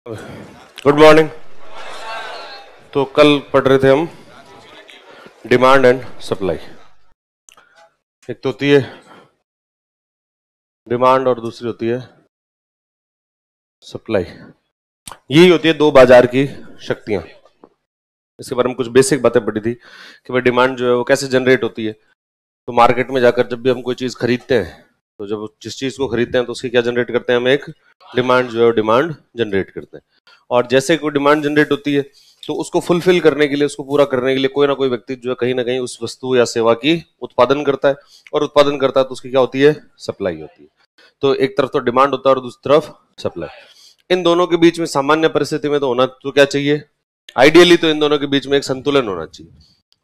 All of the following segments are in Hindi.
Good morning. तो कल पढ़ रहे थे हम डिमांड एंड सप्लाई। एक तो होती है डिमांड और दूसरी होती है सप्लाई। यही होती है दो बाजार की शक्तियां। इसके बारे में कुछ बेसिक बातें पढ़ी थी कि भाई डिमांड जो है वो कैसे जनरेट होती है। तो मार्केट में जाकर जब भी हम कोई चीज खरीदते हैं तो जब जिस चीज को खरीदते हैं तो उसकी क्या जनरेट करते हैं, हम एक डिमांड जो है डिमांड जनरेट करते हैं। और जैसे कोई डिमांड जनरेट होती है तो उसको फुलफिल करने के लिए, उसको पूरा करने के लिए कोई ना कोई व्यक्ति जो है कहीं ना कहीं उस वस्तु या सेवा की उत्पादन करता है, और उत्पादन करता है तो उसकी क्या होती है, सप्लाई होती है। तो एक तरफ तो डिमांड होता है और दूसरी तरफ सप्लाई। इन दोनों के बीच में सामान्य परिस्थिति में तो होना तो क्या चाहिए, आइडियली तो इन दोनों के बीच में एक संतुलन होना चाहिए।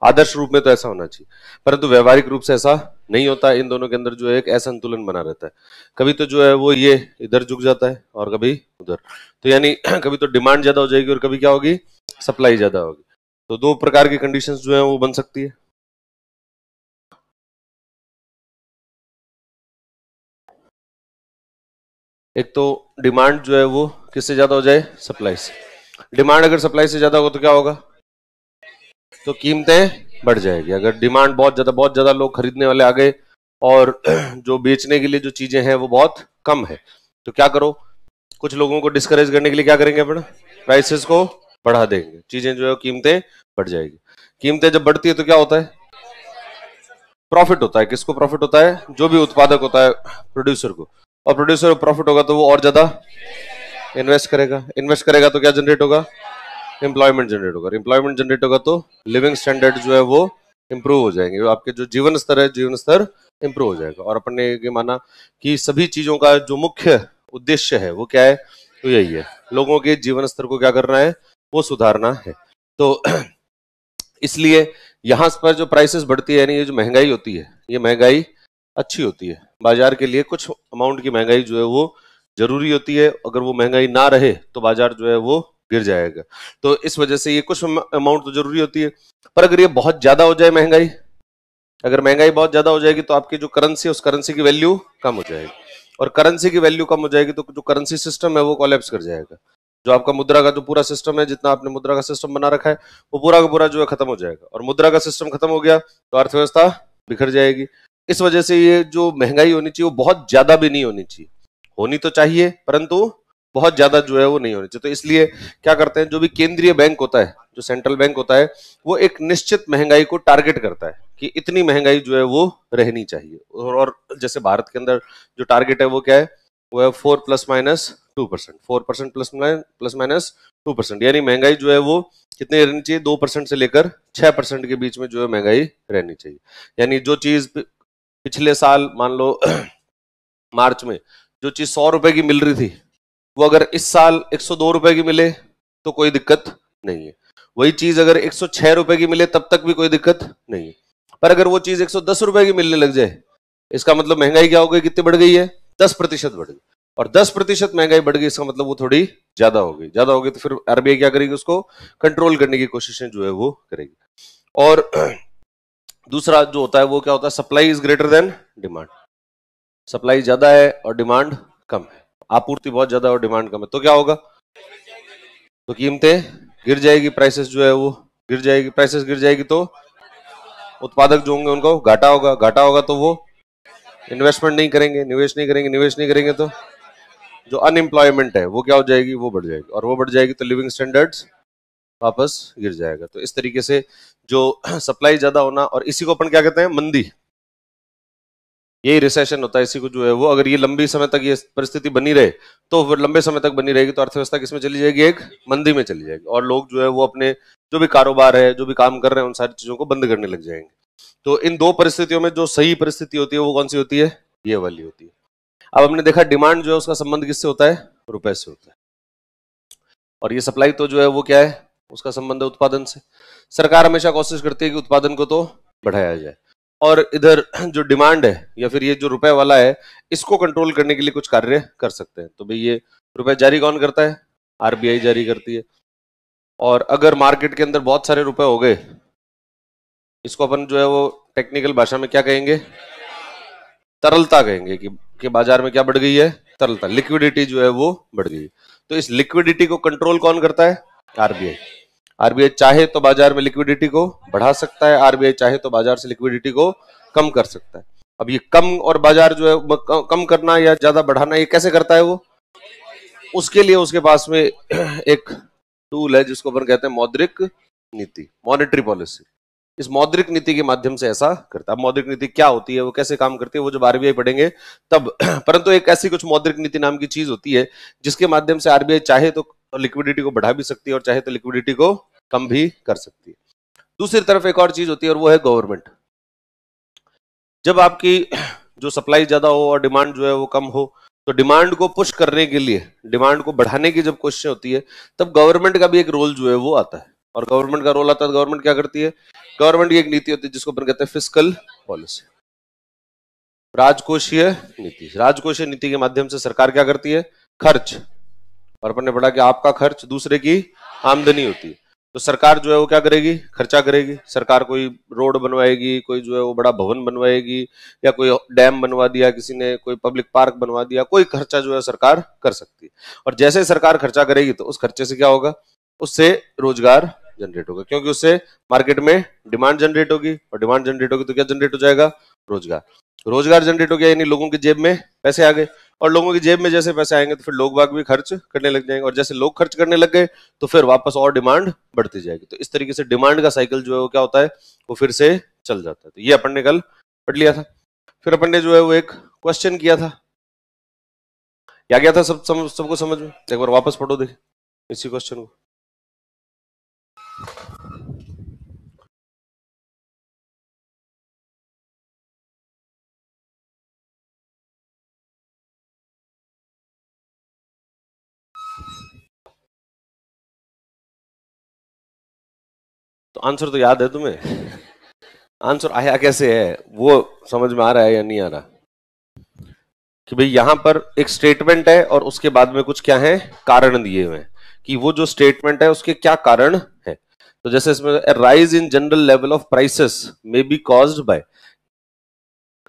आदर्श रूप में तो ऐसा होना चाहिए, परंतु व्यवहारिक रूप से ऐसा नहीं होता। इन दोनों के अंदर जो है एक असंतुलन बना रहता है। कभी तो जो है वो ये इधर झुक जाता है और कभी उधर। तो यानी कभी तो डिमांड ज्यादा हो जाएगी और कभी क्या होगी, सप्लाई ज्यादा होगी। तो दो प्रकार की कंडीशंस जो है वो बन सकती है। एक तो डिमांड जो है वो किससे ज्यादा हो जाए, सप्लाई से। डिमांड अगर सप्लाई से ज्यादा हो तो क्या होगा, तो कीमतें बढ़ जाएगी। अगर डिमांड बहुत ज्यादा लोग खरीदने वाले आ गए और जो बेचने के लिए जो चीजें हैं वो बहुत कम है, तो क्या करो, कुछ लोगों को डिस्करेज करने के लिए क्या करेंगे अपन, प्राइसेस को बढ़ा देंगे। चीजें जो है कीमतें बढ़ जाएगी। कीमतें जब बढ़ती है तो क्या होता है, प्रॉफिट होता है। किसको प्रॉफिट होता है, जो भी उत्पादक होता है, प्रोड्यूसर को। और प्रोड्यूसर को प्रॉफिट होगा तो वो और ज्यादा इन्वेस्ट करेगा। इन्वेस्ट करेगा तो क्या जनरेट होगा, एम्प्लॉयमेंट जनरेट होगा। एम्प्लॉयमेंट जनरेट होगा तो लिविंग स्टैंडर्ड जो है वो इंप्रूव हो जाएंगे। आपके जो जीवन स्तर है, जीवन स्तर इंप्रूव हो जाएगा। और अपन ने ये माना कि सभी चीजों का जो मुख्य उद्देश्य है वो क्या है, तो यही है, लोगों के जीवन स्तर को क्या करना है, वो सुधारना है। तो इसलिए यहाँ पर जो प्राइसेस बढ़ती है, यानी ये जो महंगाई होती है, ये महंगाई अच्छी होती है बाजार के लिए। कुछ अमाउंट की महंगाई जो है वो जरूरी होती है। अगर वो महंगाई ना रहे तो बाजार जो है वो गिर जाएगा। तो इस वजह से ये कुछ अमाउंट तो जरूरी होती है। पर अगर ये बहुत ज्यादा हो जाए महंगाई, अगर महंगाई बहुत ज्यादा हो जाएगी तो आपकी जो करेंसी है उस करेंसी की वैल्यू कम हो जाएगी। और करेंसी की वैल्यू कम हो जाएगी तो जो करेंसी सिस्टम है वो कोलैप्स कर जाएगा। जो आपका मुद्रा का जो पूरा सिस्टम है, जितना आपने मुद्रा का सिस्टम बना रखा है, वो पूरा का पूरा जो है खत्म हो जाएगा। और मुद्रा का सिस्टम खत्म हो गया तो अर्थव्यवस्था बिखर जाएगी। इस वजह से ये जो महंगाई होनी चाहिए वो बहुत ज्यादा भी नहीं होनी चाहिए। होनी तो चाहिए परंतु बहुत ज्यादा जो है वो नहीं होनी चाहिए। तो इसलिए क्या करते हैं, जो भी केंद्रीय बैंक होता है, जो सेंट्रल बैंक होता है, वो एक निश्चित महंगाई को टारगेट करता है कि इतनी महंगाई जो है वो रहनी चाहिए। और जैसे भारत के अंदर जो टारगेट है वो क्या है, वो है 4 ± 2%। 4% प्लस माइनस 2%। यानी महंगाई जो है वो कितनी रहनी चाहिए, 2% से लेकर 6% के बीच में जो है महंगाई रहनी चाहिए। यानी जो चीज पिछले साल मान लो मार्च में जो चीज 100 रुपए की मिल रही थी, वो अगर इस साल 102 रुपए की मिले तो कोई दिक्कत नहीं है। वही चीज अगर 106 रुपए की मिले तब तक भी कोई दिक्कत नहीं है। पर अगर वो चीज 110 रुपए की मिलने लग जाए, इसका मतलब महंगाई क्या हो गई, कितनी बढ़ गई है, 10% बढ़ गई। और 10% महंगाई बढ़ गई, इसका मतलब वो थोड़ी ज्यादा हो गई। ज्यादा हो गई तो फिर आरबीआई क्या करेगी, उसको कंट्रोल करने की कोशिशें जो है वो करेगी। और दूसरा जो होता है वो क्या होता है, supply is greater than demand. Supply ज्यादा है और डिमांड कम है, आपूर्ति बहुत ज्यादा और डिमांड कम है, तो क्या होगा, तो कीमतें गिर जाएगी, प्राइसेस जो है वो गिर जाएगी। प्राइसेस गिर जाएगी तो उत्पादक जो होंगे उनको घाटा होगा। घाटा होगा तो वो इन्वेस्टमेंट नहीं करेंगे, निवेश नहीं करेंगे। निवेश नहीं करेंगे तो जो अनएम्प्लॉयमेंट है वो क्या हो जाएगी, वो बढ़ जाएगी। और वो बढ़ जाएगी तो लिविंग स्टैंडर्ड्स वापस गिर जाएगा। तो इस तरीके से जो सप्लाई ज्यादा होना, और इसी को अपन क्या कहते हैं, मंदी। यही रिसेशन होता है। इसी को जो है वो, अगर ये लंबी समय तक ये परिस्थिति बनी रहे तो फिर लंबे समय तक बनी रहेगी तो अर्थव्यवस्था किसमें चली जाएगी, एक मंदी में चली जाएगी। और लोग जो है वो अपने जो भी कारोबार है, जो भी काम कर रहे हैं, उन सारी चीजों को बंद करने लग जाएंगे। तो इन दो परिस्थितियों में जो सही परिस्थिति होती है वो कौन सी होती है, ये वाली होती है। अब हमने देखा डिमांड जो है उसका संबंध किससे होता है, रुपए से होता है। और ये सप्लाई तो जो है वो क्या है, उसका संबंध है उत्पादन से। सरकार हमेशा कोशिश करती है कि उत्पादन को तो बढ़ाया जाए। और इधर जो डिमांड है या फिर ये जो रुपए वाला है, इसको कंट्रोल करने के लिए कुछ कार्य कर सकते हैं। तो भाई ये रुपए जारी कौन करता है, आरबीआई जारी करती है। और अगर मार्केट के अंदर बहुत सारे रुपए हो गए, इसको अपन जो है वो टेक्निकल भाषा में क्या कहेंगे, तरलता कहेंगे कि बाजार में क्या बढ़ गई है, तरलता, लिक्विडिटी जो है वो बढ़ गई। तो इस लिक्विडिटी को कंट्रोल कौन करता है? आरबीआई। आरबीआई चाहे तो बाजार में लिक्विडिटी को बढ़ा सकता है, आरबीआई चाहे तो बाजार से लिक्विडिटी को कम कर सकता है। अब ये कम और बाजार जो है कम करना या ज्यादा बढ़ाना, ये कैसे करता है वो? उसके लिए उसके पास में एक टूल है जिसको अपन कहते हैं मौद्रिक नीति, मॉनेटरी पॉलिसी। इस मौद्रिक नीति के माध्यम से ऐसा करता है। मौद्रिक नीति क्या होती है, वो कैसे काम करती है, वो जब आरबीआई पढ़ेंगे तब परंतु एक ऐसी कुछ मौद्रिक नीति नाम की चीज होती है जिसके माध्यम से आरबीआई चाहे तो लिक्विडिटी को बढ़ा भी सकती है और चाहे तो लिक्विडिटी को कम भी कर सकती है। दूसरी तरफ एक और चीज होती है और वो है गवर्नमेंट। जब आपकी जो सप्लाई ज्यादा हो और डिमांड जो है वो कम हो, तो डिमांड को पुश करने के लिए, डिमांड को बढ़ाने की जब कोशिश होती है, तब गवर्नमेंट का भी एक रोल जो है वो आता है। और गवर्नमेंट का रोल आता है, गवर्नमेंट क्या करती है? गवर्नमेंट की एक नीति होती है जिसको अपन कहते हैं फिस्कल पॉलिसी, राजकोषीय नीति। राजकोषीय नीति के माध्यम से सरकार क्या करती है? खर्च। और अपन ने पढ़ा कि आपका खर्च दूसरे की आमदनी होती है। तो सरकार जो है वो क्या करेगी? खर्चा करेगी। सरकार कोई रोड बनवाएगी, कोई जो है वो बड़ा भवन बनवाएगी, या कोई डैम बनवा दिया किसी ने, कोई पब्लिक पार्क बनवा दिया, कोई खर्चा जो है सरकार कर सकती है। और जैसे सरकार खर्चा करेगी तो उस खर्चे से क्या होगा? उससे रोजगार जनरेट होगा, क्योंकि उससे मार्केट में डिमांड जनरेट होगी, और डिमांड जनरेट होगी तो क्या जनरेट हो जाएगा? रोजगार। रोजगार जनरेट हो गया यानी लोगों की जेब में पैसे आ गए, और लोगों की जेब में जैसे पैसे आएंगे तो फिर लोग बाग भी खर्च करने लग जाएंगे, और जैसे लोग खर्च करने लग गए तो फिर वापस और डिमांड बढ़ती जाएगी। तो इस तरीके से डिमांड का साइकिल जो है वो क्या होता है? वो फिर से चल जाता है। तो ये अपन ने कल पढ़ लिया था। फिर अपन ने जो है वो एक क्वेश्चन किया था। क्या किया था? सबको समझ में? एक बार वापस पढ़ो देखे इसी क्वेश्चन को। तो आंसर तो याद है तुम्हें? आंसर आया कैसे है वो समझ में आ रहा है या नहीं आ रहा? कि भाई यहां पर एक स्टेटमेंट है और उसके बाद में कुछ क्या है? कारण दिए हुए हैं कि वो जो स्टेटमेंट है उसके क्या कारण है। तो जैसे इसमें rise in general level of prices may be caused by,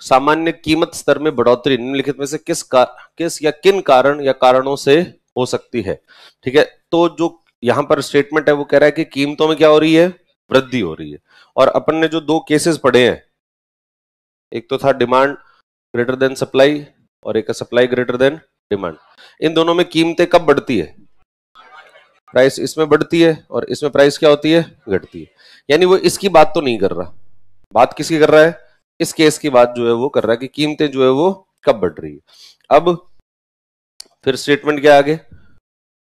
सामान्य कीमत स्तर में बढ़ोतरी निम्नलिखित में से किस या किन कारण या कारणों से हो सकती है। ठीक है, तो जो यहां पर स्टेटमेंट है वो कह रहा है कि कीमतों में क्या हो रही है? वृद्धि हो रही है। और अपन ने जो दो केसेस पढ़े हैं, एक तो था डिमांड ग्रेटर देन सप्लाई और एक सप्लाई ग्रेटर देन डिमांड। इन दोनों में कीमतें कब बढ़ती है? प्राइस इसमें बढ़ती है और इसमें प्राइस क्या होती है? घटती है। यानी वो इसकी बात तो नहीं कर रहा, बात किसकी कर रहा है? इस केस की बात जो है वो कर रहा है कि कीमतें जो है वो कब बढ़ रही है। अब फिर स्टेटमेंट क्या आगे?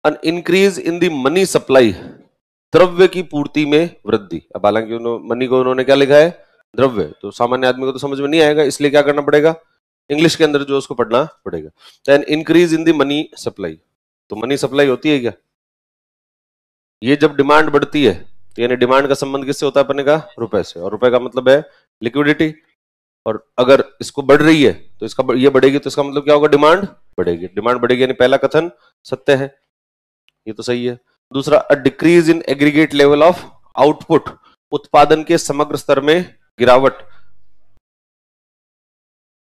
An increase in the money supply, द्रव्य की पूर्ति में वृद्धि। अब हालांकि मनी को उन्होंने क्या लिखा है? द्रव्य। तो सामान्य आदमी को तो समझ में नहीं आएगा, इसलिए क्या करना पड़ेगा? इंग्लिश के अंदर जो उसको पढ़ना पड़ेगा। Then increase in the money supply. तो मनी सप्लाई होती है क्या? ये जब डिमांड बढ़ती है तो यानी डिमांड का संबंध किससे होता है? अपने का रुपए से, और रुपए का मतलब है लिक्विडिटी। और अगर इसको बढ़ रही है तो इसका ये बढ़ेगी तो इसका मतलब क्या होगा? डिमांड बढ़ेगी। डिमांड बढ़ेगी यानी पहला कथन सत्य है, ये तो सही है। दूसरा, a decrease in aggregate level of output, उत्पादन के समग्र स्तर में गिरावट।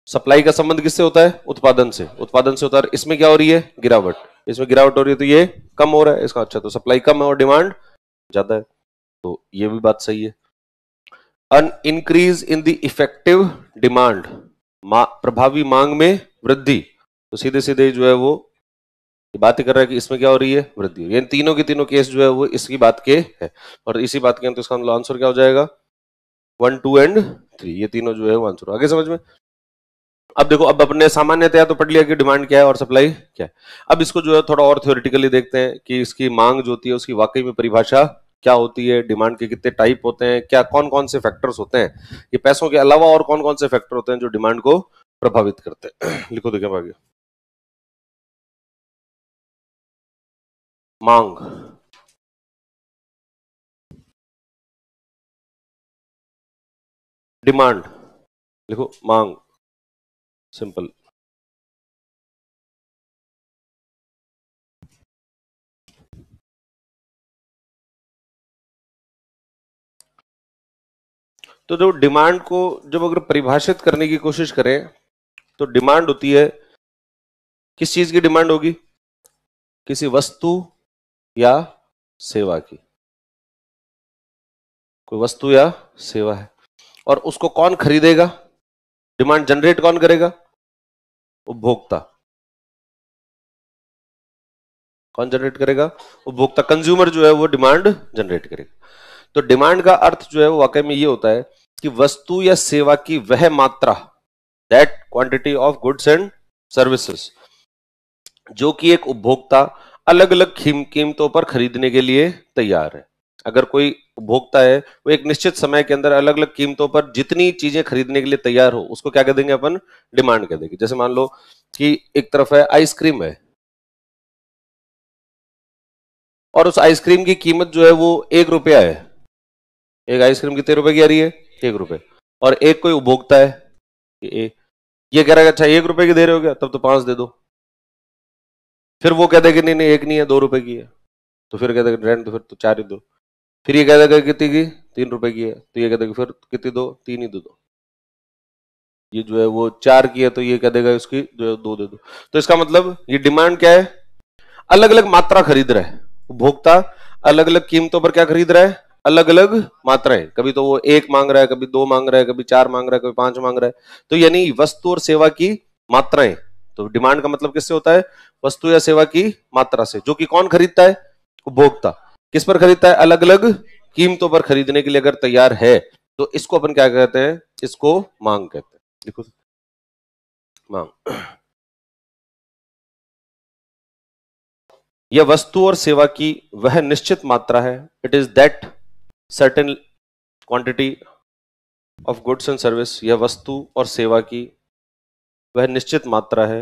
सप्लाई का संबंध किससे होता है? उत्पादन से, उत्पादन से होता है। इसमें क्या हो रही है? गिरावट। इसमें गिरावट हो रही है तो ये कम हो रहा है इसका। अच्छा, तो सप्लाई कम है और डिमांड ज्यादा है, तो ये भी बात सही है। An increase in the effective demand, प्रभावी मांग में वृद्धि। तो सीधे सीधे जो है वो बात कर रहा है कि इसमें क्या हो रही है? वृद्धि। ये तीनों के तीनों केस जो है वो इसकी बात के है, और इसी बात के तो इसका आंसर क्या हो जाएगा? 1, 2 एंड 3, ये तीनों जो है वो आंसर। आगे समझ में? अब देखो, अब अपने सामान्यतया तो पढ़ लिया कि डिमांड क्या है और सप्लाई क्या है। अब इसको जो है थोड़ा और थ्योरेटिकली देखते हैं कि इसकी मांग जो होती है उसकी वाकई में परिभाषा क्या होती है, डिमांड के कितने टाइप होते हैं, क्या कौन कौन से फैक्टर्स होते हैं, ये पैसों के अलावा और कौन कौन से फैक्टर होते हैं जो डिमांड को प्रभावित करते हैं। लिखो देखो आगे। मांग, डिमांड, लिखो मांग, सिंपल। तो जो डिमांड को जब अगर परिभाषित करने की कोशिश करें तो डिमांड होती है किस चीज की डिमांड होगी? किसी वस्तु या सेवा की। कोई वस्तु या सेवा है और उसको कौन खरीदेगा? डिमांड जनरेट कौन करेगा? उपभोक्ता। कौन जनरेट करेगा? उपभोक्ता। कंज्यूमर जो है वो डिमांड जनरेट करेगा। तो डिमांड का अर्थ जो है वो वाकई में ये होता है कि वस्तु या सेवा की वह मात्रा, that quantity of goods and services, जो कि एक उपभोक्ता अलग अलग कीमतों पर खरीदने के लिए तैयार है। अगर कोई उपभोक्ता है वो एक निश्चित समय के अंदर अलग अलग कीमतों पर जितनी चीजें खरीदने के लिए तैयार हो, उसको क्या कह देंगे अपन? डिमांड कह देंगे। जैसे मान लो कि एक तरफ है आइसक्रीम है और उस आइसक्रीम की कीमत जो है वो 1 रुपया है। एक आइसक्रीम कितने रुपए की आ रही है? 1 रुपए। और एक कोई उपभोक्ता है, ये कह रहा है अच्छा 1 रुपए की दे रहे हो क्या, तब तो 5 दे दो। फिर वो कह देगा नहीं नहीं 1 नहीं है, 2 रुपए की है। तो फिर कह देगा रेंट, तो फिर तो 4 ही दो। फिर ये कह देगा कितनी की? 3 रुपए की है। तो ये कह देगा फिर कितनी दो? 3 ही दे दो। ये जो है वो 4 की है, तो ये कह देगा इसकी जो है 2 दे दो। तो इसका मतलब ये डिमांड क्या है? अलग अलग मात्रा खरीद रहा है उपभोक्ता, अलग अलग कीमतों पर क्या खरीद रहा है? अलग अलग मात्राएं। कभी तो वो 1 मांग रहा है, कभी 2 मांग रहा है, कभी 4 मांग रहा है, कभी 5 मांग रहा है। तो यानी वस्तु और सेवा की मात्राएं। तो डिमांड का मतलब किससे होता है? वस्तु या सेवा की मात्रा से, जो कि कौन खरीदता है? उपभोक्ता। किस पर खरीदता है? अलग अलग कीमतों पर खरीदने के लिए अगर तैयार है, तो इसको अपन क्या कहते हैं? इसको मांग कहते हैं। देखो मांग। यह वस्तु और सेवा की वह निश्चित मात्रा है। It is that certain quantity of goods and service. यह वस्तु और सेवा की वह निश्चित मात्रा है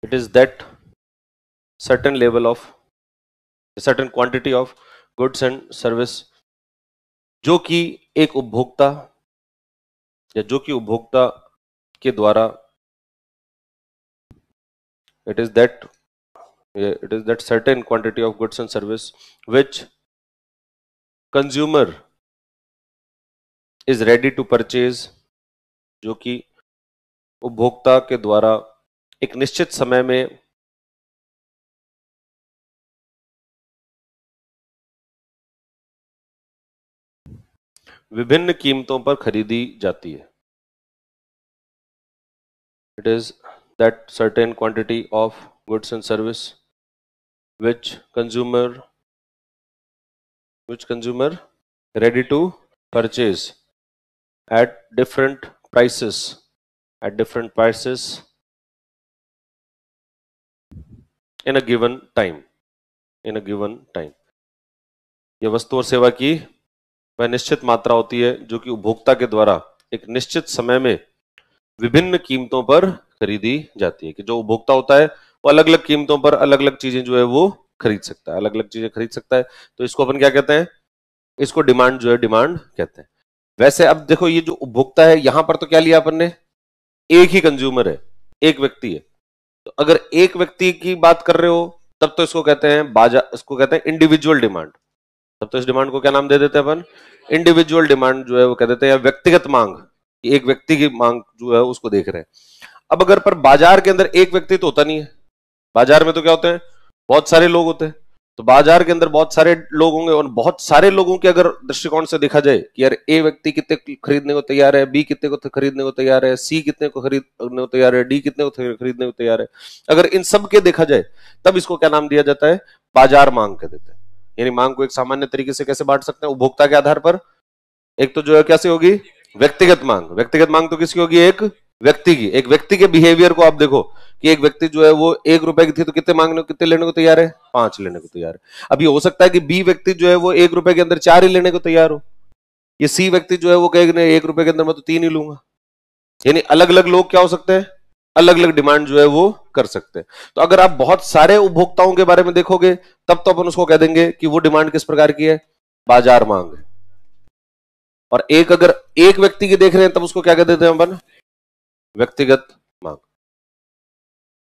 it is that certain level of certain quantity of goods and service, जो कि एक उपभोक्ता या जो कि उपभोक्ता के द्वारा it is that certain quantity of goods and service which consumer is ready to purchase, जो कि उपभोक्ता के द्वारा एक निश्चित समय में विभिन्न कीमतों पर खरीदी जाती है। It is that certain quantity of goods and service which consumer ready to purchase at different prices in a given time यह वस्तु और सेवा की वह निश्चित मात्रा होती है जो कि उपभोक्ता के द्वारा एक निश्चित समय में विभिन्न कीमतों पर खरीदी जाती है। कि जो उपभोक्ता होता है वो अलग अलग कीमतों पर अलग अलग चीजें जो है वो खरीद सकता है, अलग अलग चीजें खरीद सकता है। तो इसको अपन क्या कहते हैं? इसको डिमांड जो है डिमांड कहते हैं। वैसे अब देखो ये जो उपभोक्ता है, यहां पर तो क्या लिया अपन ने? एक ही कंज्यूमर है, एक व्यक्ति है। तो अगर एक व्यक्ति की बात कर रहे हो तब तो इसको कहते हैं बाजार, इसको कहते हैं इंडिविजुअल डिमांड। तब तो इस डिमांड को क्या नाम दे देते हैं अपन? इंडिविजुअल डिमांड जो है वो कह देते हैं, या व्यक्तिगत मांग। एक व्यक्ति की मांग जो है उसको देख रहे हैं। अब अगर पर बाजार के अंदर एक व्यक्ति तो होता नहीं है। बाजार में तो क्या होते हैं? बहुत सारे लोग होते हैं। तो बाजार के अंदर बहुत सारे लोग होंगे और बहुत सारे लोगों के अगर दृष्टिकोण से देखा जाए कि यार ए व्यक्ति कितने खरीदने को तैयार है, बी कितने को खरीदने को तैयार है, सी कितने को खरीदने को तैयार है, डी कितने को खरीदने को तैयार है, अगर इन सब के देखा जाए तब इसको क्या नाम दिया जाता है? बाजार मांग कह देते हैं। यानी मांग को एक सामान्य तरीके से कैसे बांट सकते हैं? उपभोक्ता के आधार पर। एक तो जो है कैसे होगी? व्यक्तिगत मांग। व्यक्तिगत मांग तो किसकी होगी? एक व्यक्ति की। एक व्यक्ति के बिहेवियर को आप देखो कि एक व्यक्ति जो है वो 1 रुपए की थी तो कितने लेने को तैयार है? 5 लेने को तैयार है। अब ये हो सकता है कि बी व्यक्ति जो है वो 1 रुपए के अंदर 4 ही लेने को तैयार हो। ये सी व्यक्ति जो है वो कहेगा नहीं 1 रुपए के अंदर मैं तो 3 ही लूंगा। यानी अलग अलग लोग क्या हो सकते हैं? अलग अलग डिमांड जो है वो कर सकते हैं। तो अगर आप बहुत सारे उपभोक्ताओं के बारे में देखोगे तब तो अपन उसको कह देंगे कि वो डिमांड किस प्रकार की है? बाजार मांग है। और एक अगर एक व्यक्ति की देख रहे हैं तब उसको क्या कह देते हैं अपन? व्यक्तिगत मांग।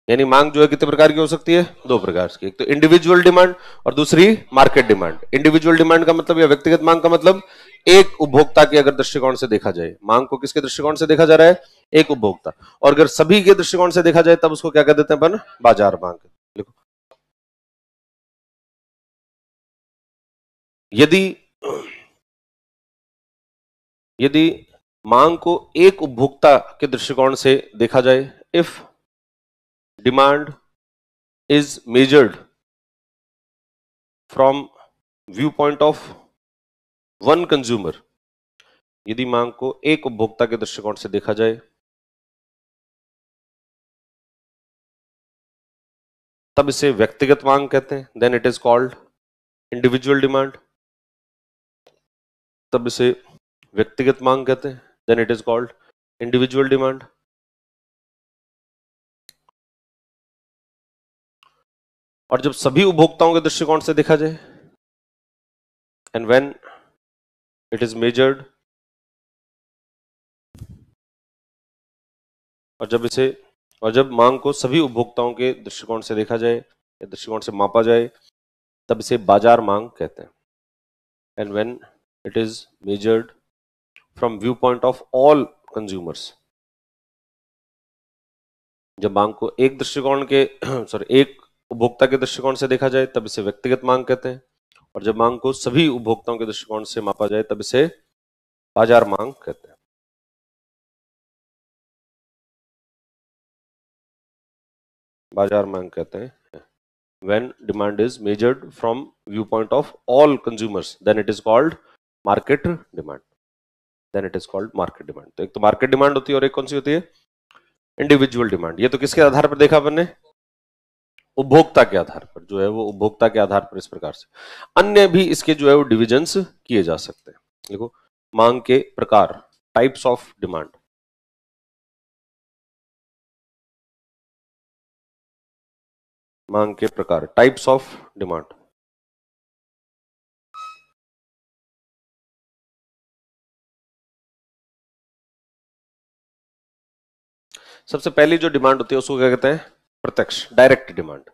यानी मांग जो है कितने प्रकार की हो सकती है? 2 प्रकार की। एक तो इंडिविजुअल डिमांड और दूसरी मार्केट डिमांड। इंडिविजुअल डिमांड का मतलब या व्यक्तिगत मांग का मतलब एक उपभोक्ता के अगर दृष्टिकोण से देखा जाए, मांग को किसके दृष्टिकोण से देखा जा रहा है? एक उपभोक्ता। और अगर सभी के दृष्टिकोण से देखा जाए तब उसको क्या कह देते हैं अपन? बाजार मांग। लिखो, यदि मांग को एक उपभोक्ता के दृष्टिकोण से देखा जाए, if demand is measured from view point of one consumer, यदि मांग को एक उपभोक्ता के दृष्टिकोण से देखा जाए तब इसे व्यक्तिगत मांग कहते हैं, then it is called individual demand. तब इसे व्यक्तिगत मांग कहते हैं, then it is called individual demand. और जब सभी उपभोक्ताओं के दृष्टिकोण से देखा जाए, and when it is measured, और जब मांग को सभी उपभोक्ताओं के दृष्टिकोण से देखा जाए या दृष्टिकोण से मापा जाए तब इसे बाजार मांग कहते हैं। And when it is measured from view point of all consumers, जब मांग को एक दृष्टिकोण के एक उपभोक्ता के दृष्टिकोण से देखा जाए तब इसे व्यक्तिगत मांग कहते हैं, और जब मांग को सभी उपभोक्ताओं के दृष्टिकोण से मापा जाए तब इसे बाजार मांग कहते हैं। बाजार मांग कहते हैं when demand is measured from viewpoint of all consumers, then it is called market demand, then it is called market demand। तो एक तो मार्केट डिमांड होती है और एक कौन सी होती है? Individual demand. ये तो किसके आधार पर देखा अपन ने? उपभोक्ता के आधार पर, जो है वो उपभोक्ता के आधार पर इस प्रकार से। अन्य भी इसके जो है वो डिविजन्स किए जा सकते हैं। देखो, मांग के प्रकार, टाइप्स ऑफ डिमांड। मांग के प्रकार, टाइप्स ऑफ डिमांड। सबसे पहली जो डिमांड होती है उसको क्या कहते हैं? प्रत्यक्ष, direct demand.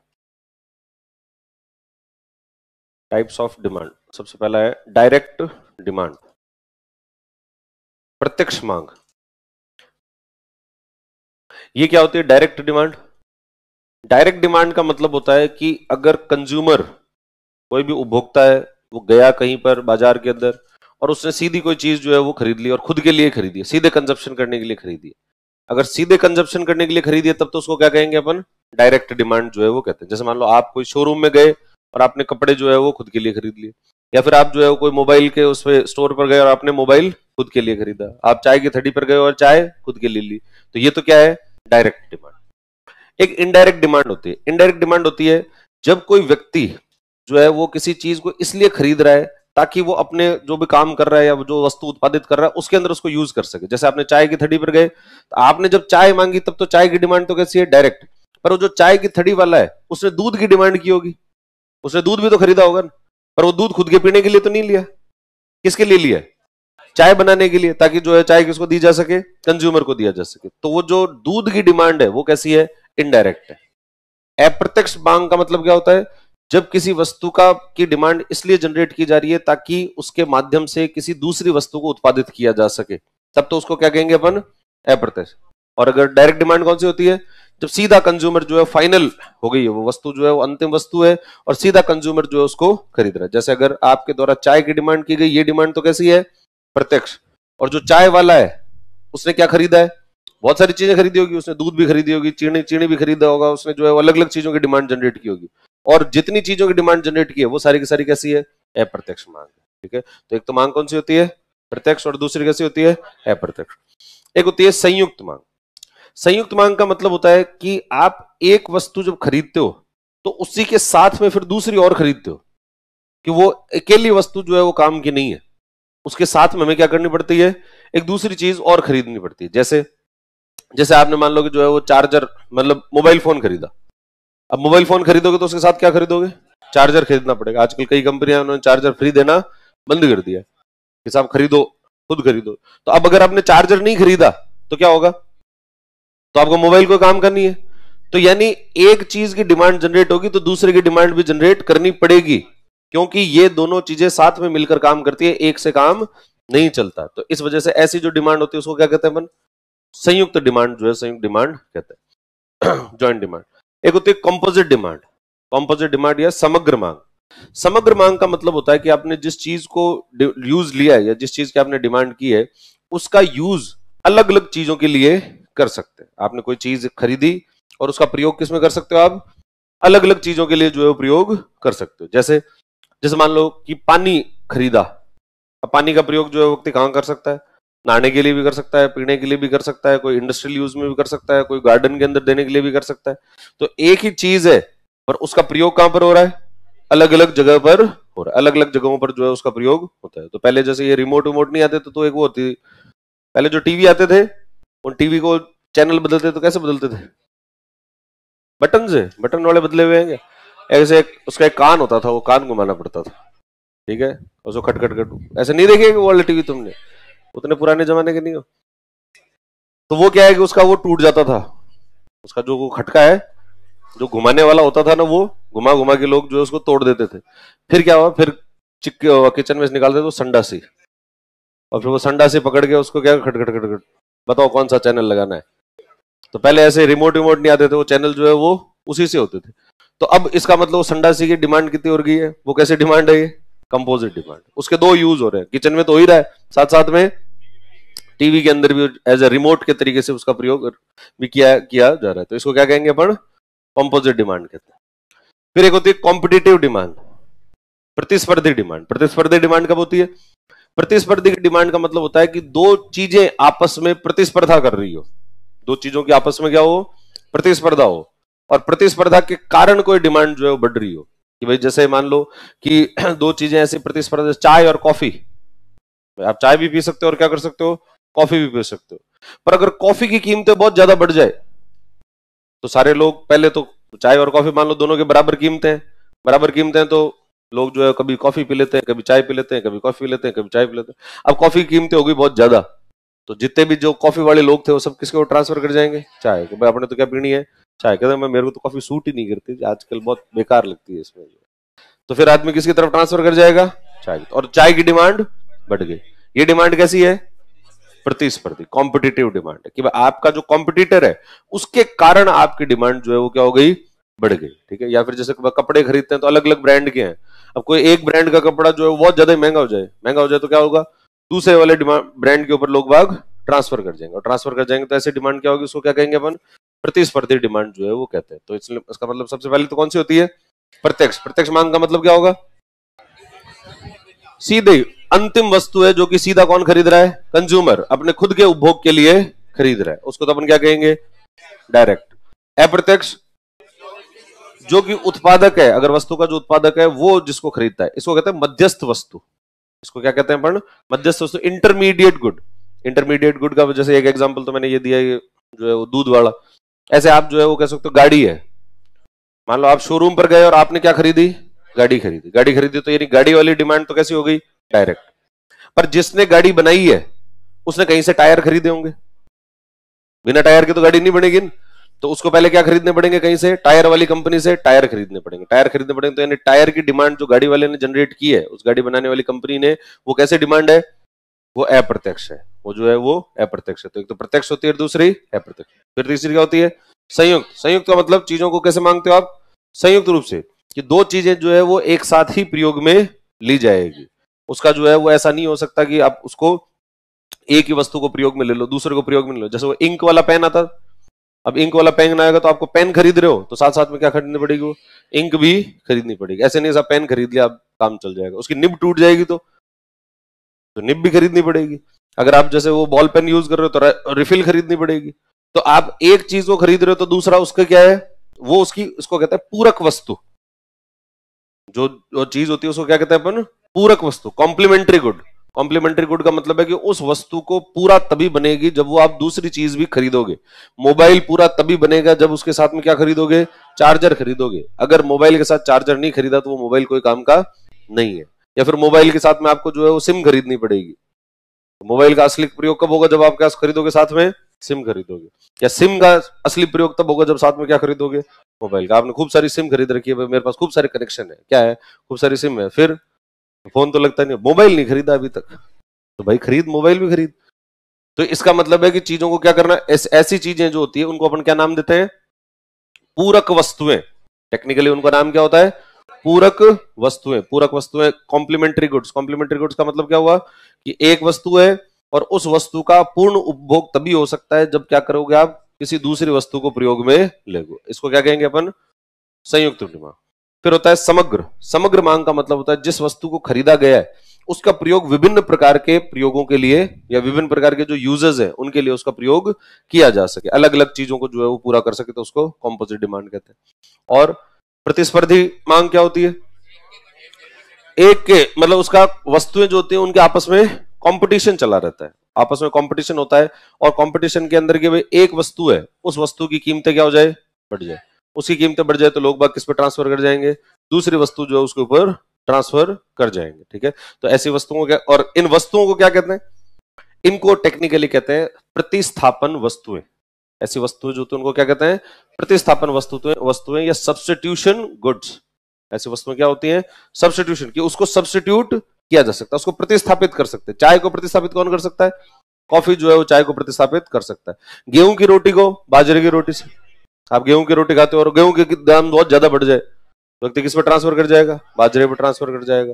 Types of demand, सबसे पहला है डायरेक्ट डिमांड, प्रत्यक्ष मांग। ये क्या होती है डायरेक्ट डिमांड? डायरेक्ट डिमांड का मतलब होता है कि अगर कंज्यूमर, कोई भी उपभोक्ता है, वो गया कहीं पर बाजार के अंदर और उसने सीधी कोई चीज जो है वो खरीद ली और खुद के लिए खरीदी, सीधे कंजप्शन करने के लिए खरीदी। अगर सीधे कंजप्शन करने के लिए खरीदी तब तो उसको क्या कहेंगे अपन? डायरेक्ट डिमांड जो है वो कहते हैं। जैसे मान लो आप कोई शोरूम में गए और आपने कपड़े जो है वो खुद के लिए खरीद लिए, या फिर आप जो है कोई मोबाइल के उस पे स्टोर पर गए और आपने मोबाइल खुद के लिए खरीदा, आप चाय की थड़ी पर गए और चाय खुद के लिए ली, तो ये तो क्या है? Direct demand. एक इनडायरेक्ट डिमांड होती है। इनडायरेक्ट डिमांड होती है जब कोई व्यक्ति जो है वो किसी चीज को इसलिए खरीद रहा है ताकि वो अपने जो भी काम कर रहा है या जो वस्तु उत्पादित कर रहा है उसके अंदर उसको यूज कर सके। जैसे आपने चाय की थड़ी पर गए, तो आपने जब चाय मांगी तब तो चाय की डिमांड तो कैसी है? डायरेक्ट। पर वो जो चाय की थड़ी वाला है उसने दूध की डिमांड की होगी, उसने दूध भी तो खरीदा होगा ना, पर वो दूध खुद के पीने के लिए तो नहीं लिया। किसके लिए लिया? चाय बनाने के लिए, ताकि जो है चाय किसको दी जा सके? कंज्यूमर को दिया जा सके। तो वो जो दूध की डिमांड है वो कैसी है? इनडायरेक्ट है। अप्रत्यक्ष मांग का मतलब क्या होता है? जब किसी वस्तु का की डिमांड इसलिए जनरेट की जा रही है ताकि उसके माध्यम से किसी दूसरी वस्तु को उत्पादित किया जा सके, तब तो उसको क्या कहेंगे अपन? अप्रत्यक्ष। और अगर डायरेक्ट डिमांड कौन सी होती है? जब सीधा कंज्यूमर जो है फाइनल हो गई है, वो वस्तु जो है वो अंतिम वस्तु है और सीधा कंज्यूमर जो है उसको खरीद रहा है। जैसे अगर आपके द्वारा चाय की डिमांड की गई, ये डिमांड तो कैसी है? प्रत्यक्ष। और जो चाय वाला है उसने क्या खरीदा है? बहुत सारी चीजें खरीदी होगी, उसने दूध भी खरीदी होगी, चीनी भी खरीदा होगा, उसने जो है अलग अलग चीजों की डिमांड जनरेट की होगी, और जितनी चीजों की डिमांड जनरेट की है वो सारी की सारी कैसी है? अप्रत्यक्ष मांग। ठीक है, तो एक तो मांग कौन सी होती है? प्रत्यक्ष, और दूसरी कैसी होती है? अप्रत्यक्ष। एक होती है संयुक्त मांग। संयुक्त मांग का मतलब होता है कि आप एक वस्तु जब खरीदते हो तो उसी के साथ में फिर दूसरी और खरीदते हो, कि वो अकेली वस्तु जो है वो काम की नहीं है, उसके साथ में हमें क्या करनी पड़ती है? एक दूसरी चीज और खरीदनी पड़ती है। जैसे आपने मान लो कि जो है वो चार्जर, मतलब मोबाइल फोन खरीदा। अब मोबाइल फोन खरीदोगे तो उसके साथ क्या खरीदोगे? चार्जर खरीदना पड़ेगा। आजकल कई कंपनियां उन्होंने चार्जर फ्री देना बंद कर दिया कि साहब खरीदो, खुद खरीदो। तो अब अगर आपने चार्जर नहीं खरीदा तो क्या होगा? तो आपको मोबाइल को काम करनी है। तो यानी एक चीज की डिमांड जनरेट होगी तो दूसरे की डिमांड भी जनरेट करनी पड़ेगी, क्योंकि ये दोनों चीजें साथ में मिलकर काम करती है, एक से काम नहीं चलता। तो इस वजह से ऐसी जो डिमांड होती है उसको क्या कहते हैं अपन? संयुक्त डिमांड जो है, संयुक्त डिमांड कहते हैं। Joint demand. एक होती है कंपोजिट डिमांड। कंपोजिट डिमांड या समग्र मांग। समग्र मांग का मतलब होता है कि आपने जिस चीज को यूज लिया है या जिस चीज की आपने डिमांड की है उसका यूज अलग अलग चीजों के लिए कर सकते हैं। आपने कोई चीज खरीदी और उसका प्रयोग किसमें कर सकते हो आप? अलग अलग चीजों के लिए जो है प्रयोग कर सकते हो। जैसे जैसे मान लो कि पानी खरीदा, अब पानी का प्रयोग जो है व्यक्ति कहाँ कर सकता है? नहाने के लिए भी कर सकता है, पीने के लिए भी कर सकता है, कोई इंडस्ट्रियल यूज में भी कर सकता है, कोई गार्डन के अंदर देने के लिए भी कर सकता है। तो एक ही चीज है पर उसका प्रयोग कहां पर हो रहा है? अलग अलग जगह पर हो रहा है। अलग अलग जगहों पर जो है उसका प्रयोग होता है। तो पहले जैसे ये रिमोट विमोट नहीं आते थे तो एक वो होती, पहले जो टीवी आते थे उन टीवी को चैनल बदलते तो कैसे बदलते थे? बटन से। बटन वाले बदले हुए हैं क्या? ऐसे उसका एक कान होता था, वो कान घुमाना पड़ता था, ठीक है, उसको खट खट खट ऐसे नहीं देखे वो वाले टीवी तुमने? उतने पुराने जमाने के नहीं हो। तो वो क्या है कि उसका वो टूट जाता था, उसका जो वो खटका है जो घुमाने वाला होता था ना, वो घुमा घुमा के लोग जो है उसको तोड़ देते थे। फिर क्या हुआ, फिर किचन में से निकालते तो संडासी, और फिर वो संडासी पकड़ के उसको क्या खट खट खट खट बताओ कौन सा चैनल लगाना है। तो पहले ऐसे रिमोट रिमोट नहीं आते थे, वो चैनल जो है वो उसी से होते थे। तो अब इसका मतलब संडासी की डिमांड कितनी हो गई है? वो कैसे डिमांड है? ये कंपोजिट डिमांड। उसके दो यूज हो रहे हैं, किचन में तो हो ही रहा है, साथ साथ में टीवी के अंदर भी एज ए रिमोट के तरीके से उसका प्रयोग भी किया जा रहा है। तो इसको क्या कहेंगे अपन? कंपोजिट डिमांड कहते हैं। फिर एक होती है कॉम्पिटिटिव डिमांड, प्रतिस्पर्धी डिमांड। प्रतिस्पर्धी डिमांड कब होती है? प्रतिस्पर्धी की डिमांड का मतलब होता है कि दो चीजें आपस में प्रतिस्पर्धा कर रही हो, दो चीजों की आपस में क्या हो? प्रतिस्पर्धा हो, और प्रतिस्पर्धा के कारण कोई डिमांड जो है वो बढ़ रही हो। कि भाई जैसे मान लो कि दो चीजें ऐसी प्रतिस्पर्धा, चाय और कॉफी, आप चाय भी पी सकते हो और क्या कर सकते हो? कॉफी भी पी सकते हो। पर अगर कॉफी की कीमतें बहुत ज्यादा बढ़ जाए तो सारे लोग, पहले तो चाय और कॉफी मान लो दोनों के बराबर कीमतें हैं, बराबर कीमतें हैं, तो लोग जो है कभी कॉफी पी लेते हैं, कभी चाय पी लेते हैं, कभी कॉफी पी लेते हैं, कभी चाय पी लेते हैं। अब कॉफी की कीमतें हो गई बहुत ज्यादा, तो जितने भी जो कॉफी वाले लोग थे वो सब किसके ओर ट्रांसफर कर जाएंगे? चाय को। भाई आपने तो क्या पीनी है? चाय। कहते हैं मेरे को तो कॉफी सूट ही नहीं करती, आजकल बहुत बेकार लगती है इसमें। तो फिर आदमी किसकी तरफ ट्रांसफर कर जाएगा? चाय। और चाय की डिमांड बढ़ गई। ये डिमांड कैसी है? प्रतिस्पर्धी, कॉम्पिटिटिव डिमांड है कि भाई आपका जो कॉम्पिटिटर है उसके कारण आपकी डिमांड जो है वो क्या हो गई? बढ़ गई। ठीक है। या फिर जैसे कपड़े खरीदते हैं तो अलग अलग ब्रांड के हैं, अब कोई एक ब्रांड का कपड़ा जो है बहुत ज्यादा महंगा हो जाए तो क्या होगा? दूसरे वाले ब्रांड के ऊपर लोग बाग ट्रांसफर कर जाएंगे, और ट्रांसफर कर जाएंगे तो ऐसी डिमांड क्या होगी? उसको क्या कहेंगे अपन? प्रतिस्पर्धी डिमांड जो है वो कहते हैं। तो इसलिए इसका मतलब सबसे पहले तो कौन सी होती है? प्रत्यक्ष। प्रत्यक्ष मांग का मतलब क्या होगा? सीधे अंतिम वस्तु है जो कि सीधा कौन खरीद रहा है? कंज्यूमर अपने खुद के उपभोग के लिए खरीद रहा है, उसको तो अपन क्या कहेंगे? डायरेक्ट। अप्रत्यक्ष जो कि उत्पादक है, अगर वस्तु का जो उत्पादक है वो जिसको खरीदता है, इसको कहते हैं मध्यस्थ वस्तु। इसको क्या कहते हैं अपन? मध्यस्थ वस्तु, इंटरमीडिएट गुड। इंटरमीडिएट गुड का जैसे एक एग्जांपल तो मैंने ये दिया, ये जो है वो दूध वाला। ऐसे आप जो है वो कह सकते हो गाड़ी है, मान लो आप शोरूम पर गए और आपने क्या खरीदी? गाड़ी खरीदी। गाड़ी खरीदी तो यानी गाड़ी वाली डिमांड तो कैसी हो गई? डायरेक्ट। पर जिसने गाड़ी बनाई है उसने कहीं से टायर खरीदे होंगे, बिना टायर के तो गाड़ी नहीं बनेगी। तो उसको पहले क्या खरीदने पड़ेंगे? कहीं से, टायर वाली कंपनी से टायर खरीदने पड़ेंगे। टायर खरीदने पड़ेंगे तो यानी टायर की डिमांड जो गाड़ी वाले ने जनरेट की है, उस गाड़ी बनाने वाली कंपनी ने, वो कैसे डिमांड है? वो अप्रत्यक्ष है। वो जो है वो अप्रत्यक्ष है। तो एक तो प्रत्यक्ष होती है, दूसरी अप्रत्यक्ष। फिर तीसरी क्या होती है? संयुक्त। संयुक्त का मतलब चीजों को कैसे मांगते हो आप? संयुक्त रूप से, कि दो चीजें जो है वो एक साथ ही प्रयोग में ली जाएगी। उसका जो है वो ऐसा नहीं हो सकता कि आप उसको एक ही वस्तु को प्रयोग में ले लो, दूसरे को प्रयोग में ले लो। जैसे वो इंक वाला पेन आता, अब इंक वाला पेन आएगा तो आपको पेन खरीद रहे हो तो साथ साथ में क्या खरीदनी पड़ेगी? वो इंक भी खरीदनी पड़ेगी। ऐसे नहीं सब पेन खरीद लिया अब काम चल जाएगा, उसकी निब टूट जाएगी तो निब भी खरीदनी पड़ेगी। अगर आप जैसे वो बॉल पेन यूज कर रहे हो तो रिफिल खरीदनी पड़ेगी। तो आप एक चीज को खरीद रहे हो तो दूसरा उसका क्या है? वो उसकी, उसको कहते हैं पूरक वस्तु। जो चीज होती है उसको क्या कहते हैं अपन? पूरक वस्तु, कॉम्प्लीमेंट्री गुड। कॉम्प्लीमेंट्री गुड का मतलब है कि उस वस्तु को पूरा तभी बनेगी जब वो आप दूसरी चीज भी खरीदोगे। मोबाइल पूरा तभी बनेगा जब उसके साथ में क्या खरीदोगे? चार्जर खरीदोगे। अगर मोबाइल के साथ चार्जर नहीं खरीदा तो वो मोबाइल कोई काम का नहीं है। या फिर मोबाइल के साथ में आपको जो है वो सिम खरीदनी पड़ेगी। मोबाइल का असली प्रयोग कब होगा? जब आप क्या खरीदोगे? साथ में सिम खरीदोगे। या सिम का असली प्रयोग तब होगा जब साथ में क्या खरीदोगे? मोबाइल का। आपने खूब सारी सिम खरीद रखी है, मेरे पास खूब सारे कनेक्शन है, क्या है? खूब सारी सिम है, फिर फोन तो लगता नहीं, मोबाइल नहीं खरीदा अभी तक। तो भाई खरीद, मोबाइल भी खरीद। तो इसका मतलब है कि चीजों को क्या करना, ऐसी चीजें जो होती है उनको अपन क्या नाम देते हैं, पूरक वस्तुएं। टेक्निकली उनका नाम क्या होता है, पूरक वस्तुएं। पूरक वस्तुएं, कॉम्प्लीमेंट्री गुड्स। कॉम्प्लीमेंट्री गुड्स का मतलब क्या हुआ कि एक वस्तु है और उस वस्तु का पूर्ण उपभोग तभी हो सकता है जब क्या करोगे आप, किसी दूसरी वस्तु को प्रयोग में लेगो। इसको क्या कहेंगे अपन, संयुक्त डिमांड। फिर होता है समग्र। समग्र मांग का मतलब होता है जिस वस्तु को खरीदा गया है उसका प्रयोग विभिन्न प्रकार के प्रयोगों के लिए या विभिन्न प्रकार के जो यूजर्स है उनके लिए उसका प्रयोग किया जा सके, अलग अलग चीजों को जो है वो पूरा कर सके, तो उसको कॉम्पोजिट डिमांड कहते हैं। और प्रतिस्पर्धी मांग क्या होती है, एक के मतलब उसका वस्तुएं जो होती है उनके आपस में कंपटीशन चला रहता है, आपस में कंपटीशन होता है। और कंपटीशन के अंदर के भाई एक वस्तु है, उस वस्तु की कीमतें क्या हो जाए, बढ़ जाए। उसकी कीमतें बढ़ जाए तो लोग बाग किस पे ट्रांसफर कर जाएंगे, दूसरी वस्तु जो है उसके ऊपर ट्रांसफर कर जाएंगे। ठीक है, तो ऐसी वस्तुओं को क्या, और इन वस्तुओं को क्या कहते हैं, इनको टेक्निकली कहते हैं प्रतिस्थापन वस्तुएं। ऐसी वस्तुएं जो होती है उनको क्या कहते हैं, प्रतिस्थापन वस्तुएं, वस्तुएं या सब्स्टिट्यूशन गुड्स। ऐसी वस्तुएं क्या होती हैं, सब्स्टिट्यूशन की, उसको सब्स्टिट्यूट किया जा सकता है, उसको प्रतिस्थापित कर सकते हैं। चाय को प्रतिस्थापित कौन कर सकता है, कॉफी जो है वो चाय को प्रतिस्थापित कर सकता है। गेहूं की रोटी को बाजरे की रोटी से, आप गेहूं की रोटी खाते हो और गेहूं के दाम बहुत ज्यादा बढ़ जाए तो व्यक्ति किस पे ट्रांसफर कर जाएगा, बाजरे पे ट्रांसफर कर जाएगा।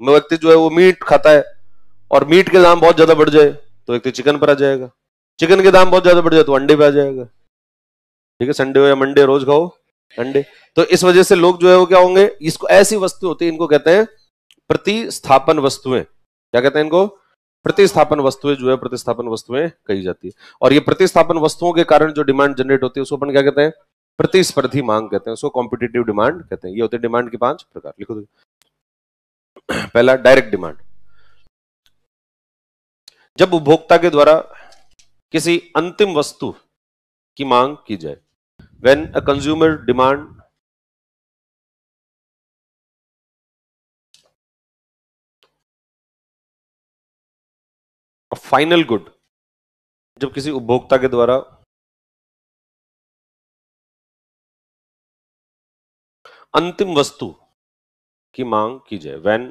व्यक्ति जो है वो मीट खाता है और मीट के दाम बहुत ज्यादा बढ़ जाए तो व्यक्ति चिकन पर आ जाएगा, चिकन के दाम बहुत ज्यादा बढ़ जाए तो अंडे पे आ जाएगा। ठीक है, संडे हो या मंडे रोज खाओ अंडे। तो इस वजह से लोग जो है वो क्या होंगे, इसको ऐसी वस्तु होती है इनको कहते हैं प्रतिस्थापन वस्तुएं। क्या कहते हैं इनको, प्रतिस्थापन वस्तुएं जो है, प्रतिस्थापन वस्तुएं कही जाती है। और ये प्रतिस्थापन वस्तुओं के कारण जो डिमांड जनरेट होती है उसको अपन क्या कहते हैं, प्रतिस्पर्धी मांग कहते हैं, उसको कॉम्पिटिटिव डिमांड कहते हैं। ये होते हैं डिमांड के 5 प्रकार, लिखो दो। पहला डायरेक्ट डिमांड, जब उपभोक्ता के द्वारा किसी अंतिम वस्तु की मांग की जाए। When a consumer demand a final good, जब किसी उपभोक्ता के द्वारा अंतिम वस्तु की मांग की जाए। When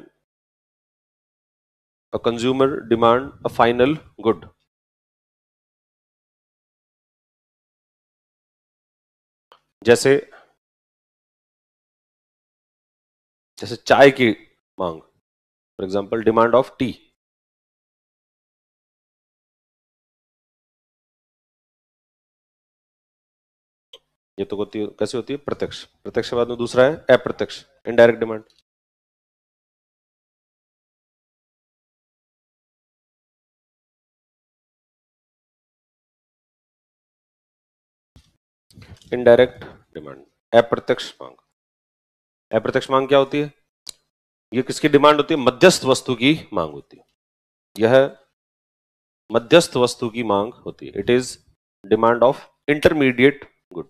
a consumer demand a final good. जैसे जैसे चाय की मांग, for example demand of T. ये तो होती है, कैसे होती है, प्रत्यक्ष। प्रत्यक्ष के बाद में दूसरा है अप्रत्यक्ष, इनडायरेक्ट डिमांड। इनडायरेक्ट डिमांड, अप्रत्यक्ष मांग। अप्रत्यक्ष मांग क्या होती है, ये किसकी डिमांड होती है, मध्यस्थ वस्तु की मांग होती है। यह मध्यस्थ वस्तु की मांग होती है। It is demand of intermediate good.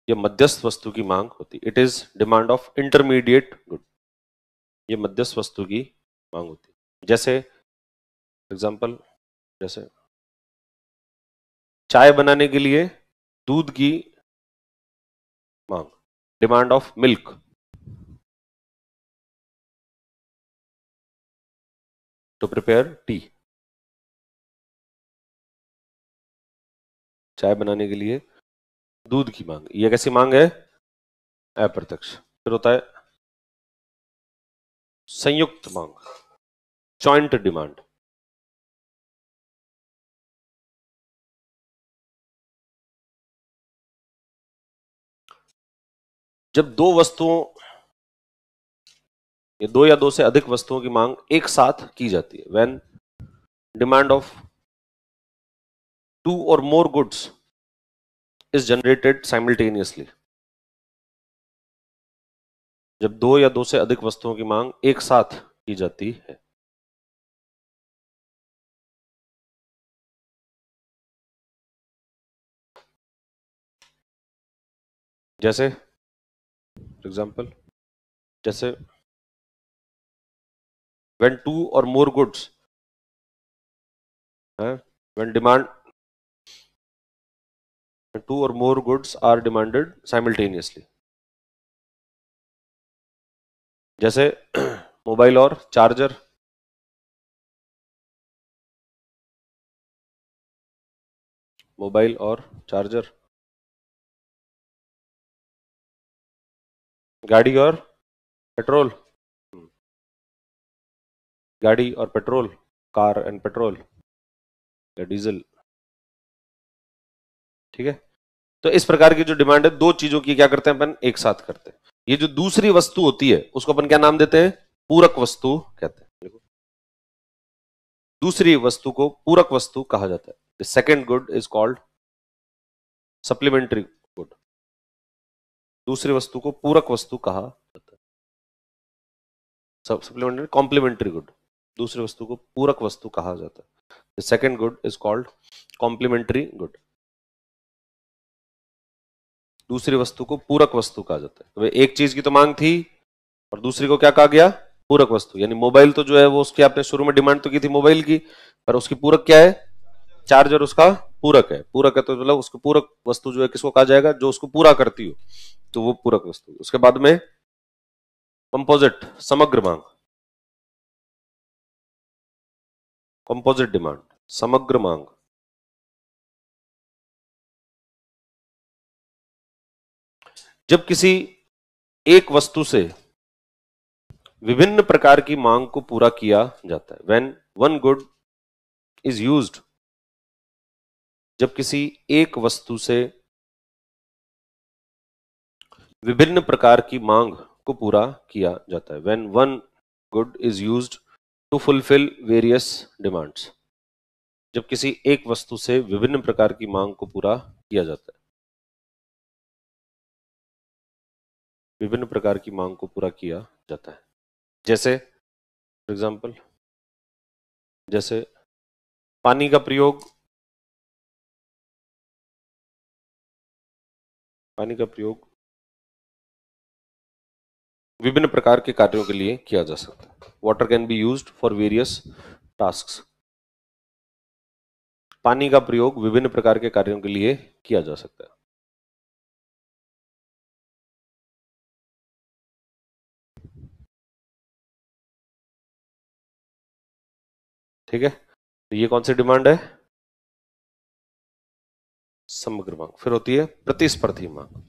ये मध्यस्थ वस्तु की मांग होती है। It is demand of intermediate good. ये मध्यस्थ वस्तु की मांग होती है। जैसे एग्जांपल, जैसे चाय बनाने के लिए दूध की मांग, demand of milk. To prepare tea, चाय बनाने के लिए दूध की मांग, ये कैसी मांग है, अप्रत्यक्ष। फिर होता है संयुक्त मांग, जॉइंट डिमांड। जब दो वस्तुओं या दो या दो से अधिक वस्तुओं की मांग एक साथ की जाती है। व्हेन डिमांड ऑफ टू और more goods is generated simultaneously. जब दो या दो से अधिक वस्तुओं की मांग एक साथ की जाती है। जैसे एग्जांपल, जैसे when two or more goods when demand when two or more goods are demanded simultaneously। जैसे मोबाइल और चार्जर मोबाइल और चार्जर, गाड़ी और पेट्रोल, गाड़ी और पेट्रोल, कार एंड पेट्रोल या डीजल। ठीक है, तो इस प्रकार की जो डिमांड है, दो चीजों की क्या करते हैं अपन, एक साथ करते हैं। ये जो दूसरी वस्तु होती है उसको अपन क्या नाम देते हैं, पूरक वस्तु कहते हैं। देखो, दूसरी वस्तु को पूरक वस्तु कहा जाता है। The second good is called supplementary good. दूसरी वस्तु को पूरक वस्तु कहा जाता है। सप्लीमेंट्री, कॉम्प्लीमेंट्री गुड, दूसरी वस्तु को पूरक वस्तु कहा जाता है। The second good is called complementary good. दूसरी वस्तु को पूरक वस्तु कहा जाता है। तो एक चीज की तो मांग थी और दूसरी को क्या कहा गया, पूरक वस्तु। यानी मोबाइल तो जो है वो उसकी आपने शुरू में डिमांड तो की थी मोबाइल की, पर उसकी पूरक क्या है, चार्जर उसका पूरक है। पूरक है तो मतलब उसको पूरक वस्तु जो है किसको कहा जाएगा, जो उसको पूरा करती हो, तो वो पूरक वस्तु। उसके बाद में कंपोजिट, समग्र मांग, कंपोजिट डिमांड, समग्र मांग। जब किसी एक वस्तु से विभिन्न प्रकार की मांग को पूरा किया जाता है, when one good is used. जब किसी एक वस्तु से विभिन्न प्रकार की मांग को पूरा किया जाता है, when one good is used to fulfil various demands. जब किसी एक वस्तु से विभिन्न प्रकार की मांग को पूरा किया जाता है, विभिन्न प्रकार की मांग को पूरा किया जाता है। जैसे फॉर एग्जाम्पल, जैसे पानी का प्रयोग, पानी का प्रयोग विभिन्न प्रकार के कार्यों के लिए किया जा सकता है। Water can be used for various tasks. पानी का प्रयोग विभिन्न प्रकार के कार्यों के लिए किया जा सकता है। ठीक है, तो ये कौन सी डिमांड है, समग्र मांग। फिर होती है प्रतिस्पर्धी मांग।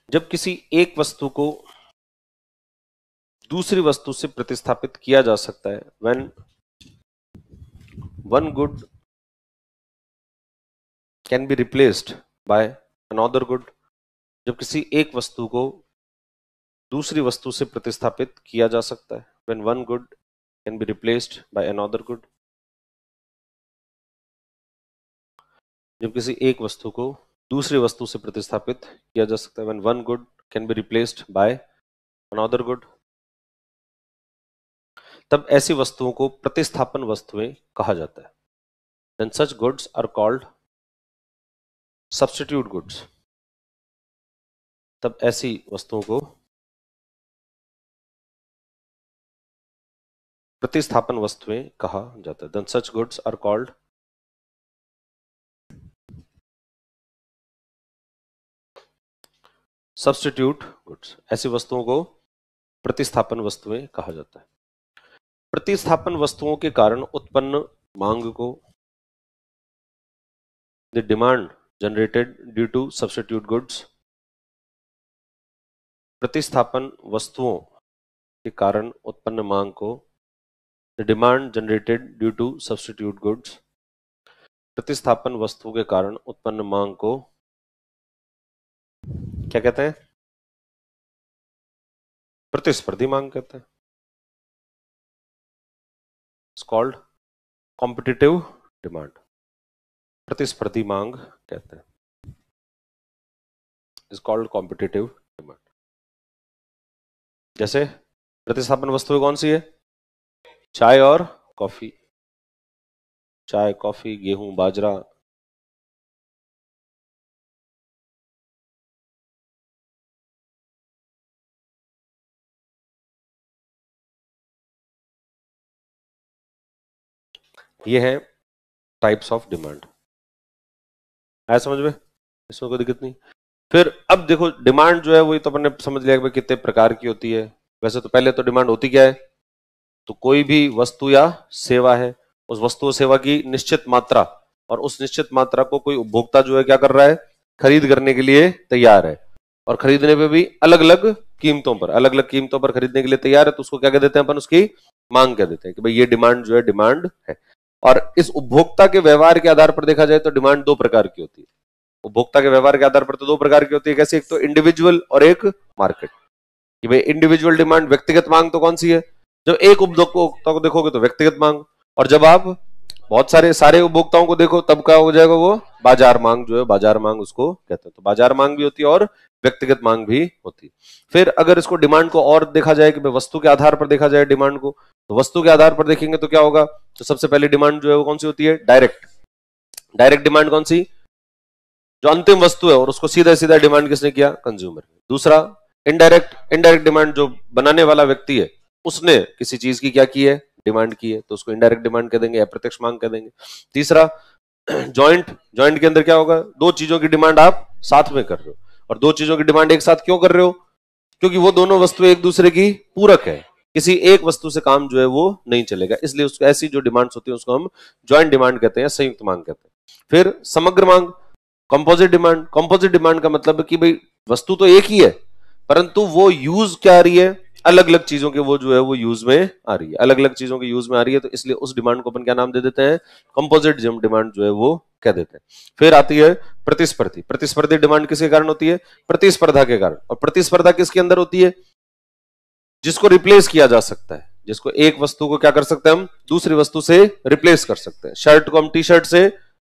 जब किसी एक वस्तु को दूसरी वस्तु से प्रतिस्थापित किया जा सकता है, when one good can be replaced by another good. जब किसी एक वस्तु को दूसरी वस्तु से प्रतिस्थापित किया जा सकता है, when one good can be replaced by another good. जब किसी एक वस्तु को दूसरी वस्तु से प्रतिस्थापित किया जा सकता है, when one good can be replaced by another good, तब ऐसी वस्तुओं को प्रतिस्थापन वस्तुएं कहा जाता है। Then such goods are called substitute goods। तब ऐसी वस्तुओं को प्रतिस्थापन वस्तुएं कहा जाता है। Then such goods are called substitute goods। ऐसी वस्तुओं को प्रतिस्थापन वस्तुएं कहा जाता है। प्रतिस्थापन वस्तुओं के कारण उत्पन्न मांग को the demand generated due to substitute goods. प्रतिस्थापन वस्तुओं के कारण उत्पन्न मांग को the demand generated due to substitute goods. प्रतिस्थापन वस्तुओं के कारण उत्पन्न मांग को क्या कहते हैं, प्रतिस्पर्धी मांग कहते हैं। इट्स कॉल्ड कॉम्पिटिटिव डिमांड, प्रतिस्पर्धी मांग कहते हैं। Is called competitive demand. जैसे प्रतिस्थापन वस्तुएं कौन सी है, चाय और कॉफी, चाय कॉफी गेहूं बाजरा। ये है टाइप्स ऑफ डिमांड। आया समझ में, इसमें कोई दिक्कत नहीं। फिर अब देखो डिमांड जो है वही तो अपने समझ लिया कि भाई कितने प्रकार की होती है। वैसे तो पहले तो डिमांड होती क्या है, तो कोई भी वस्तु या सेवा है, उस वस्तु और सेवा की निश्चित मात्रा, और उस निश्चित मात्रा को कोई उपभोक्ता जो है क्या कर रहा है, खरीद करने के लिए तैयार है, और खरीदने पे भी अलग अलग कीमतों पर खरीदने के लिए तैयार है, तो उसको क्या कह देते हैं अपन, उसकी मांग कह देते हैं कि भाई ये डिमांड जो है डिमांड है। और इस उपभोक्ता के व्यवहार के आधार पर देखा जाए तो डिमांड दो प्रकार की होती है। उपभोक्ता के व्यवहार के आधार पर तो दो प्रकार की होती है, कैसे, एक तो इंडिविजुअल और एक मार्केट। कि भाई इंडिविजुअल डिमांड, व्यक्तिगत मांग तो कौन सी है, जब एक उपभोक्ता को देखोगे तो व्यक्तिगत मांग, और जब आप बहुत सारे उपभोक्ताओं को देखो तब क्या हो जाएगा, वो बाजार मांग जो है, बाजार मांग उसको कहते हैं। तो बाजार मांग भी होती है और व्यक्तिगत मांग भी होती है। फिर अगर इसको डिमांड को और देखा जाए कि भाई वस्तु के आधार पर देखा जाए डिमांड को, तो वस्तु के आधार पर देखेंगे तो क्या होगा, तो सबसे पहले डिमांड जो है वो कौन सी होती है, डायरेक्ट। डायरेक्ट डिमांड कौन सी, जो अंतिम वस्तु है और उसको सीधा सीधा डिमांड किसने किया, कंज्यूमर। दूसरा इनडायरेक्ट, इनडायरेक्ट डिमांड, जो बनाने वाला व्यक्ति है उसने किसी चीज की क्या की है, डिमांड की है, तो उसको इनडायरेक्ट डिमांड कह देंगे, अप्रत्यक्ष मांग कह देंगे। तीसरा जॉइंट, जॉइंट के अंदर क्या होगा, दो चीजों की डिमांड आप साथ में कर रहे हो, और दो चीजों की डिमांड एक साथ क्यों कर रहे हो, क्योंकि वो दोनों वस्तुएं एक दूसरे की पूरक है, किसी एक वस्तु से काम जो है वो नहीं चलेगा, इसलिए उसको ऐसी जो डिमांड्स होती है उसको हम जॉइंट डिमांड कहते हैं, संयुक्त मांग कहते हैं। फिर समग्र मांग, कंपोजिट डिमांड। कंपोजिट डिमांड का मतलब है कि भाई वस्तु तो एक ही है, परंतु वो यूज क्या आ रही है, अलग अलग चीजों के वो जो है वो यूज में आ रही है, अलग अलग चीजों के यूज में आ रही है, तो इसलिए उस डिमांड को अपन क्या नाम दे देते हैं, कंपोजिट डिमांड जो है वो कह देते हैं। फिर आती है प्रतिस्पर्धी। प्रतिस्पर्धी डिमांड किसके कारण होती है, प्रतिस्पर्धा के कारण। और प्रतिस्पर्धा किसके अंदर होती है, जिसको रिप्लेस किया जा सकता है, जिसको एक वस्तु को क्या कर सकते हैं हम, दूसरी वस्तु से रिप्लेस कर सकते हैं। शर्ट को हम टी शर्ट से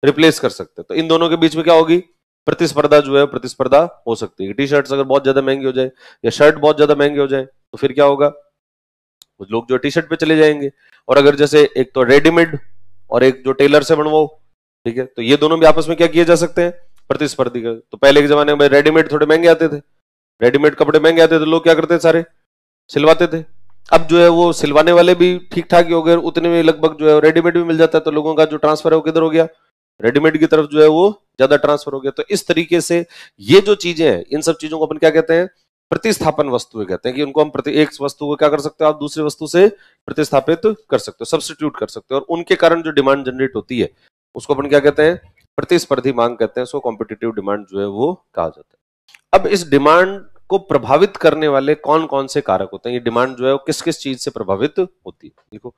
रिप्लेस कर सकते हैं, तो इन दोनों के बीच में क्या होगी, प्रतिस्पर्धा जो है, प्रतिस्पर्धा हो सकती है। टी शर्ट अगर बहुत ज्यादा महंगी हो जाए या शर्ट बहुत ज्यादा महंगी हो जाए तो फिर क्या होगा, कुछ लोग जो टी शर्ट पे चले जाएंगे। और अगर जैसे एक तो रेडीमेड और एक जो टेलर से बनवाओ, ठीक है, तो ये दोनों भी आपस में क्या किए जा सकते हैं, प्रतिस्पर्धी का। तो पहले के जमाने में रेडीमेड थोड़े महंगे आते थे, रेडीमेड कपड़े महंगे आते थे, लोग क्या करते थे, सारे सिलवाते थे। अब जो है वो सिलवाने वाले भी ठीक ठाक ही हो गए, उतने में लगभग जो है रेडीमेड भी मिल जाता है, तो लोगों का जो ट्रांसफर है वो किधर हो गया, रेडीमेड की तरफ जो है वो ज्यादा ट्रांसफर हो गया। तो इस तरीके से ये जो चीजें हैं, इन सब चीजों को अपन क्या कहते हैं, प्रतिस्थापन वस्तुएं कहते हैं, कि उनको हम एक वस्तु को क्या कर सकते हो, आप दूसरी वस्तु से प्रतिस्थापित कर सकते हो, सब्स्टिट्यूट कर सकते हो, और उनके कारण जो डिमांड जनरेट होती है उसको अपन क्या कहते हैं, प्रतिस्पर्धी मांग कहते हैं, उसको कॉम्पिटिटिव डिमांड जो है वो कहा जाता है। अब इस डिमांड को प्रभावित करने वाले कौन कौन से कारक होते हैं, ये डिमांड जो है वो किस किस चीज से प्रभावित होती है। देखो,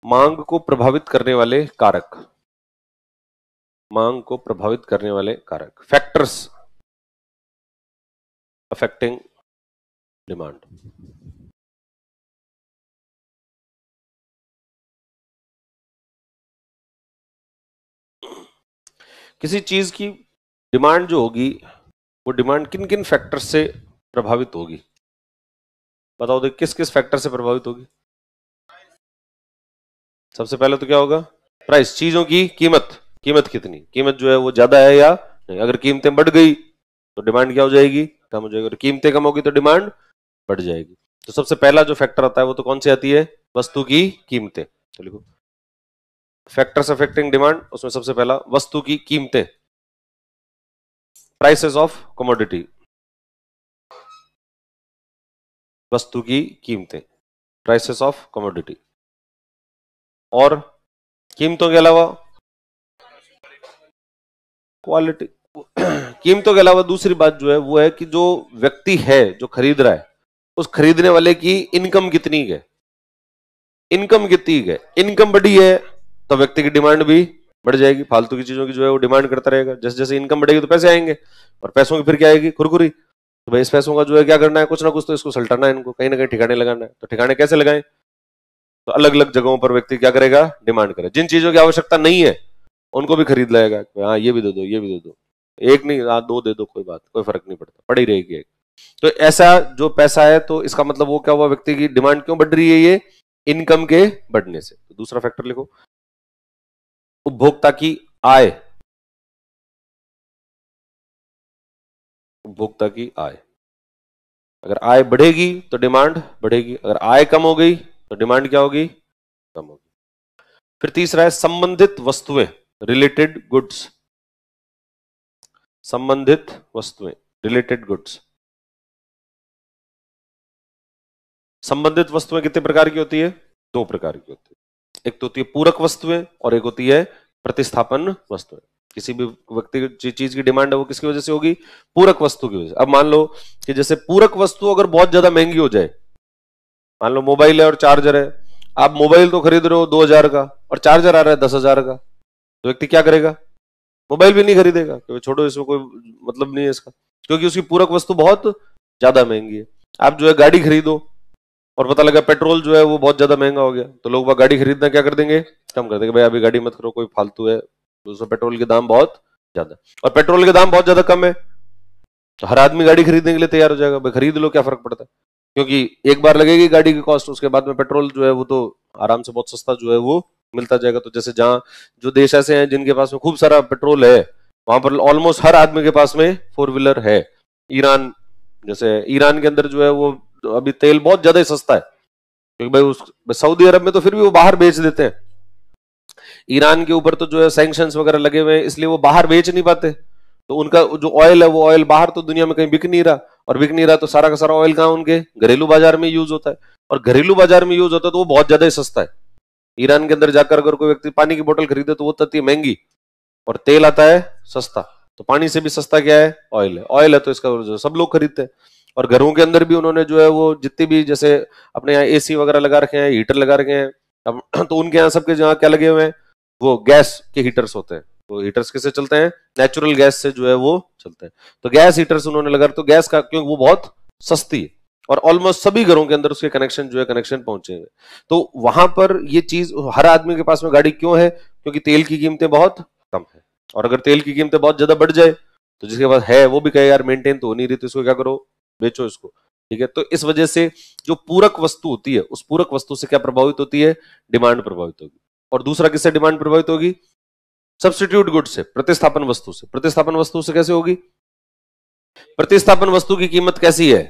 मांग को प्रभावित करने वाले कारक, मांग को प्रभावित करने वाले कारक, फैक्टर्स अफेक्टिंग डिमांड। किसी चीज की डिमांड जो होगी, वो डिमांड किन किन फैक्टर से प्रभावित होगी, बताओ, देख किस किस फैक्टर से प्रभावित होगी। सबसे पहले तो क्या होगा, प्राइस, चीजों की कीमत, कीमत कितनी, कीमत जो है वो ज्यादा है या नहीं। अगर कीमतें बढ़ गई तो डिमांड क्या हो जाएगी, कम हो जाएगी, और कीमतें कम होगी तो डिमांड बढ़ जाएगी। तो सबसे पहला जो फैक्टर आता है वो तो कौन सी आती है, वस्तु की कीमतें। तो लिखो फैक्टर्स अफेक्टिंग डिमांड, उसमें सबसे पहला वस्तु की कीमतें, प्राइसेस ऑफ कमोडिटी, वस्तु की कीमतें, प्राइसेस ऑफ कमोडिटी। और कीमतों के अलावा क्वालिटी। कीमतों के अलावा दूसरी बात जो है वो है कि जो व्यक्ति है जो खरीद रहा है, उस खरीदने वाले की इनकम कितनी है, इनकम कितनी है, इनकम बढ़ी है तो व्यक्ति की डिमांड भी बढ़ जाएगी, फालतू की चीजों की जो है वो डिमांड करता रहेगा। जैसे जैसे इनकम बढ़ेगी तो पैसे आएंगे, और पैसों की फिर क्या आएगी, खुरखुरी। तो भाई इस पैसों का जो है क्या करना है, कुछ ना कुछ तो इसको सल्टाना है, इनको कहीं ना कहीं ठिकाने लगाना है। तो ठिकाने कैसे लगाएं, तो अलग अलग जगहों पर व्यक्ति क्या करेगा, डिमांड करे। जिन चीजों की आवश्यकता नहीं है उनको भी खरीद लाएगा, हाँ ये भी दे दो, ये भी दे दो, एक नहीं, हाँ दो दे दो, कोई बात, कोई फर्क नहीं पड़ता, पड़ी रहेगी एक। तो ऐसा जो पैसा है, तो इसका मतलब वो क्या हुआ, व्यक्ति की डिमांड क्यों बढ़ रही है, ये इनकम के बढ़ने से। तो दूसरा फैक्टर लिखो, उपभोक्ता की आय, उपभोक्ता की आय। अगर आय बढ़ेगी तो डिमांड बढ़ेगी, अगर आय कम हो गई तो डिमांड क्या होगी, कम होगी। फिर तीसरा है संबंधित वस्तुएं, रिलेटेड गुड्स। संबंधित वस्तुएं, रिलेटेड गुड्स। संबंधित वस्तुएं कितने प्रकार की होती है? दो प्रकार की होती है। एक तो होती है पूरक वस्तुएं और एक होती है प्रतिस्थापन वस्तुएं। किसी भी व्यक्ति की चीज की डिमांड है वो किसकी वजह से होगी? पूरक वस्तु की वजह से। अब मान लो कि जैसे पूरक वस्तु अगर बहुत ज्यादा महंगी हो जाए, मान लो मोबाइल है और चार्जर है, आप मोबाइल तो खरीद रहे हो 2000 का और चार्जर आ रहा है 10,000 का, तो व्यक्ति क्या करेगा? मोबाइल भी नहीं खरीदेगा, क्योंकि छोड़ो इसमें कोई मतलब नहीं है इसका, क्योंकि उसकी पूरक वस्तु बहुत ज्यादा महंगी है। आप जो है गाड़ी खरीदो और पता लगा पेट्रोल जो है वो बहुत ज्यादा महंगा हो गया, तो लोग गाड़ी खरीदना क्या कर देंगे? कम कर देंगे, भाई अभी गाड़ी मत करो, कोई फालतू है, दूसरा पेट्रोल के दाम बहुत ज्यादा, और पेट्रोल के दाम बहुत ज्यादा कम है तो हर आदमी गाड़ी खरीदने के लिए तैयार हो जाएगा, भाई खरीद लो, क्या फर्क पड़ता है, क्योंकि एक बार लगेगी गाड़ी की कॉस्ट, उसके बाद में पेट्रोल जो है वो तो आराम से बहुत सस्ता जो है वो मिलता जाएगा। तो जैसे जहां जो देश ऐसे हैं जिनके पास में खूब सारा पेट्रोल है, वहां पर ऑलमोस्ट हर आदमी के पास में 4 व्हीलर है। ईरान, जैसे ईरान के अंदर जो है वो अभी तेल बहुत ज्यादा ही सस्ता है, क्योंकि भाई उस सऊदी अरब में तो फिर भी वो बाहर बेच देते हैं, ईरान के ऊपर तो जो है सैंक्शंस वगैरह लगे हुए हैं, इसलिए वो बाहर बेच नहीं पाते, तो उनका जो ऑयल है वो ऑयल बाहर तो दुनिया में कहीं बिक नहीं रहा, और बिक नहीं रहा तो सारा का सारा ऑयल कहाँ? उनके घरेलू बाजार में यूज होता है, और घरेलू बाजार में यूज होता है तो वो बहुत ज्यादा ही सस्ता है। ईरान के अंदर जाकर अगर कोई व्यक्ति पानी की बोतल खरीदे तो वो तती महंगी, और तेल आता है सस्ता, तो पानी से भी सस्ता क्या है? ऑयल है। ऑयल है तो इसका सब लोग खरीदते हैं। और घरों के अंदर भी उन्होंने जो है वो जितनी भी, जैसे अपने यहाँ एसी वगैरह लगा रखे हैं, हीटर लगा रखे हैं, अब तो उनके यहाँ सबके जहाँ क्या लगे हुए हैं? वो गैस के हीटर्स होते हैं। वो हीटर्स किससे चलते हैं? नेचुरल गैस से जो है वो चलते हैं। तो गैस हीटर्स उन्होंने लगा, तो गैस का, क्योंकि वो बहुत सस्ती है और ऑलमोस्ट सभी घरों के अंदर उसके कनेक्शन जो है कनेक्शन पहुंचे हुए, तो वहां पर ये चीज हर आदमी के पास में गाड़ी क्यों है? क्योंकि तेल की कीमतें बहुत कम है, और अगर तेल की कीमतें बहुत ज्यादा बढ़ जाए तो जिसके पास है वो भी कहे यार मेंटेन तो हो नहीं रही, तो इसको क्या करो? बेचो इसको। ठीक है, तो इस वजह से जो पूरक वस्तु होती है, उस पूरक वस्तु से क्या प्रभावित होती है? डिमांड प्रभावित होगी। और दूसरा किससे डिमांड प्रभावित होगी? सब्स्टिट्यूट गुड से, प्रतिस्थापन वस्तु से। प्रतिस्थापन वस्तु से कैसे होगी? प्रतिस्थापन वस्तु की कीमत कैसी है?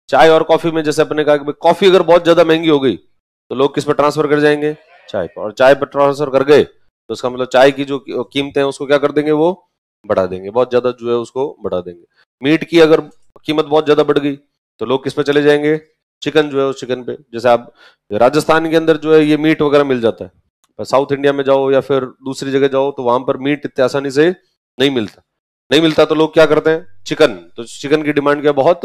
चाय और कॉफी में जैसे अपने कहा कि कॉफी अगर बहुत ज्यादा महंगी हो गई तो लोग किस पर ट्रांसफर कर जाएंगे? चाय पर। और चाय पर ट्रांसफर कर गए तो इसका मतलब चाय की जो कीमतें हैं उसको क्या कर देंगे? वो बढ़ा देंगे, बहुत ज्यादा जो है उसको बढ़ा देंगे। मीट की अगर कीमत बहुत ज्यादा बढ़ गई तो लोग किस पे चले जाएंगे? चिकन जो है उस चिकन पे। जैसे आप राजस्थान के अंदर जो है ये मीट वगैरह मिल जाता है, साउथ इंडिया में जाओ या फिर दूसरी जगह जाओ तो वहां पर मीट इतनी आसानी से नहीं मिलता तो लोग क्या करते हैं? चिकन। तो चिकन की डिमांड क्या? बहुत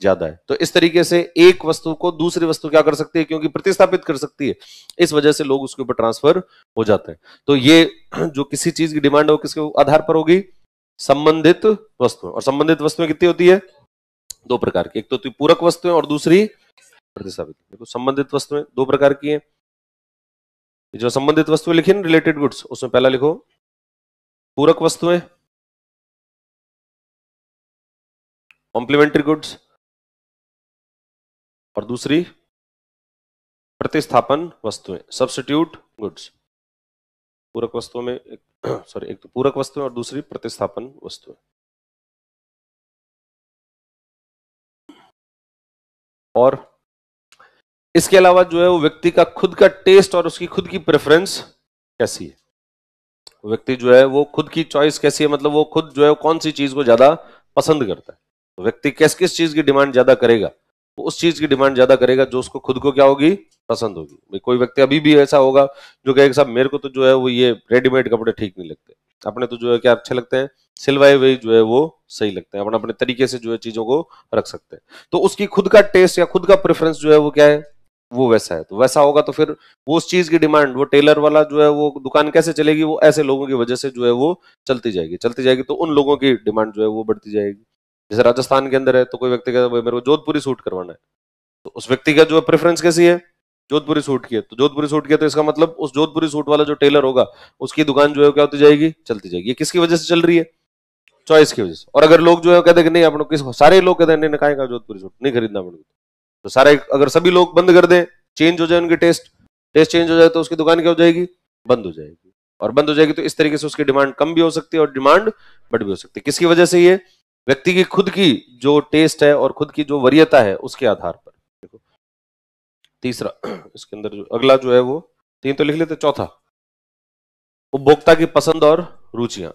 ज्यादा है। तो इस तरीके से एक वस्तु को दूसरी वस्तु क्या कर सकती है? क्योंकि प्रतिस्थापित कर सकती है, इस वजह से लोग उसके ऊपर ट्रांसफर हो जाते हैं। तो ये जो किसी चीज की डिमांड हो किसके आधार पर होगी? संबंधित वस्तुएं। और संबंधित वस्तुएं कितनी होती है? दो प्रकार की, एक तो होती है पूरक वस्तुएं और दूसरी प्रतिस्थापित। देखो संबंधित वस्तुएं दो प्रकार की हैं। जो संबंधित वस्तुएं लिखी ना, रिलेटेड गुड्स, उसमें पहला लिखो पूरक वस्तुएं, कॉम्प्लीमेंट्री गुड्स, और दूसरी प्रतिस्थापन वस्तुएं, सब्स्टिट्यूट गुड्स। पूरक वस्तुओं में सॉरी, एक तो पूरक वस्तुएं और दूसरी प्रतिस्थापन वस्तुएं। और इसके अलावा जो है वो व्यक्ति का खुद का टेस्ट और उसकी खुद की प्रेफरेंस कैसी है, व्यक्ति जो है वो खुद की चॉइस कैसी है, मतलब वो खुद जो है कौन सी चीज को ज्यादा पसंद करता है। तो व्यक्ति किस किस चीज की डिमांड ज्यादा करेगा? वो उस चीज की डिमांड ज्यादा करेगा जो उसको खुद को क्या होगी? पसंद होगी। भाई कोई व्यक्ति अभी भी ऐसा होगा जो कहेगा साहब मेरे को तो जो है वो ये रेडीमेड कपड़े ठीक नहीं लगते, अपने तो जो है क्या अच्छे लगते हैं? सिलवाए हुए जो है वो सही लगते हैं, अपने अपने तरीके से जो है चीजों को रख सकते हैं। तो उसकी खुद का टेस्ट या खुद का प्रेफरेंस जो है वो क्या है? वो वैसा है। तो वैसा होगा तो फिर वो उस चीज की डिमांड, वो टेलर वाला जो है वो दुकान कैसे चलेगी? वो ऐसे लोगों की वजह से जो है वो चलती जाएगी, तो उन लोगों की डिमांड जो है वो बढ़ती जाएगी। जैसे राजस्थान के अंदर है तो कोई व्यक्ति कहता है मेरे को जोधपुरी सूट करवाना है, तो उस व्यक्ति का जो प्रेफरेंस कैसी है? जोधपुरी सूट की है। तो जोधपुरी सूट की है तो इसका मतलब उस जोधपुरी सूट वाला जो टेलर होगा उसकी दुकान जो है क्या होती जाएगी? चलती जाएगी। ये किसकी वजह से चल रही है? चॉइस की वजह से। और अगर लोग जो है कहते हैं कि नहीं अपने किस, सारे लोग कहते हैं नहीं काहे का जोधपुरी सूट नहीं खरीदना अपने को, तो सारे अगर सभी लोग बंद कर दें, चेंज हो जाए उनके टेस्ट चेंज हो जाए तो उसकी दुकान क्या हो जाएगी? बंद हो जाएगी। और बंद हो जाएगी तो इस तरीके से उसकी डिमांड कम भी हो सकती है और डिमांड बढ़ भी हो सकती है। किसकी वजह से? ये व्यक्ति की खुद की जो टेस्ट है और खुद की जो वरीयता है उसके आधार पर। देखो तीसरा, इसके अंदर जो अगला जो है वो 3 तो लिख लेते, चौथा उपभोक्ता की पसंद और रुचियां,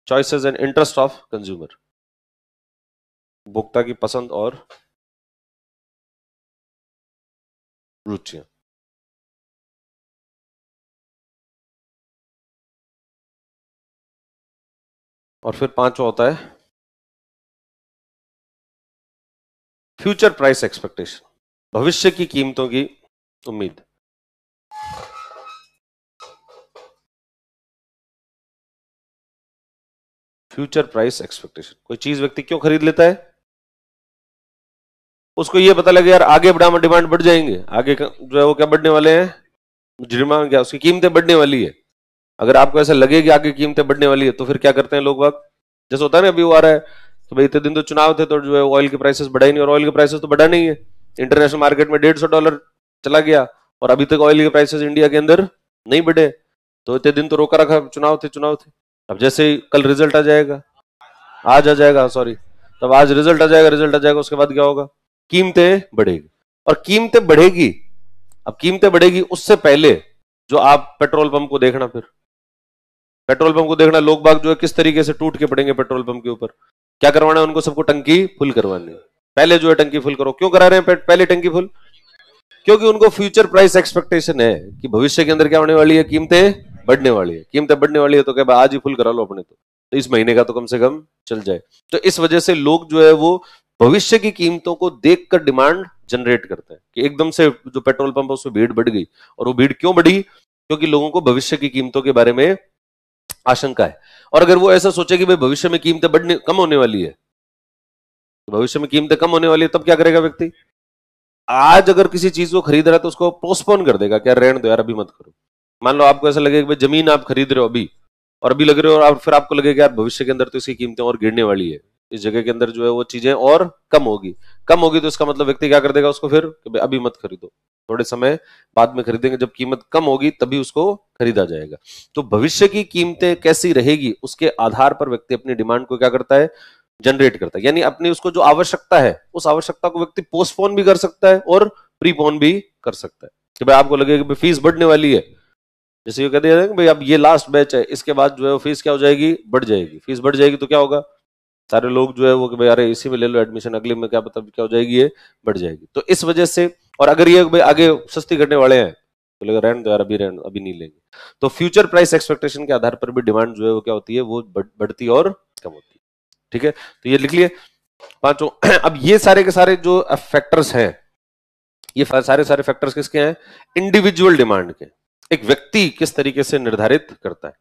choices and interest of consumer. उपभोक्ता की पसंद और रुचियां। और फिर पांचवा होता है फ्यूचर प्राइस एक्सपेक्टेशन, भविष्य की कीमतों की उम्मीद। फ्यूचर प्राइस एक्सपेक्टेशन, कोई चीज व्यक्ति क्यों खरीद लेता है? उसको ये पता लगे यार आगे डिमांड बढ़ जाएंगे, आगे जो है वो क्या बढ़ने वाले हैं, डिमांड क्या, उसकी कीमतें बढ़ने वाली है। अगर आपको ऐसा लगे कि आगे कीमतें बढ़ने वाली है तो फिर क्या करते हैं लोग बाग, जैसे होता है ना अभी वो आ रहा है तो भाई इतने दिन तो चुनाव थे तो जो है ऑयल के प्राइसेस बढ़ा ही नहीं, और ऑयल के प्राइसेस तो बढ़ा नहीं है। इंटरनेशनल मार्केट में $150 चला गया और अभी तक ऑयल के प्राइसेस इंडिया के अंदर नहीं बढ़े, तो इतने दिन तो रोका रखा, चुनाव थे। अब जैसे ही कल रिजल्ट आ जाएगा, आज आ जाएगा सॉरी, तब आज रिजल्ट आ जाएगा, उसके बाद क्या होगा, कीमतें बढ़ेगी। और कीमतें बढ़ेगी, अब कीमतें बढ़ेगी उससे पहले जो आप पेट्रोल पंप को देखना, फिर पेट्रोल पंप को देखना, लोग बाग जो है किस तरीके से टूट के पड़ेंगे पेट्रोल पंप के ऊपर। क्या करवाना है उनको, सबको टंकी फुल करवानी है। पहले जो है टंकी फुल करो, क्यों करा रहे हैं पहले टंकी फुल? क्योंकि उनको फ्यूचर प्राइस एक्सपेक्टेशन है कि भविष्य के अंदर क्या होने वाली है, कीमतें बढ़ने वाली है। कीमतें बढ़ने वाली है तो क्या आज ही फुल करा लो अपने, तो इस महीने का तो कम से कम चल जाए। तो इस वजह से लोग जो है वो भविष्य की कीमतों को देखकर डिमांड जनरेट करते हैं कि एकदम से जो पेट्रोल पंप है उसमें भीड़ बढ़ गई। और वो भीड़ क्यों बढ़ी? क्योंकि लोगों को भविष्य की कीमतों के बारे में आशंका है। और अगर वो ऐसा सोचे कि भाई भविष्य में कीमतें बढ़ने कम होने वाली है, भविष्य में कीमतें कम होने वाली है, तब क्या करेगा व्यक्ति? आज अगर किसी चीज को खरीद रहा है तो उसको पोस्टपोन कर देगा, क्या रहने दो यार अभी मत करो। मान लो आपको ऐसा लगेगा कि जमीन आप खरीद रहे हो अभी, और अभी लग रहे हो, और फिर आपको लगेगा यार भविष्य के अंदर तो इसकी कीमतें और गिरने वाली है, इस जगह के अंदर जो है वो चीजें और कम होगी, तो इसका मतलब व्यक्ति क्या कर देगा उसको फिर कि अभी मत खरीदो, थोड़े समय बाद में खरीदेंगे, जब कीमत कम होगी तभी उसको खरीदा जाएगा। तो भविष्य की कीमतें कैसी रहेगी उसके आधार पर व्यक्ति अपनी डिमांड को क्या करता है, जनरेट करता है। यानी अपनी उसको जो आवश्यकता है उस आवश्यकता को व्यक्ति पोस्टपोन भी कर सकता है और प्रीपोन भी कर सकता है। कि भाई आपको लगे कि फीस बढ़ने वाली है, जैसे ये कहते हैं कि भाई अब ये लास्ट बैच है, इसके बाद जो है फीस क्या हो जाएगी, बढ़ जाएगी। फीस बढ़ जाएगी तो क्या होगा, सारे लोग जो है वो कि भाई अरे इसी में ले लो एडमिशन, अगले में क्या पता क्या हो जाएगी, ये बढ़ जाएगी। तो इस वजह से, और अगर ये भाई आगे सस्ती करने वाले हैं तो लगा रहने दो यार, अभी नहीं लेंगे। तो फ्यूचर प्राइस एक्सपेक्टेशन के आधार पर भी डिमांड जो है वो क्या होती है, वो बढ़ती और कम होती है। ठीक है, तो ये लिख लिए पांचों। अब ये सारे के सारे जो फैक्टर्स हैं, ये सारे फैक्टर्स किसके हैं, इंडिविजुअल डिमांड के। एक व्यक्ति किस तरीके से निर्धारित करता है,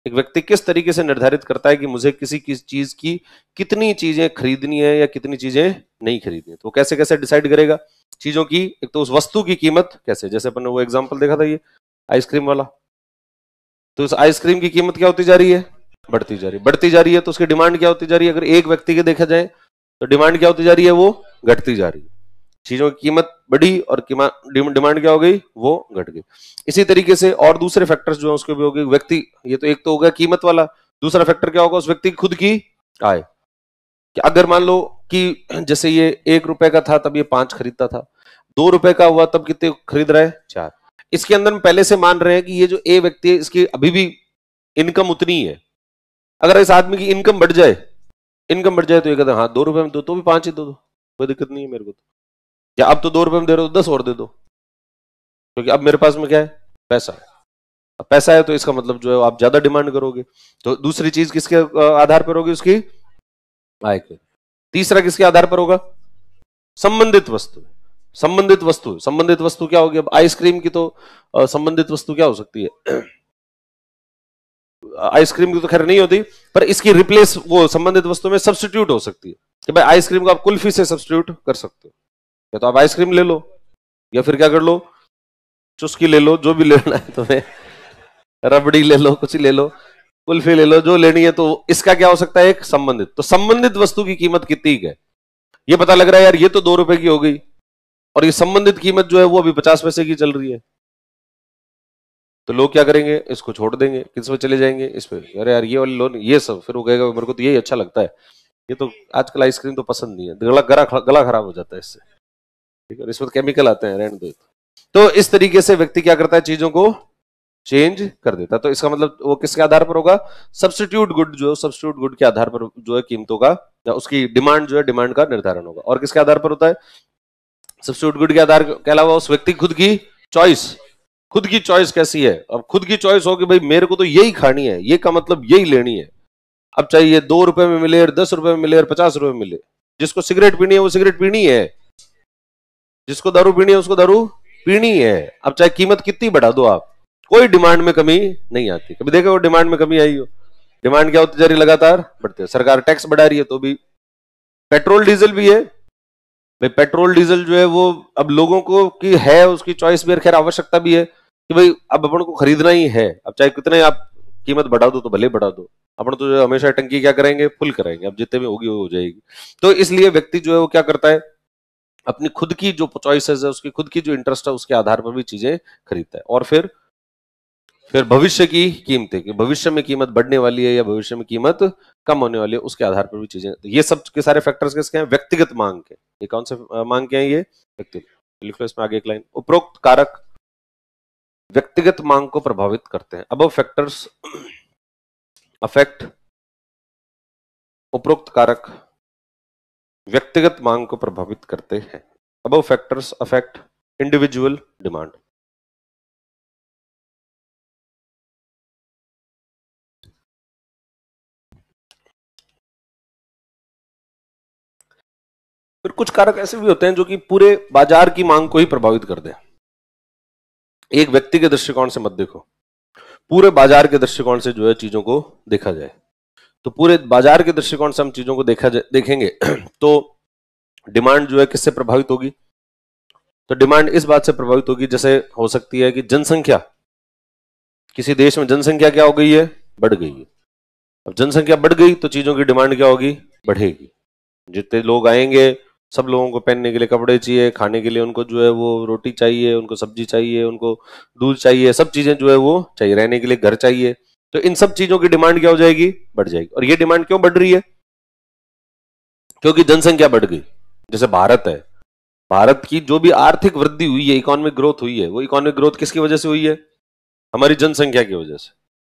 एक व्यक्ति किस तरीके से निर्धारित करता है कि मुझे किसी चीज की कितनी चीजें खरीदनी है या कितनी चीजें नहीं खरीदनी है। तो वो कैसे कैसे डिसाइड करेगा चीजों की, एक तो उस वस्तु की कीमत कैसे, जैसे अपन ने वो एग्जांपल देखा था ये आइसक्रीम वाला, तो उस आइसक्रीम की कीमत क्या होती जा रही है, बढ़ती जा रही है। तो उसकी डिमांड क्या होती जा रही है, अगर एक व्यक्ति के देखा जाए तो डिमांड क्या होती जा रही है, वो घटती जा रही है। चीजों की कीमत बढ़ी और डिमांड क्या हो गई, वो घट गई। इसी तरीके से और दूसरे फैक्टर्स जो है उसके भी हो गए, व्यक्ति, ये तो एक तो हो गया कीमत वाला, दूसरा फैक्टर क्या होगा, उस व्यक्ति की खुद की आय। कि अगर मान लो कि जैसे ये ₹1 का था तब ये 5 खरीदता था, ₹2 का हुआ तब कितने खरीद रहा है, 4। इसके अंदर हम पहले से मान रहे हैं कि ये जो ए व्यक्ति है इसकी अभी भी इनकम उतनी ही है। अगर इस आदमी की इनकम बढ़ जाए तो ये कहता है हाँ ₹2 में दो तो भी 5 ही दो, कोई दिक्कत नहीं है मेरे को, या अब तो ₹2 में दे रहे हो 10 और दे दो, क्योंकि अब मेरे पास में क्या है, पैसा है। अब पैसा है तो इसका मतलब जो है आप ज्यादा डिमांड करोगे। तो दूसरी चीज किसके आधार पर होगी, उसकी आय के। तीसरा किसके आधार पर होगा, संबंधित वस्तु। संबंधित वस्तु क्या होगी, अब आइसक्रीम की तो संबंधित वस्तु क्या हो सकती है, आइसक्रीम की तो खैर नहीं होती, पर इसकी रिप्लेस वो संबंधित वस्तु में सब्स्टिट्यूट हो सकती है। कि भाई आइसक्रीम को आप कुल्फी से सब्स्टिट्यूट कर सकते हो, या तो आप आइसक्रीम ले लो या फिर क्या कर लो, चुस्की ले लो, जो भी लेना है तुम्हें, रबड़ी ले लो, कुछ ले लो, कुल्फी ले लो, जो लेनी है। तो इसका क्या हो सकता है, एक संबंधित। तो संबंधित वस्तु की कीमत कितनी है, ये पता लग रहा है यार ये तो ₹2 की हो गई, और ये संबंधित कीमत जो है वो अभी 50 पैसे की चल रही है। तो लोग क्या करेंगे, इसको छोड़ देंगे, किस पे चले जाएंगे, इस पे, अरे यार ये वाली लोन, ये सब। फिर वो कहेगा मेरे को तो यही अच्छा लगता है, ये तो आजकल आइसक्रीम तो पसंद नहीं है, गला खराब हो जाता है इससे, ठीक है, इसमें केमिकल आते हैं, रहने दो। तो इस तरीके से व्यक्ति क्या करता है, चीजों को चेंज कर देता है। तो इसका मतलब वो किसके आधार पर होगा, सब्स्टिट्यूट गुड, जो सब्स्टिट्यूट गुड के आधार पर जो है कीमतों का या उसकी डिमांड जो है, डिमांड का निर्धारण होगा। और किसके आधार पर होता है? सब्स्टिट्यूट गुड के आधार के अलावा उस व्यक्ति खुद की चॉइस, खुद की चॉइस कैसी है? अब खुद की चॉइस होगी भाई मेरे को तो यही खानी है, ये का मतलब यही लेनी है। अब चाहिए 2 रुपए में मिले और 10 रुपए में मिले और 50 रुपए में मिले। जिसको सिगरेट पीनी है वो सिगरेट पीनी है, जिसको दारू पीनी है उसको दारू पीनी है। अब चाहे कीमत कितनी बढ़ा दो आप, कोई डिमांड में कमी नहीं आती। कभी देखा वो डिमांड में कमी आई हो? डिमांड क्या होती जा रही, लगातार बढ़ते। सरकार टैक्स बढ़ा रही है तो भी, पेट्रोल डीजल भी है भाई, पेट्रोल डीजल जो है वो अब लोगों को की है, उसकी चॉइस भी है, खैर आवश्यकता भी है कि भाई अब अपन को खरीदना ही है। अब चाहे कितने आप कीमत बढ़ा दो तो भले बढ़ा दो, अपन तो जो है हमेशा टंकी क्या करेंगे, फुल करेंगे। अब जितने में होगी वो हो जाएगी। तो इसलिए व्यक्ति जो है वो क्या करता है, अपनी खुद की जो चॉइसेस है, उसकी खुद की जो इंटरेस्ट है, उसके आधार पर भी चीजें खरीदता है। और फिर भविष्य की कीमतें, कि भविष्य में कीमत बढ़ने वाली है या भविष्य में कीमत कम होने वाली है, उसके आधार पर भी चीजें। तो ये सब के सारे फैक्टर्स किसके हैं? व्यक्तिगत मांग के। ये कौन से मांग के हैं? ये व्यक्तिगत। लिख लो इसमें आगे एक लाइन, उपरोक्त कारक व्यक्तिगत मांग को प्रभावित करते हैं। अबव फैक्टर्स अफेक्ट, उपरोक्त कारक व्यक्तिगत मांग को प्रभावित करते हैं। Above factors affect individual demand. फिर कुछ कारक ऐसे भी होते हैं जो कि पूरे बाजार की मांग को ही प्रभावित कर दे। एक व्यक्ति के दृष्टिकोण से मत देखो, पूरे बाजार के दृष्टिकोण से जो है चीजों को देखा जाए। तो पूरे बाजार के दृष्टिकोण से हम चीजों को देखेंगे तो डिमांड जो है किससे प्रभावित होगी? तो डिमांड इस बात से प्रभावित होगी, जैसे हो सकती है कि जनसंख्या, किसी देश में जनसंख्या क्या हो गई है? बढ़ गई है। अब जनसंख्या बढ़ गई तो चीजों की डिमांड क्या होगी? बढ़ेगी। जितने लोग आएंगे, सब लोगों को पहनने के लिए कपड़े चाहिए, खाने के लिए उनको जो है वो रोटी चाहिए, उनको सब्जी चाहिए, उनको दूध चाहिए, सब चीजें जो है वो चाहिए, रहने के लिए घर चाहिए। तो इन सब चीजों की डिमांड क्या हो जाएगी? बढ़ जाएगी। और ये डिमांड क्यों बढ़ रही है? क्योंकि जनसंख्या बढ़ गई। जैसे भारत है, भारत की जो भी आर्थिक वृद्धि हुई है, इकोनॉमिक ग्रोथ हुई है, वो इकोनॉमिक ग्रोथ किसकी वजह से हुई है? हमारी जनसंख्या की वजह से।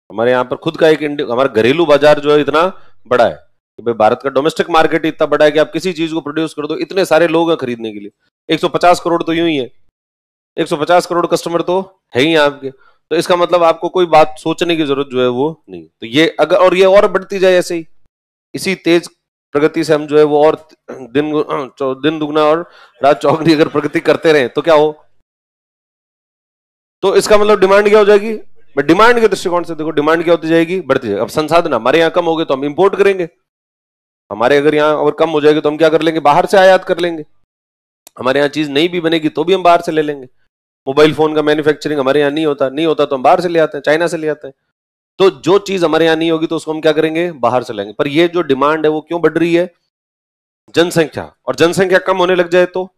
हमारे यहाँ पर खुद का एक हमारा घरेलू बाजार जो है इतना बड़ा है कि भाई भारत का डोमेस्टिक मार्केट इतना बड़ा है कि आप किसी चीज को प्रोड्यूस कर दो, इतने सारे लोग हैं खरीदने के लिए। 150 करोड़ तो यूं ही है, 150 करोड़ कस्टमर तो है ही आपके। तो इसका मतलब आपको कोई बात सोचने की जरूरत जो है वो नहीं। तो ये अगर, और ये और बढ़ती जाए ऐसे ही, इसी तेज प्रगति से हम जो है वो और दिन दुगना और रात चौगनी अगर प्रगति करते रहे तो क्या हो? तो इसका मतलब डिमांड क्या हो जाएगी? डिमांड के दृष्टिकोण से देखो, डिमांड क्या होती जाएगी? बढ़ती जाएगी। अब संसाधन हमारे यहाँ कम हो गए तो हम इंपोर्ट करेंगे, हमारे अगर यहाँ और कम हो जाएगी तो हम क्या कर लेंगे? बाहर से आयात कर लेंगे। हमारे यहाँ चीज नहीं भी बनेगी तो भी हम बाहर से ले लेंगे। मोबाइल फोन का मैन्युफैक्चरिंग हमारे यहाँ नहीं होता तो हम बाहर से ले आते हैं, चाइना से ले आते हैं। तो जो चीज हमारे यहाँ नहीं होगी तो उसको हम क्या करेंगे? बाहर से लेंगे। पर ये जो डिमांड है वो क्यों बढ़ रही है? जनसंख्या, और जनसंख्या कम होने लग जाए तो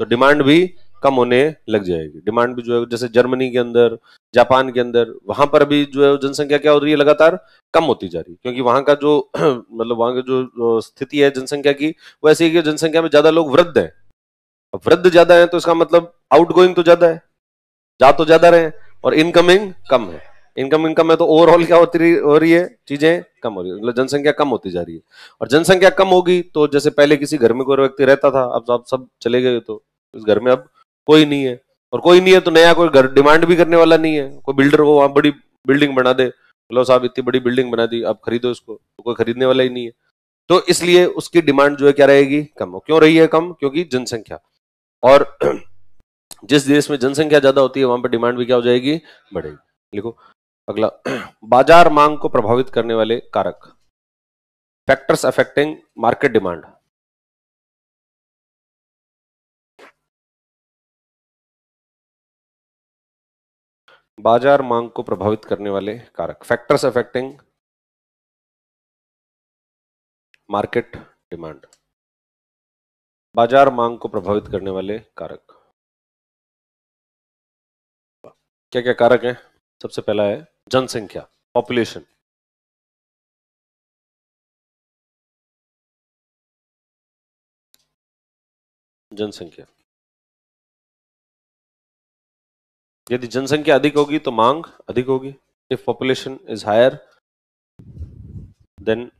डिमांड भी कम होने लग जाएगी। डिमांड भी जो है, जैसे जर्मनी के अंदर, जापान के अंदर, वहां पर भी जो है जनसंख्या क्या हो रही है? लगातार कम होती जा रही है। क्योंकि वहां का जो मतलब वहां की जो स्थिति है जनसंख्या की, वो ऐसी है कि जनसंख्या में ज्यादा लोग वृद्ध हैं। अब वृद्ध ज्यादा है तो इसका मतलब आउटगोइंग तो ज्यादा है, जा तो ज्यादा रहे हैं, और इनकमिंग कम है। इनकमिंग कम है तो ओवरऑल क्या हो रही है? चीजें कम हो रही है, मतलब जनसंख्या कम होती जा रही है। और जनसंख्या कम होगी तो जैसे पहले किसी घर में कोई व्यक्ति रहता था, अब सब चले गए, तो उस घर में अब कोई नहीं है। और कोई नहीं है तो नया कोई घर डिमांड भी करने वाला नहीं है। कोई बिल्डर वो वहां बड़ी बिल्डिंग बना दे, बोलो साहब इतनी बड़ी बिल्डिंग बना दी, आप खरीदो इसको, तो कोई खरीदने वाला ही नहीं है। तो इसलिए उसकी डिमांड जो है क्या रहेगी? कम। हो क्यों रही है कम? क्योंकि जनसंख्या। और जिस देश में जनसंख्या ज्यादा होती है वहां पर डिमांड भी क्या हो जाएगी? बढ़ेगी। लिखो अगला, बाजार मांग को प्रभावित करने वाले कारक, फैक्टर्स अफेक्टिंग मार्केट डिमांड। बाजार मांग को प्रभावित करने वाले कारक, फैक्टर्स अफेक्टिंग मार्केट डिमांड। बाजार मांग को प्रभावित करने वाले कारक क्या क्या कारक हैं? सबसे पहला है जनसंख्या, पॉपुलेशन। जनसंख्या, यदि जनसंख्या अधिक होगी तो मांग अधिक होगी। If population is higher then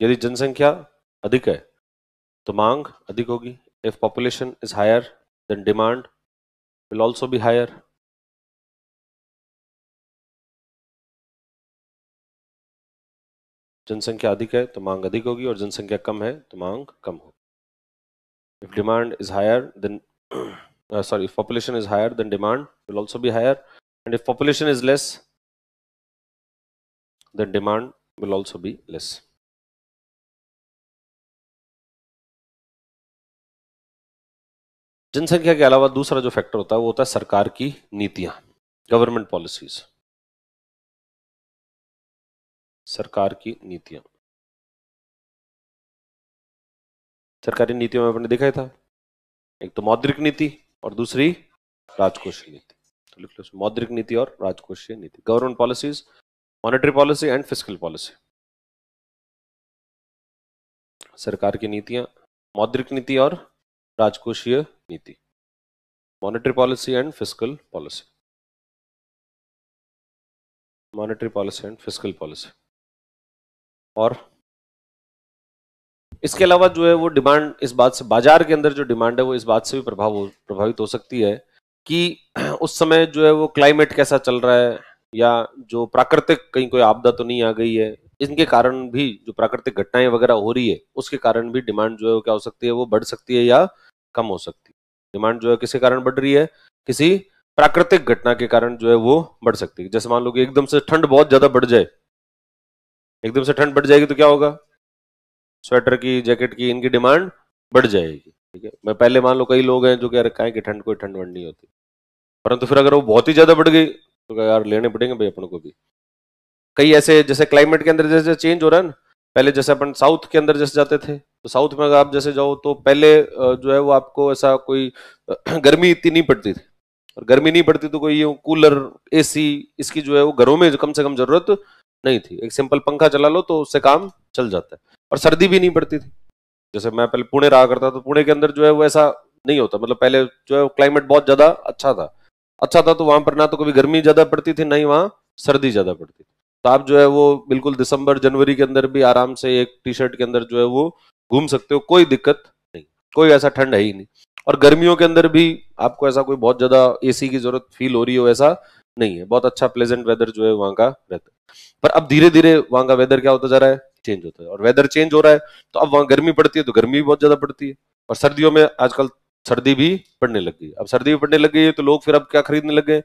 यदि जनसंख्या अधिक है तो मांग अधिक होगी. If population is higher then demand will also be higher. जनसंख्या अधिक है तो मांग अधिक होगी और जनसंख्या कम है तो मांग कम होगी. If demand is higher, then if population is higher, then demand will also be higher, and if population is less, then demand will also be less. जनसंख्या के अलावा दूसरा जो फैक्टर होता है वो होता है सरकार की नीतियां, गवर्नमेंट पॉलिसीज. सरकार की नीतियां, सरकारी नीतियों में आपने देखा ही था, एक तो मौद्रिक नीति और दूसरी राजकोषीय नीति. तो लिख लो मौद्रिक नीति और राजकोषीय नीति. Government policies, monetary policy and fiscal policy. सरकार की नीतियां, मौद्रिक नीति और राजकोषीय नीति. Monetary policy and fiscal policy. Monetary policy and fiscal policy. और इसके अलावा जो है वो डिमांड इस बात से, बाजार के अंदर जो डिमांड है वो इस बात से भी प्रभावित हो सकती है कि उस समय जो है वो क्लाइमेट कैसा चल रहा है, या जो प्राकृतिक कहीं कोई आपदा तो नहीं आ गई है. इनके कारण भी, जो प्राकृतिक घटनाएं वगैरह हो रही है उसके कारण भी डिमांड जो है वो क्या हो सकती है, वो बढ़ सकती है या कम हो सकती है. डिमांड जो है किसके कारण बढ़ रही है, किसी प्राकृतिक घटना के कारण जो है वो बढ़ सकती है. जैसे मान लो कि एकदम से ठंड बहुत ज्यादा बढ़ जाए, एकदम से ठंड बढ़ जाएगी तो क्या होगा, स्वेटर की, जैकेट की, इनकी डिमांड बढ़ जाएगी. ठीक है, मैं पहले मान लो कई लोग हैं जो कह रहे हैं कि ठंड, कोई ठंड नहीं होती, परंतु फिर अगर वो बहुत ही ज्यादा बढ़ गई तो यार लेने पड़ेंगे भाई अपन को भी. कई ऐसे, जैसे क्लाइमेट के अंदर जैसे चेंज हो रहा है ना, पहले जैसे अपन साउथ के अंदर जैसे जाते थे तो साउथ में अगर आप जैसे जाओ तो पहले जो है वो आपको ऐसा कोई गर्मी इतनी नहीं पड़ती थी, और गर्मी नहीं पड़ती तो कोई ये कूलर, एसी, इसकी जो है वो घरों में कम से कम जरूरत नहीं थी. एक सिंपल पंखा चला लो तो उससे काम चल जाता है. और सर्दी भी नहीं पड़ती थी. जैसे मैं पहले पुणे रहा करता तो पुणे के अंदर जो है वो ऐसा नहीं होता, मतलब पहले जो है क्लाइमेट बहुत ज्यादा अच्छा था तो वहां पर ना तो कभी गर्मी ज्यादा पड़ती थी, ना ही वहां सर्दी ज्यादा पड़ती थी. तो आप जो है वो बिल्कुल दिसंबर जनवरी के अंदर भी आराम से एक टी शर्ट के अंदर जो है वो घूम सकते हो, कोई दिक्कत नहीं, कोई ऐसा ठंड है ही नहीं. और गर्मियों के अंदर भी आपको ऐसा कोई बहुत ज्यादा एसी की जरूरत फील हो रही हो, ऐसा नहीं है. बहुत अच्छा प्लेजेंट वेदर जो है वहां का रहता है. पर अब धीरे धीरे वहां का वेदर क्या होता जा रहा है, चेंज होता है. और वेदर चेंज हो रहा है तो अब वहां गर्मी पड़ती है तो गर्मी भी बहुत ज्यादा पड़ती है. और सर्दियों में आजकल सर्दी भी पड़ने लग गई. अब सर्दी भी पड़ने लग गई है तो लोग फिर अब क्या खरीदने लग गए,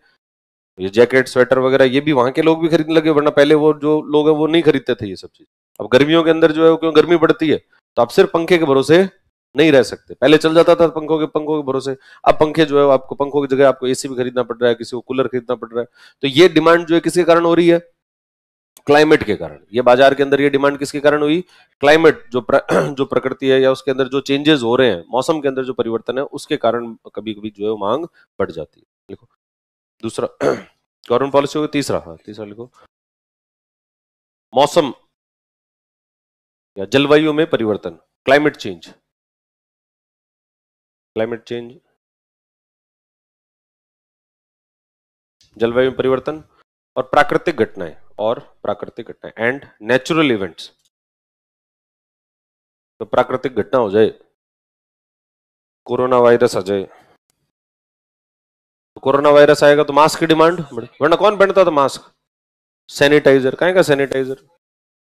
ये जैकेट, स्वेटर वगैरह, ये भी वहां के लोग भी खरीदने लगे, वरना पहले वो जो लोग हैं वो नहीं खरीदते थे ये सब चीज. अब गर्मियों के अंदर जो है क्यों गर्मी पड़ती है तो आप सिर्फ पंखे के भरोसे नहीं रह सकते. पहले चल जाता था पंखों के भरोसे, अब पंखे जो है आपको, पंखों की जगह आपको एसी भी खरीदना पड़ रहा है, किसी को कूलर खरीदना पड़ रहा है. तो ये डिमांड जो है किसके कारण हो रही है, क्लाइमेट के कारण. ये बाजार के अंदर ये डिमांड किसके कारण हुई, क्लाइमेट, जो प्रकृति है या उसके अंदर जो चेंजेस हो रहे हैं, मौसम के अंदर जो परिवर्तन है उसके कारण कभी कभी जो है मांग बढ़ जाती है. लिखो दूसरा गवर्नमेंट पॉलिसी होगी. तीसरा लिखो मौसम या जलवायु में परिवर्तन, क्लाइमेट चेंज. जलवायु में परिवर्तन और प्राकृतिक घटनाएं एंड नेचुरल इवेंट्स. तो प्राकृतिक घटना हो जाए, कोरोना वायरस आ जाए, तो कोरोना वायरस आएगा तो मास्क की डिमांड बढ़े, वरना कौन पहनता था मास्क, सैनिटाइजर. कहाँ का सैनिटाइजर,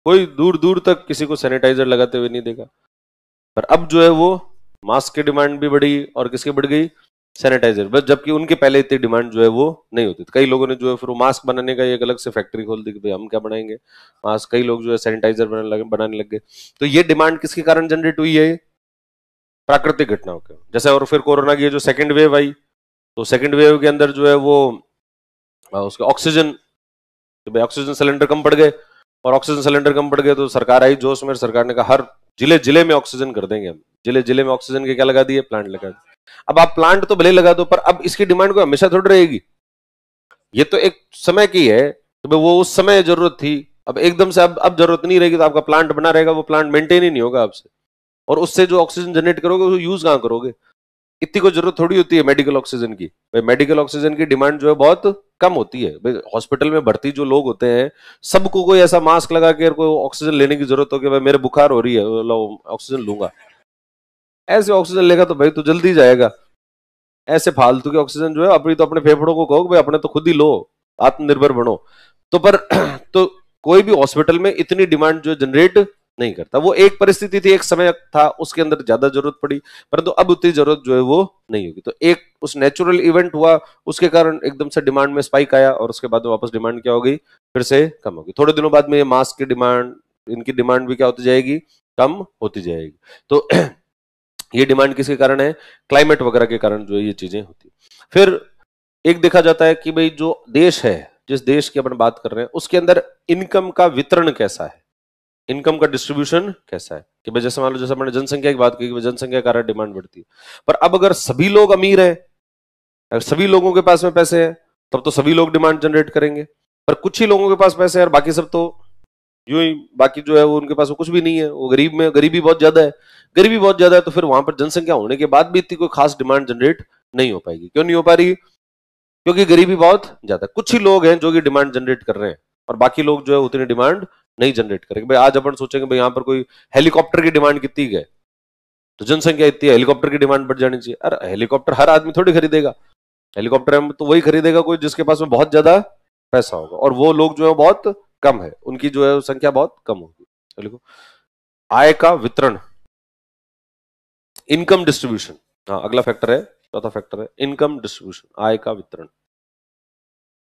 कोई दूर दूर तक किसी को सैनिटाइजर लगाते हुए नहीं देखा. पर अब जो है वो मास्क की डिमांड भी बढ़ी और किसकी बढ़ गई, सैनिटाइजर. बस जबकि उनके पहले इतनी डिमांड जो है वो नहीं होती. कई लोगों ने जो है फिर वो मास्क बनाने का एक अलग से फैक्ट्री खोल दी कि भाई हम क्या बनाएंगे मास्क. कई लोग जो है सैनिटाइजर बनाने लग गए. तो ये डिमांड किसके कारण जनरेट हुई है, प्राकृतिक घटनाओं के. जैसे और फिर कोरोना की जो सेकेंड वेव आई, तो सेकेंड वेव के अंदर जो है वो उसके ऑक्सीजन सिलेंडर कम पड़ गए, और ऑक्सीजन सिलेंडर कम पड़ गए तो सरकार आई जोश में, सरकार ने कहा हर जिले में ऑक्सीजन कर देंगे हम. जिले में ऑक्सीजन के क्या लगा दिए, प्लांट लगा दिए. अब आप प्लांट तो भले लगा दो, पर अब इसकी डिमांड को हमेशा थोड़ी रहेगी, ये तो एक समय की है. तो वो उस समय जरूरत थी, अब एकदम से अब जरूरत नहीं रहेगी तो आपका प्लांट बना रहेगा, वो प्लांट मेंटेन ही नहीं होगा आपसे. और उससे जो ऑक्सीजन जनरेट करोगे वो यूज कहां करोगे. इतनी कोई जरूरत थोड़ी होती है मेडिकल ऑक्सीजन की। भाई मेडिकल ऑक्सीजन की डिमांड जो है बहुत कम होती है। भाई हॉस्पिटल में भर्ती जो लोग होते हैं सबको कोई ऐसा मास्क लगा के कोई ऑक्सीजन लेने की जरूरत हो कि भाई मेरे बुखार हो रही है लो ऑक्सीजन लूंगा, ऐसे ऑक्सीजन लेगा तो भाई तू जल्दी जाएगा। ऐसे फालतू के ऑक्सीजन जो है अपनी तो अपने फेफड़ों को कहो भाई अपने तो खुद ही लो, आत्मनिर्भर बनो। तो पर तो कोई भी हॉस्पिटल में इतनी डिमांड जो जनरेट नहीं करता। वो एक परिस्थिति थी, एक समय था, उसके अंदर ज्यादा जरूरत पड़ी, परंतु अब उतनी जरूरत जो है वो नहीं होगी। तो एक उस नेचुरल इवेंट हुआ, उसके कारण एकदम से डिमांड में स्पाइक आया और उसके बाद वापस डिमांड क्या हो गई, फिर से कम होगी। थोड़े दिनों बाद में ये मास्क की डिमांड, इनकी डिमांड भी क्या होती जाएगी, कम होती जाएगी। तो ये डिमांड किसके कारण है, क्लाइमेट वगैरह के कारण जो है ये चीजें होती। फिर एक देखा जाता है कि भाई जो देश है, जिस देश की अपन बात कर रहे हैं, उसके अंदर इनकम का वितरण कैसा है, इनकम का डिस्ट्रीब्यूशन कैसा है। कि भाई जैसे मान लो, जैसे मैंने जनसंख्या की बात की कि जनसंख्या के कारण डिमांड बढ़ती है, पर अब अगर सभी लोग अमीर हैं, अगर सभी लोगों के पास में पैसे हैं, तब तो सभी लोग डिमांड जनरेट करेंगे। पर कुछ ही लोगों के पास पैसे है और बाकी सब तो यूं ही, बाकी जो है वो उनके पास वो कुछ भी नहीं है, वो गरीब में गरीबी बहुत ज्यादा है, गरीबी बहुत ज्यादा है। तो फिर वहां पर जनसंख्या होने के बाद भी इतनी कोई खास डिमांड जनरेट नहीं हो पाएगी। क्यों नहीं हो पा रही, क्योंकि गरीबी बहुत ज्यादा है। कुछ ही लोग हैं जो कि डिमांड जनरेट कर रहे हैं और बाकी लोग जो है उतनी डिमांड नहीं जनरेट करेंगे। भाई आज अपन सोचेंगे भाई यहाँ पर कोई हेलीकॉप्टर की डिमांड कितनी है, तो जनसंख्या इतनी है, हेलीकॉप्टर की डिमांड बढ़ जानी चाहिए। अरे हेलीकॉप्टर हर आदमी थोड़ी खरीदेगा, हेलीकॉप्टर हम तो वही खरीदेगा कोई जिसके पास में बहुत ज्यादा पैसा होगा, और वो लोग जो है बहुत कम है, उनकी जो है संख्या बहुत कम होगी। देखो आय का वितरण, इनकम डिस्ट्रीब्यूशन, हाँ अगला फैक्टर है, चौथा फैक्टर है इनकम डिस्ट्रीब्यूशन, आय का वितरण,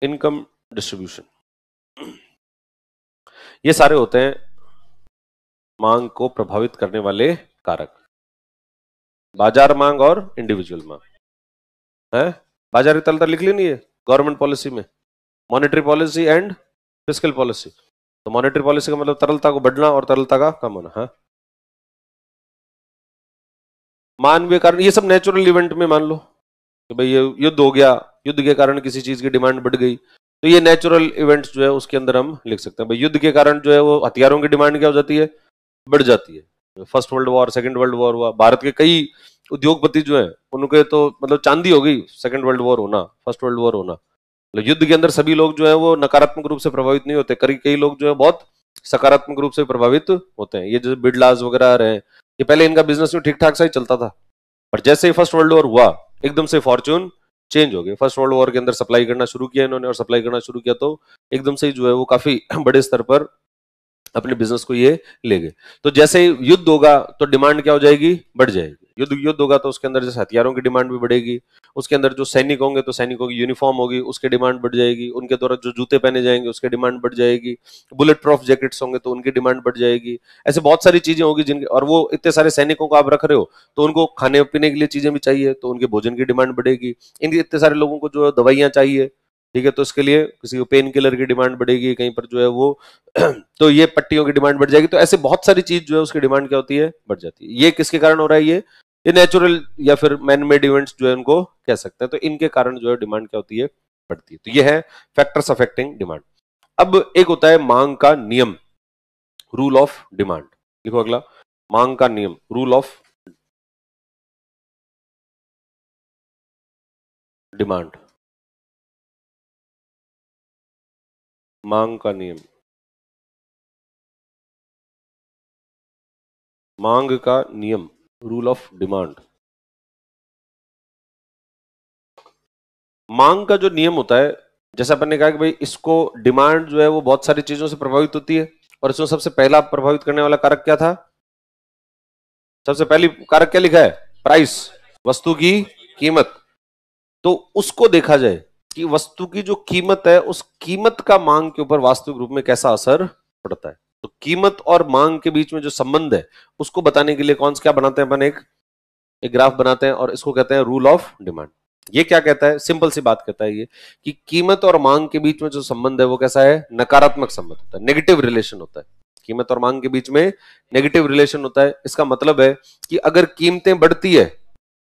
इनकम डिस्ट्रीब्यूशन। ये सारे होते हैं मांग को प्रभावित करने वाले कारक, बाजार मांग और इंडिविजुअल मांग है। बाजार की तरलता लिख लेनी है गवर्नमेंट पॉलिसी में, monetary policy and fiscal policy. तो मॉनेटरी पॉलिसी का मतलब तरलता को बढ़ना और तरलता का कम होना है। मानवीय कारण, ये सब नेचुरल इवेंट में मान लो कि भाई ये युद्ध हो गया, युद्ध के कारण किसी चीज की डिमांड बढ़ गई, तो ये नेचुरल इवेंट्स जो है उसके अंदर हम लिख सकते हैं। भाई युद्ध के कारण जो है वो हथियारों की डिमांड क्या हो जाती है, बढ़ जाती है। First world war, second world war हुआ, भारत के कई उद्योगपति जो है उनके तो मतलब चांदी हो गई सेकंड वर्ल्ड वॉर होना, फर्स्ट वर्ल्ड वॉर होना। मतलब युद्ध के अंदर सभी लोग जो है वो नकारात्मक रूप से प्रभावित नहीं होते, कई लोग जो है बहुत सकारात्मक रूप से प्रभावित होते हैं। ये जो बिड़लास वगैरह आ रहे हैं, ये पहले इनका बिजनेस में ठीक ठाक सा ही चलता था, पर जैसे ही फर्स्ट वर्ल्ड वॉर हुआ एकदम से फॉर्च्यून चेंज हो गया। फर्स्ट वर्ल्ड वॉर के अंदर सप्लाई करना शुरू किया इन्होंने, और सप्लाई करना शुरू किया तो एकदम से जो है वो काफी बड़े स्तर पर अपने बिजनेस को ये ले गए। तो जैसे युद्ध होगा तो डिमांड क्या हो जाएगी, बढ़ जाएगी। युद्ध होगा तो उसके अंदर जैसे हथियारों की डिमांड भी बढ़ेगी, उसके अंदर जो सैनिक होंगे तो सैनिकों की यूनिफॉर्म होगी उसकी डिमांड बढ़ जाएगी, उनके द्वारा जो जूते पहने जाएंगे उसकी डिमांड बढ़ जाएगी, बुलेट प्रूफ जैकेट्स होंगे तो उनकी डिमांड बढ़ जाएगी। ऐसे बहुत सारी चीजें होगी जिनके, और वो इतने सारे सैनिकों को आप रख रहे हो तो उनको खाने पीने के लिए चीजें भी चाहिए, तो उनके भोजन की डिमांड बढ़ेगी। इनके इतने सारे लोगों को जो दवाइयां चाहिए, ठीक है, तो इसके लिए किसी को पेन किलर की डिमांड बढ़ेगी, कहीं पर जो है वो तो ये पट्टियों की डिमांड बढ़ जाएगी। तो ऐसे बहुत सारी चीज जो है उसकी डिमांड क्या होती है, बढ़ जाती है। ये किसके कारण हो रहा है, ये नेचुरल या फिर मैन मेड इवेंट्स जो है उनको कह सकते हैं। तो इनके कारण जो है डिमांड क्या होती है, बढ़ती है। तो ये है फैक्टर्स अफेक्टिंग डिमांड। अब एक होता है मांग का नियम, रूल ऑफ डिमांड। देखो अगला, मांग का नियम, रूल ऑफ डिमांड, मांग का नियम, मांग का नियम, रूल ऑफ डिमांड। मांग का जो नियम होता है, जैसे अपन ने कहा कि भाई इसको डिमांड जो है वो बहुत सारी चीजों से प्रभावित होती है, और इसमें सबसे पहला प्रभावित करने वाला कारक क्या था, सबसे पहली कारक क्या लिखा है, प्राइस, वस्तु की कीमत। तो उसको देखा जाए कि वस्तु की जो कीमत है उस कीमत का मांग के ऊपर वास्तविक रूप में कैसा असर पड़ता है। तो कीमत और मांग के बीच में जो संबंध है उसको बताने के लिए कौन सा क्या बनाते हैं अपन, एक ग्राफ बनाते हैं और इसको कहते हैं रूल ऑफ डिमांड। ये क्या कहता है, सिंपल सी बात कहता है ये कि कीमत और मांग के बीच में जो संबंध है वो कैसा है, नकारात्मक संबंध होता है, नेगेटिव रिलेशन होता है। कीमत और मांग के बीच में नेगेटिव रिलेशन होता है। इसका मतलब है कि अगर कीमतें बढ़ती है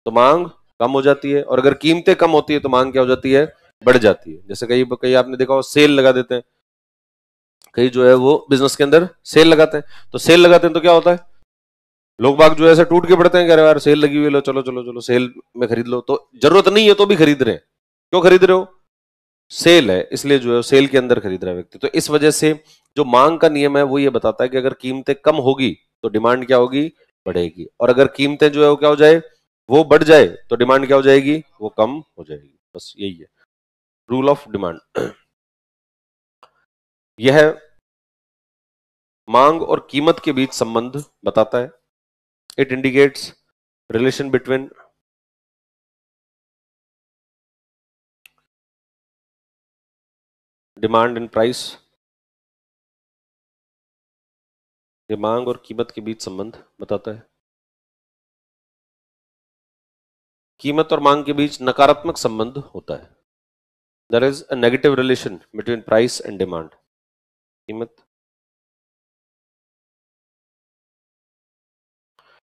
तो मांग कम हो जाती है, और अगर कीमतें कम होती है तो मांग क्या हो जाती है, बढ़ जाती है। जैसे कई कई आपने देखा हो सेल लगा देते हैं, कई जो है वो बिजनेस के अंदर सेल लगाते हैं, तो सेल लगाते हैं तो क्या होता है, लोग बाग जो ऐसे टूट के पड़ते हैं, कह रहे यार सेल लगी हुई, लो चलो चलो चलो सेल में खरीद लो, तो जरूरत नहीं है तो भी खरीद रहे हैं। क्यों खरीद रहे हो? सेल है इसलिए जो है सेल के अंदर खरीद रहा है व्यक्ति। तो इस वजह से जो मांग का नियम है वो ये बताता है कि अगर कीमतें कम होगी तो डिमांड क्या होगी? बढ़ेगी। और अगर कीमतें जो है वो क्या हो जाए? वो बढ़ जाए तो डिमांड क्या हो जाएगी? वो कम हो जाएगी। बस यही है रूल ऑफ डिमांड। यह मांग और कीमत के बीच संबंध बताता है। It indicates relation between demand and price. ये मांग और कीमत के बीच संबंध बताता है। कीमत और मांग के बीच नकारात्मक संबंध होता है। There is a negative relation between price and demand. कीमत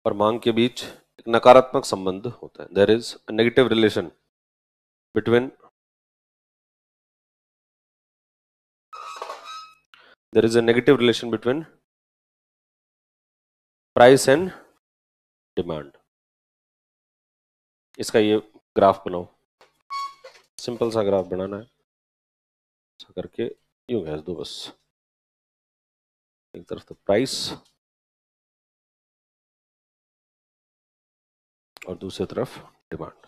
और मांग के बीच एक नकारात्मक संबंध होता है। There is a negative relation between there is a negative relation between price and demand। इसका ये ग्राफ बनाओ, सिंपल सा ग्राफ बनाना है, ऐसा करके यूं घिस दो बस। एक तरफ तो प्राइस और दूसरी तरफ डिमांड।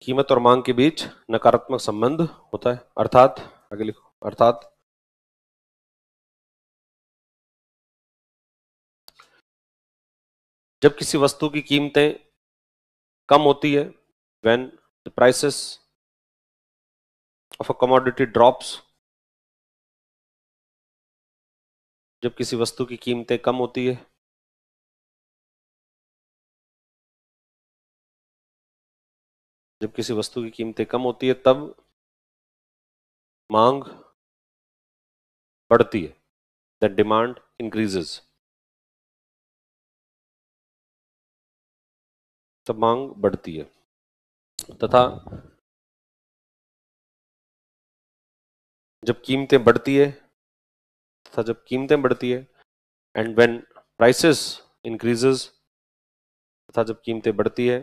कीमत और मांग के बीच नकारात्मक संबंध होता है, अर्थात आगे लिखो, अर्थात जब किसी वस्तु की कीमतें कम होती है, when the prices of a commodity drops, जब किसी वस्तु की कीमतें कम होती है, जब किसी वस्तु की कीमतें कम होती है तब मांग बढ़ती है, द डिमांड इंक्रीजेस, तब मांग बढ़ती है। तथा जब कीमतें बढ़ती है, तथा जब कीमतें बढ़ती है, एंड व्हेन प्राइसेस इंक्रीजेस, तथा जब कीमतें बढ़ती है,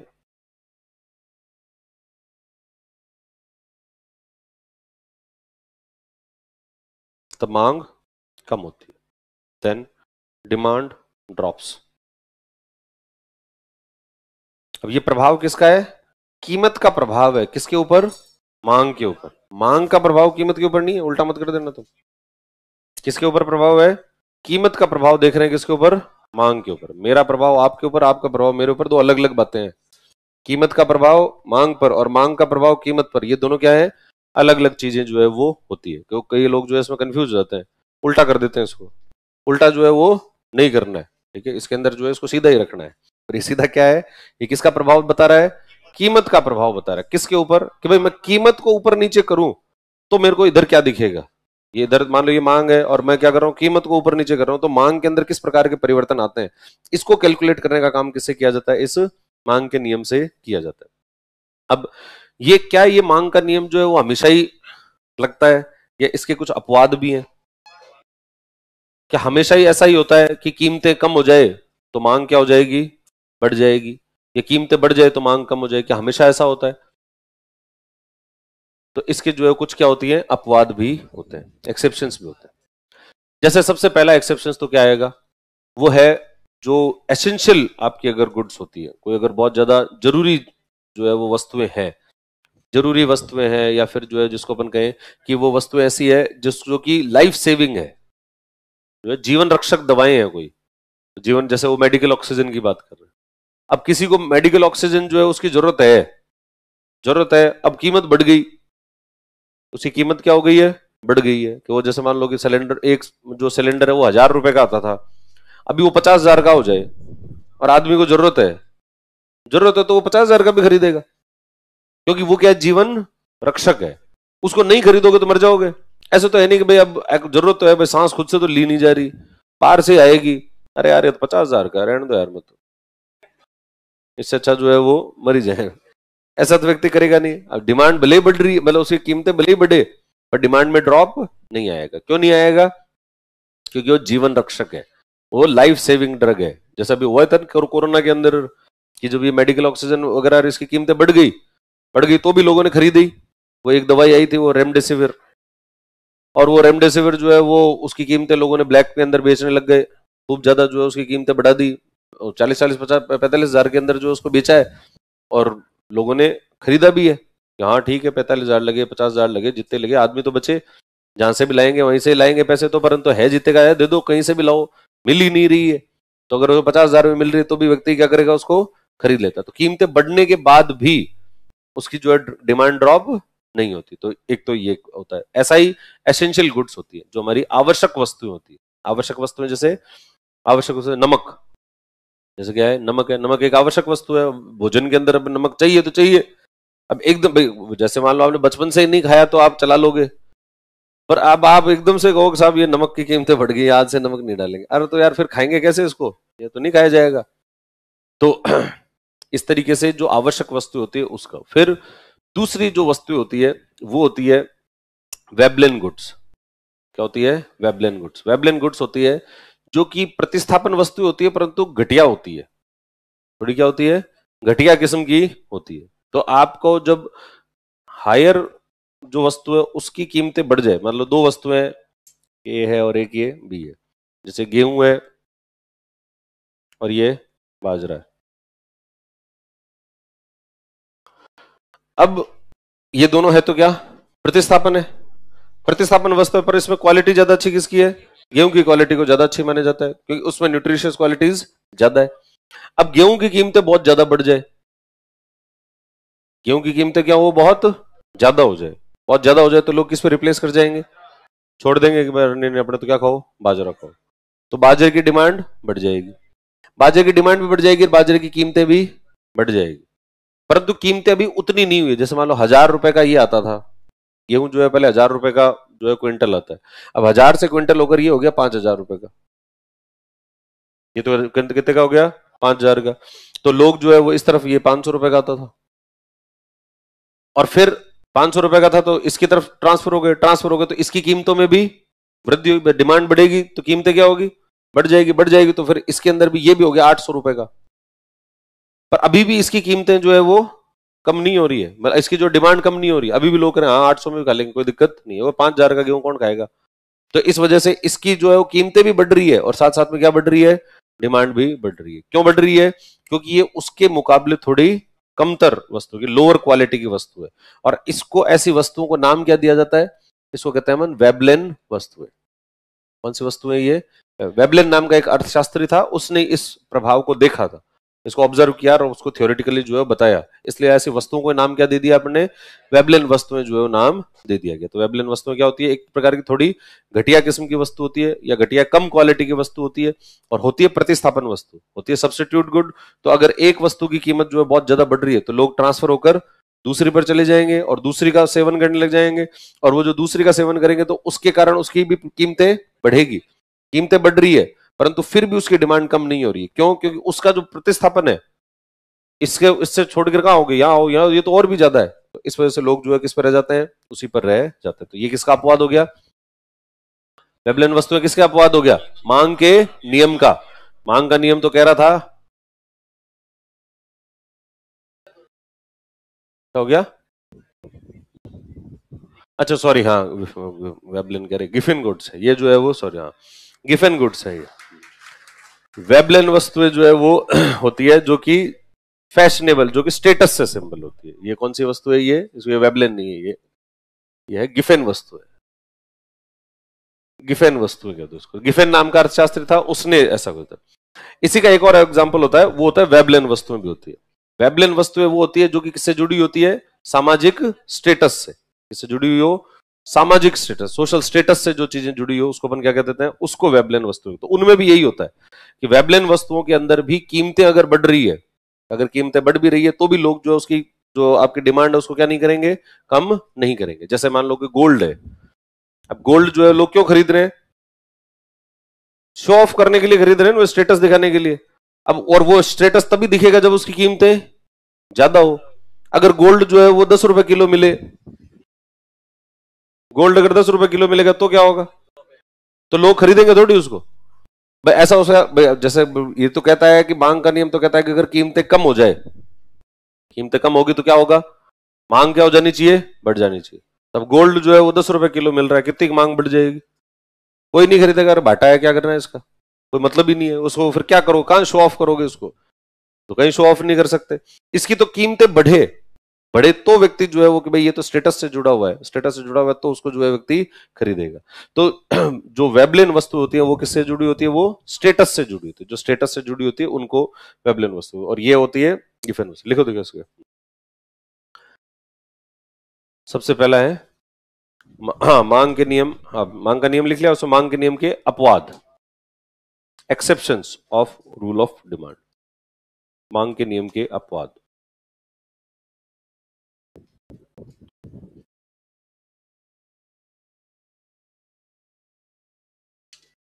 तब मांग कम होती है, देन डिमांड ड्रॉप्स। अब ये प्रभाव किसका है? कीमत का प्रभाव है। किसके ऊपर? मांग के ऊपर। मांग का प्रभाव कीमत के ऊपर नहीं है, उल्टा मत कर देना तुम। किसके ऊपर प्रभाव है? कीमत का प्रभाव देख रहे हैं किसके ऊपर? मांग के ऊपर। मेरा प्रभाव आपके ऊपर, आपका प्रभाव मेरे ऊपर, दो अलग अलग बातें हैं। कीमत का प्रभाव मांग पर और मांग का प्रभाव कीमत पर, ये दोनों क्या है? अलग अलग चीजें जो है वो होती है। क्योंकि कई लोग जो है इसमें कंफ्यूज हो जाते हैं, उल्टा कर देते हैं इसको। उल्टा जो है वो नहीं करना है, ठीक है? इसके अंदर जो है इसको सीधा ही रखना है। और ये सीधा क्या है? ये किसका प्रभाव बता रहा है? कीमत का प्रभाव बता रहा है। किसके ऊपर? कि भाई मैं कीमत को ऊपर नीचे करूं तो मेरे को इधर क्या दिखेगा? ये इधर मान लो ये मांग है और मैं क्या कर रहा हूं? कीमत को ऊपर नीचे कर रहा हूं, तो मांग के अंदर किस प्रकार के परिवर्तन आते हैं, इसको कैलकुलेट करने का काम किससे किया जाता है? इस मांग के नियम से किया जाता है। अब ये क्या, ये मांग का नियम जो है वो हमेशा ही लगता है या इसके कुछ अपवाद भी हैं? क्या हमेशा ही ऐसा ही होता है कि कीमतें कम हो जाए तो मांग क्या हो जाएगी? बढ़ जाएगी, या कीमतें बढ़ जाए तो मांग कम हो जाए? क्या हमेशा ऐसा होता है? तो इसके जो है कुछ क्या होती है? अपवाद भी होते हैं, एक्सेप्शंस भी होते हैं। जैसे सबसे पहला एक्सेप्शन तो क्या आएगा? वो है जो एसेंशियल आपकी अगर गुड्स होती है, कोई अगर बहुत ज्यादा जरूरी जो है वो वस्तुएं हैं, जरूरी वस्तुएं हैं, या फिर जो है जिसको अपन कहें कि वो वस्तुएं ऐसी है जो कि लाइफ सेविंग है, जो है जीवन रक्षक दवाएं हैं कोई, जीवन, जैसे वो मेडिकल ऑक्सीजन की बात कर रहे हैं। अब किसी को मेडिकल ऑक्सीजन जो है उसकी जरूरत है, जरूरत है, अब कीमत बढ़ गई, उसकी कीमत क्या हो गई है? बढ़ गई है। कि वो जैसे मान लो कि सिलेंडर, एक जो सिलेंडर है वो 1000 रुपए का आता था, अभी वो 50,000 का हो जाए और आदमी को जरूरत है तो वो 50,000 का भी खरीदेगा, क्योंकि वो क्या है, जीवन रक्षक है। उसको नहीं खरीदोगे तो मर जाओगे। ऐसे तो है नहीं कि भाई अब जरूरत तो है भाई, सांस खुद से तो ली नहीं जा रही, पार से आएगी, अरे यार ये तो 50,000 का, रहने दो यार, मत, इससे अच्छा जो है वो मर ही जाएगा। ऐसा तो व्यक्ति करेगा नहीं। अब डिमांड भले ही बढ़ रही है, मतलब उसकी कीमतें भले ही बढ़े, पर डिमांड में ड्रॉप नहीं आएगा। क्यों नहीं आएगा? क्योंकि वो जीवन रक्षक है, वो लाइफ सेविंग ड्रग है। जैसा भी हुआ था कोरोना के अंदर कि जब ये मेडिकल ऑक्सीजन वगैरह इसकी कीमतें बढ़ गई तो भी लोगों ने खरीदी। वो एक दवाई आई थी वो रेमडेसिविर, और वो रेमडेसिविर जो है वो उसकी कीमतें लोगों ने ब्लैक के अंदर बेचने लग गए, खूब ज्यादा जो है उसकी कीमतें बढ़ा दी, 40-40, 50-45 हजार के अंदर जो उसको बेचा है, और लोगों ने खरीदा भी है कि हाँ ठीक है 45,000 लगे, 50,000 लगे, जितने लगे, आदमी तो बचे, जहां से भी लाएंगे वहीं से लाएंगे पैसे तो, परंतु है जितने का है दे दो, कहीं से भी लाओ, मिल ही नहीं रही है। तो अगर वो 50,000 में मिल रही है तो भी व्यक्ति क्या करेगा, उसको खरीद लेता। तो कीमतें बढ़ने के बाद भी उसकी जो है डिमांड ड्रॉप नहीं होती। तो एक तो ये होता है। ऐसा ही एसेंशियल गुड्स होती है, जो हमारी आवश्यक वस्तुएं होती है। आवश्यक वस्तुएं जैसे आवश्यक वस्तु, नमक, जैसे क्या है, नमक है, नमक एक आवश्यक वस्तु है। भोजन के अंदर अब नमक चाहिए तो चाहिए। अब एकदम जैसे मान लो आपने बचपन से ही नहीं खाया तो आप चला लोगे, पर अब आप एकदम से कहो कि साहब ये नमक की कीमतें बढ़ गई, आज से नमक नहीं डालेंगे, अरे तो यार फिर खाएंगे कैसे इसको, ये तो नहीं खाया जाएगा। तो इस तरीके से जो आवश्यक वस्तु होती है उसका। फिर दूसरी जो वस्तु होती है वो होती है वेबलेन गुड्स। क्या होती है? Veblen goods. वेबलेन गुड्स होती है जो कि प्रतिस्थापन वस्तु होती है, परंतु घटिया होती है, थोड़ी क्या होती है, घटिया किस्म की होती है। तो आपको जब हायर जो वस्तु है उसकी कीमतें बढ़ जाए, मान लो दो वस्तुएं ए है और एक ये बी है, जैसे गेहूं है और ये बाजरा है। अब ये दोनों है तो क्या प्रतिस्थापन है, प्रतिस्थापन वस्तु पर इसमें क्वालिटी ज्यादा अच्छी किसकी है? गेहूं की क्वालिटी को ज्यादा अच्छी माना जाता है, क्योंकि उसमें न्यूट्रिशियस क्वालिटीज ज्यादा है। अब गेहूं की कीमतें बहुत ज्यादा बढ़ जाए, गेहूं की कीमतें क्या हो, बहुत ज्यादा हो जाए, बहुत ज्यादा हो जाए तो लोग किस पे रिप्लेस कर जाएंगे, छोड़ देंगे कि नहीं नहीं अपने तो क्या खाओ, बाजरा खाओ। तो बाजरे की डिमांड बढ़ जाएगी, बाजरे की डिमांड भी बढ़ जाएगी, बाजरे की कीमतें भी बढ़ जाएगी। परंतु कीमतें अभी उतनी नहीं हुई। जैसे मान लो 1,000 रुपए का ये आता था गेहूं, जो है पहले 1,000 रुपए का जो है क्विंटल आता है, अब 1,000 से क्विंटल होकर ये हो गया 5,000 रुपए का, ये तो कितने का हो गया, 5,000 का। तो लोग जो है वो इस तरफ, ये 500 रुपए का आता था और फिर 500 रुपए का था तो इसकी तरफ ट्रांसफर हो गए तो इसकी कीमतों में भी वृद्धि हुई, डिमांड बढ़ेगी तो कीमतें क्या होगी, बढ़ जाएगी। तो फिर इसके अंदर भी ये भी हो गया 800 रुपए का, पर अभी भी इसकी कीमतें जो है वो कम नहीं हो रही है, मतलब इसकी जो डिमांड कम नहीं हो रही, अभी भी लोग कह रहे हैं हाँ 800 में भी खा लेंगे, कोई दिक्कत नहीं है, वो 5,000 का गेहूं कौन खाएगा। तो इस वजह से इसकी जो है वो कीमतें भी बढ़ रही है और साथ साथ में क्या बढ़ रही है, डिमांड भी बढ़ रही है। क्यों बढ़ रही है? क्योंकि ये उसके मुकाबले थोड़ी कमतर वस्तु की, लोअर क्वालिटी की वस्तु है। और इसको, ऐसी वस्तुओं को नाम क्या दिया जाता है, इसको कहते हैं वेबलेन वस्तु है। कौन सी वस्तु है ये? वेबलेन नाम का एक अर्थशास्त्री था, उसने इस प्रभाव को देखा था, इसको ऑब्जर्व किया और उसको थ्योरेटिकली जो है बताया, इसलिए ऐसी वस्तुओं को नाम क्या दे दिया आपने, वेबलेन वस्तुएं जो है वो नाम दे दिया गया। तो वेबलेन वस्तुएं क्या होती है, एक प्रकार की थोड़ी घटिया किस्म की वस्तु होती है या घटिया कम क्वालिटी की वस्तु होती है, और होती है प्रतिस्थापन वस्तु, होती है सब्स्टिट्यूट गुड। तो अगर एक वस्तु की कीमत जो है बहुत ज्यादा बढ़ रही है तो लोग ट्रांसफर होकर दूसरी पर चले जाएंगे और दूसरी का सेवन करने लग जाएंगे, और वो जो दूसरी का सेवन करेंगे तो उसके कारण उसकी भी कीमतें बढ़ेगी, कीमतें बढ़ रही है, परंतु फिर भी उसकी डिमांड कम नहीं हो रही है। क्यों? क्योंकि उसका जो प्रतिस्थापन है इससे छोड़कर कहां हो गया, यहाँ हो, यहाँ ये तो और भी ज्यादा है। तो इस वजह से लोग जो है किस पर रह जाते हैं, उसी पर रह जाते हैं। तो ये किसका अपवाद हो गया, वेबलेन वस्तुएं किसका अपवाद हो गया, मांग के नियम का। मांग का नियम तो कह रहा था, क्या हो गया, अच्छा सॉरी, हाँ वेबलेन कह रहे, गिफिन गुड्स है ये जो है वो, सॉरी हाँ गिफिन गुड्स है ये। वेबलेन वस्तुएं जो है वो होती है जो कि फैशनेबल, जो कि स्टेटस से सिंबल होती है। ये कौन सी वस्तु है ये, इसको वेबलेन नहीं है, ये है गिफेन वस्तु है, गिफेन वस्तु कहते हैं उसको। गिफेन नाम का अर्थशास्त्री था, उसने ऐसा होता है। इसी का एक और एग्जांपल होता है, वो होता है वेबलेन वस्तुएं भी होती है। वेबलेन वस्तुएं वो होती है जो कि किससे जुड़ी होती है, सामाजिक स्टेटस से, किससे जुड़ी हुई हो, सामाजिक स्टेटस, सोशल स्टेटस से जो चीजें जुड़ी हो उसको अपन क्या कहते हैं, उसको वेबलेन वस्तुएं। तो उनमें भी यही होता है, कि वेबलेन वस्तुओं के अंदर भी कीमतें अगर बढ़ रही है, अगर कीमतें बढ़ भी रही है तो भी लोग जो उसकी जो आपकी डिमांड है उसको क्या नहीं करेंगे, कम नहीं करेंगे। जैसे मान लो कि गोल्ड है, अब गोल्ड जो है लोग क्यों खरीद रहे हैं, शो ऑफ करने के लिए खरीद रहे हैं, वो स्टेटस दिखाने के लिए। अब और वो स्टेटस तभी दिखेगा जब उसकी कीमतें ज्यादा हो। अगर गोल्ड जो है वो 10 रुपए किलो मिले, गोल्ड अगर 10 रुपए किलो मिलेगा तो क्या होगा, तो लोग खरीदेंगे थोड़ी उसको। भाई ऐसा हो सकता, जैसे ये तो कहता है कि मांग का नियम तो कहता है कि अगर कीमतें कम हो जाए, कीमतें कम होगी तो क्या होगा, मांग क्या हो जानी चाहिए, बढ़ जानी चाहिए। तब गोल्ड जो है वो 10 रुपए किलो मिल रहा है, कितनी मांग बढ़ जाएगी, कोई नहीं खरीदेगा, अरे भाटा है क्या करना है इसका, कोई मतलब ही नहीं है उसको, फिर क्या करो, कहां शो ऑफ करोगे उसको, तो कहीं शो ऑफ नहीं कर सकते। इसकी तो कीमतें बढ़े, बढ़े तो व्यक्ति जो है वो कि भाई ये तो स्टेटस से जुड़ा हुआ है, स्टेटस से जुड़ा हुआ है तो उसको जो है व्यक्ति खरीदेगा। तो जो वेबलेन वस्तु होती है वो किससे जुड़ी होती है, वो स्टेटस से जुड़ी होती है, जो स्टेटस से जुड़ी होती है उनको वेबलेन वस्तु, और ये होती है गिफेन वस्तु। लिखो देखो इसके, सबसे पहला है हाँ मांग के नियम, हाँ मांग का नियम लिख लिया, उसमें मांग के नियम के अपवाद, exceptions of rule of demand, मांग के नियम के अपवाद।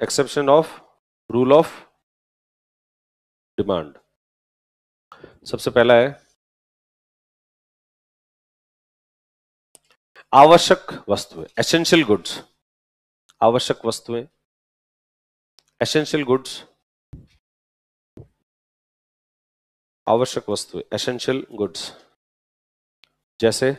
Exception of rule of demand, सबसे पहला है आवश्यक वस्तुएं, एसेंशियल गुड्स, आवश्यक वस्तुएं, एसेंशियल गुड्स, आवश्यक वस्तुएं, एसेंशियल गुड्स, जैसे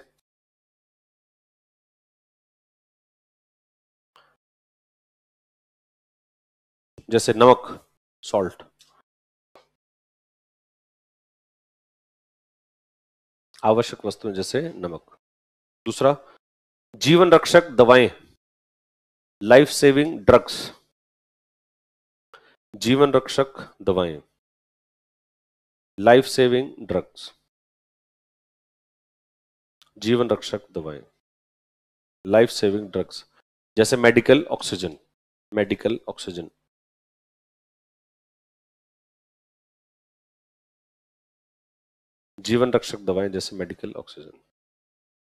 जैसे नमक, सॉल्ट, आवश्यक वस्तुएं जैसे नमक। दूसरा, जीवन रक्षक दवाएं, लाइफ सेविंग ड्रग्स, जीवन रक्षक दवाएं, लाइफ सेविंग ड्रग्स, जीवन रक्षक दवाएं, लाइफ सेविंग ड्रग्स, जैसे मेडिकल ऑक्सीजन, मेडिकल ऑक्सीजन, जीवन रक्षक दवाएं जैसे मेडिकल ऑक्सीजन।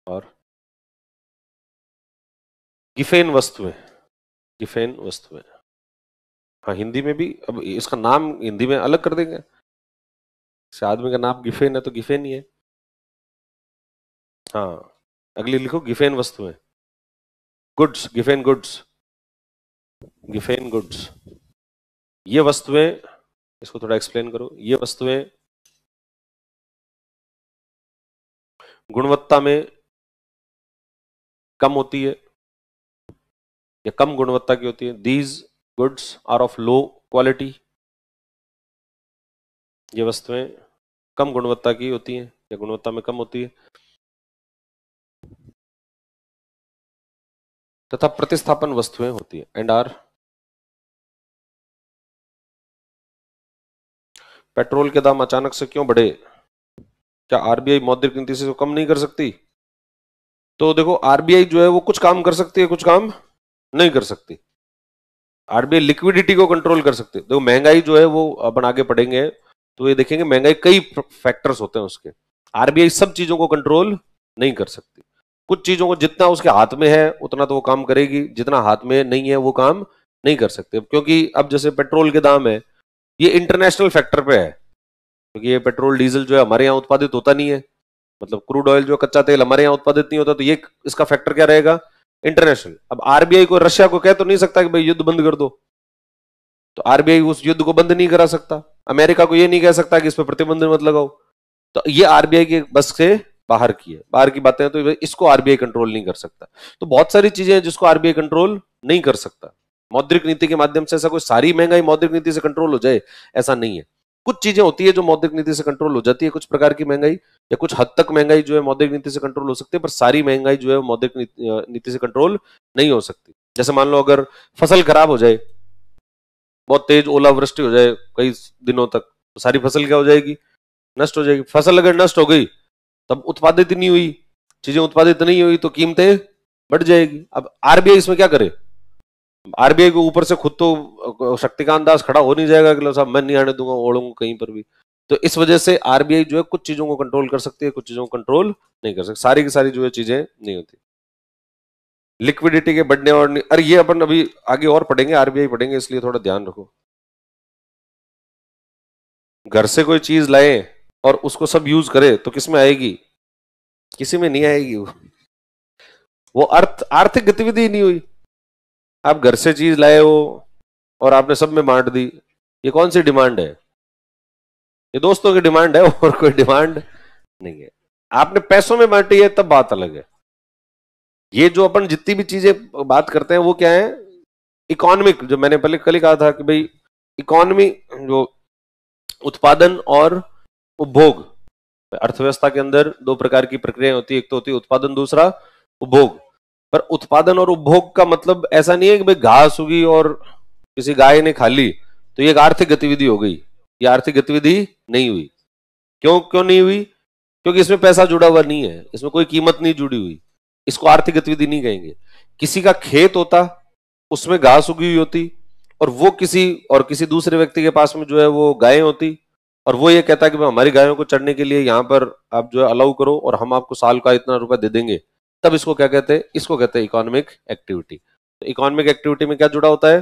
और गिफेन वस्तुएं, गिफेन वस्तुएं, हाँ हिंदी में भी, अब इसका नाम हिंदी में अलग कर देंगे, इस आदमी का नाम गिफेन है तो गिफेन ही है। हाँ अगली लिखो, गिफेन वस्तुएं, goods, Giffen goods, Giffen goods, ये वस्तुएं, इसको थोड़ा एक्सप्लेन करो, ये वस्तुएं गुणवत्ता में कम होती है या कम गुणवत्ता की होती है, these goods are of low quality, ये वस्तुएं कम गुणवत्ता की होती हैं या गुणवत्ता में कम होती है, तथा प्रतिस्थापन वस्तुएं होती है, एंड आर, पेट्रोल के दाम अचानक से क्यों बढ़े, क्या आरबीआई मौद्रिक नीति से कम नहीं कर सकती, तो देखो आरबीआई जो है वो कुछ काम कर सकती है, कुछ काम नहीं कर सकती। आरबीआई लिक्विडिटी को कंट्रोल कर सकती है, देखो महंगाई जो है वो अपन आगे पढ़ेंगे तो ये देखेंगे महंगाई कई फैक्टर्स होते हैं उसके, आरबीआई सब चीजों को कंट्रोल नहीं कर सकती, कुछ चीजों को जितना उसके हाथ में है उतना तो वो काम करेगी, जितना हाथ में नहीं है वो काम नहीं कर सकते, क्योंकि अब जैसे पेट्रोल के दाम है ये इंटरनेशनल फैक्टर पे है, क्योंकि ये पेट्रोल डीजल जो है हमारे यहाँ उत्पादित होता नहीं है, मतलब क्रूड ऑयल जो कच्चा तेल हमारे यहाँ उत्पादित नहीं होता, तो ये इसका फैक्टर क्या रहेगा, इंटरनेशनल। अब आरबीआई को रशिया को कह तो नहीं सकता कि भाई युद्ध बंद कर दो, तो आरबीआई उस युद्ध को बंद नहीं करा सकता, अमेरिका को ये नहीं कह सकता कि इस पर प्रतिबंध मत लगाओ, तो ये आरबीआई के बस से बाहर की है, बाहर की बातें हैं, तो इसको आरबीआई कंट्रोल नहीं कर सकता। तो बहुत सारी चीजें हैं जिसको आरबीआई कंट्रोल नहीं कर सकता, मौद्रिक नीति के माध्यम से ऐसा कोई सारी महंगाई मौद्रिक नीति से कंट्रोल हो जाए ऐसा नहीं है, कुछ चीजें होती है जो मौद्रिक नीति से कंट्रोल हो जाती है, कुछ प्रकार की महंगाई या कुछ हद तक महंगाई जो है मौद्रिक नीति से कंट्रोल हो सकती है, पर सारी महंगाई जो है मौद्रिक नीति से कंट्रोल नहीं हो सकती। जैसे मान लो अगर फसल खराब हो जाए, बहुत तेज ओलावृष्टि हो जाए कई दिनों तक, तो सारी फसल क्या हो जाएगी, नष्ट हो जाएगी। फसल अगर नष्ट हो गई तब उत्पादित नहीं हुई, चीजें उत्पादित नहीं हुई तो कीमतें बढ़ जाएगी। अब आरबीआई इसमें क्या करे, आरबीआई के ऊपर से खुद तो शक्तिकांत दास खड़ा हो नहीं जाएगा कि लो साहब मैं नहीं आने दूंगा, ओढ़ूंगा कहीं पर भी। तो इस वजह से आरबीआई जो है कुछ चीजों को कंट्रोल कर सकती है, कुछ चीजों को कंट्रोल नहीं कर सकती, सारी की सारी जो है चीजें नहीं होती। लिक्विडिटी के बढ़ने और नहीं, अरे ये अपन अभी आगे और पढ़ेंगे, आरबीआई पढ़ेंगे, इसलिए थोड़ा ध्यान रखो। घर से कोई चीज लाए और उसको सब यूज करे तो किसमें आएगी? किसी में नहीं आएगी। वो आर्थिक गतिविधि ही नहीं हुई। आप घर से चीज लाए हो और आपने सब में बांट दी, ये कौन सी डिमांड है? ये दोस्तों की डिमांड है और कोई डिमांड नहीं है। आपने पैसों में बांटी है तब बात अलग है। ये जो अपन जितनी भी चीजें बात करते हैं वो क्या है? इकोनॉमिक, जो मैंने पहले कल ही कहा था कि भाई इकोनॉमी जो उत्पादन और उपभोग, अर्थव्यवस्था के अंदर दो प्रकार की प्रक्रियाएं होती है, एक तो होती है उत्पादन, दूसरा उपभोग। पर उत्पादन और उपभोग का मतलब ऐसा नहीं है कि भाई घास उगी और किसी गाय ने खा ली तो ये एक आर्थिक गतिविधि हो गई। ये आर्थिक गतिविधि नहीं हुई। क्यों क्यों नहीं हुई? क्योंकि इसमें पैसा जुड़ा हुआ नहीं है, इसमें कोई कीमत नहीं जुड़ी हुई, इसको आर्थिक गतिविधि नहीं कहेंगे। किसी का खेत होता, उसमें घास उगी हुई होती, और वो किसी दूसरे व्यक्ति के पास में जो है वो गायें होती, और वो ये कहता है कि भाई हमारी गायों को चढ़ने के लिए यहाँ पर आप जो है अलाउ करो और हम आपको साल का इतना रुपया दे देंगे। तब इसको क्या कहते हैं? इसको कहते हैं इकोनॉमिक एक्टिविटी। तो इकोनॉमिक एक्टिविटी में क्या जुड़ा होता है?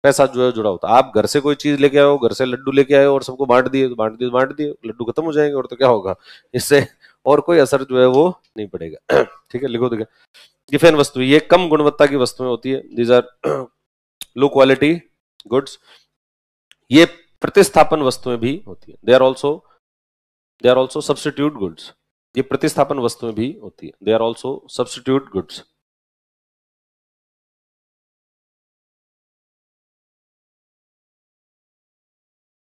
पैसा जो है जुड़ा होता है। आप घर से कोई चीज लेके आओ, घर से लड्डू लेके आए और सबको बांट दिए, तो बांट दिए, लड्डू खत्म हो जाएंगे और तो क्या होगा इससे? और कोई असर जो है वो नहीं पड़ेगा। ठीक है, लिखो देखिए। गिफेन वस्तु, ये कम गुणवत्ता की वस्तुएं होती है, these are low quality goods. ये प्रतिस्थापन वस्तुएं भी होती है, they are also substitute goods. ये प्रतिस्थापन वस्तुएं भी होती है, they are also substitute goods.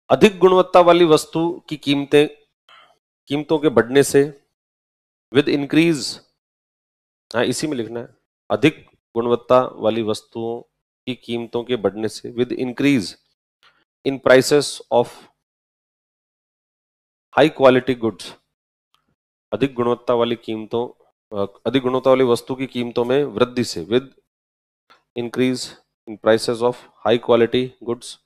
अधिक गुणवत्ता वाली वस्तु की कीमतों के बढ़ने से विद इंक्रीज, हाँ इसी में लिखना है, अधिक गुणवत्ता वाली वस्तुओं की कीमतों के बढ़ने से with increase in prices of high quality goods. अधिक गुणवत्ता वाली अधिक गुणवत्ता वाली वस्तु की कीमतों में वृद्धि से with increase in prices of high quality goods,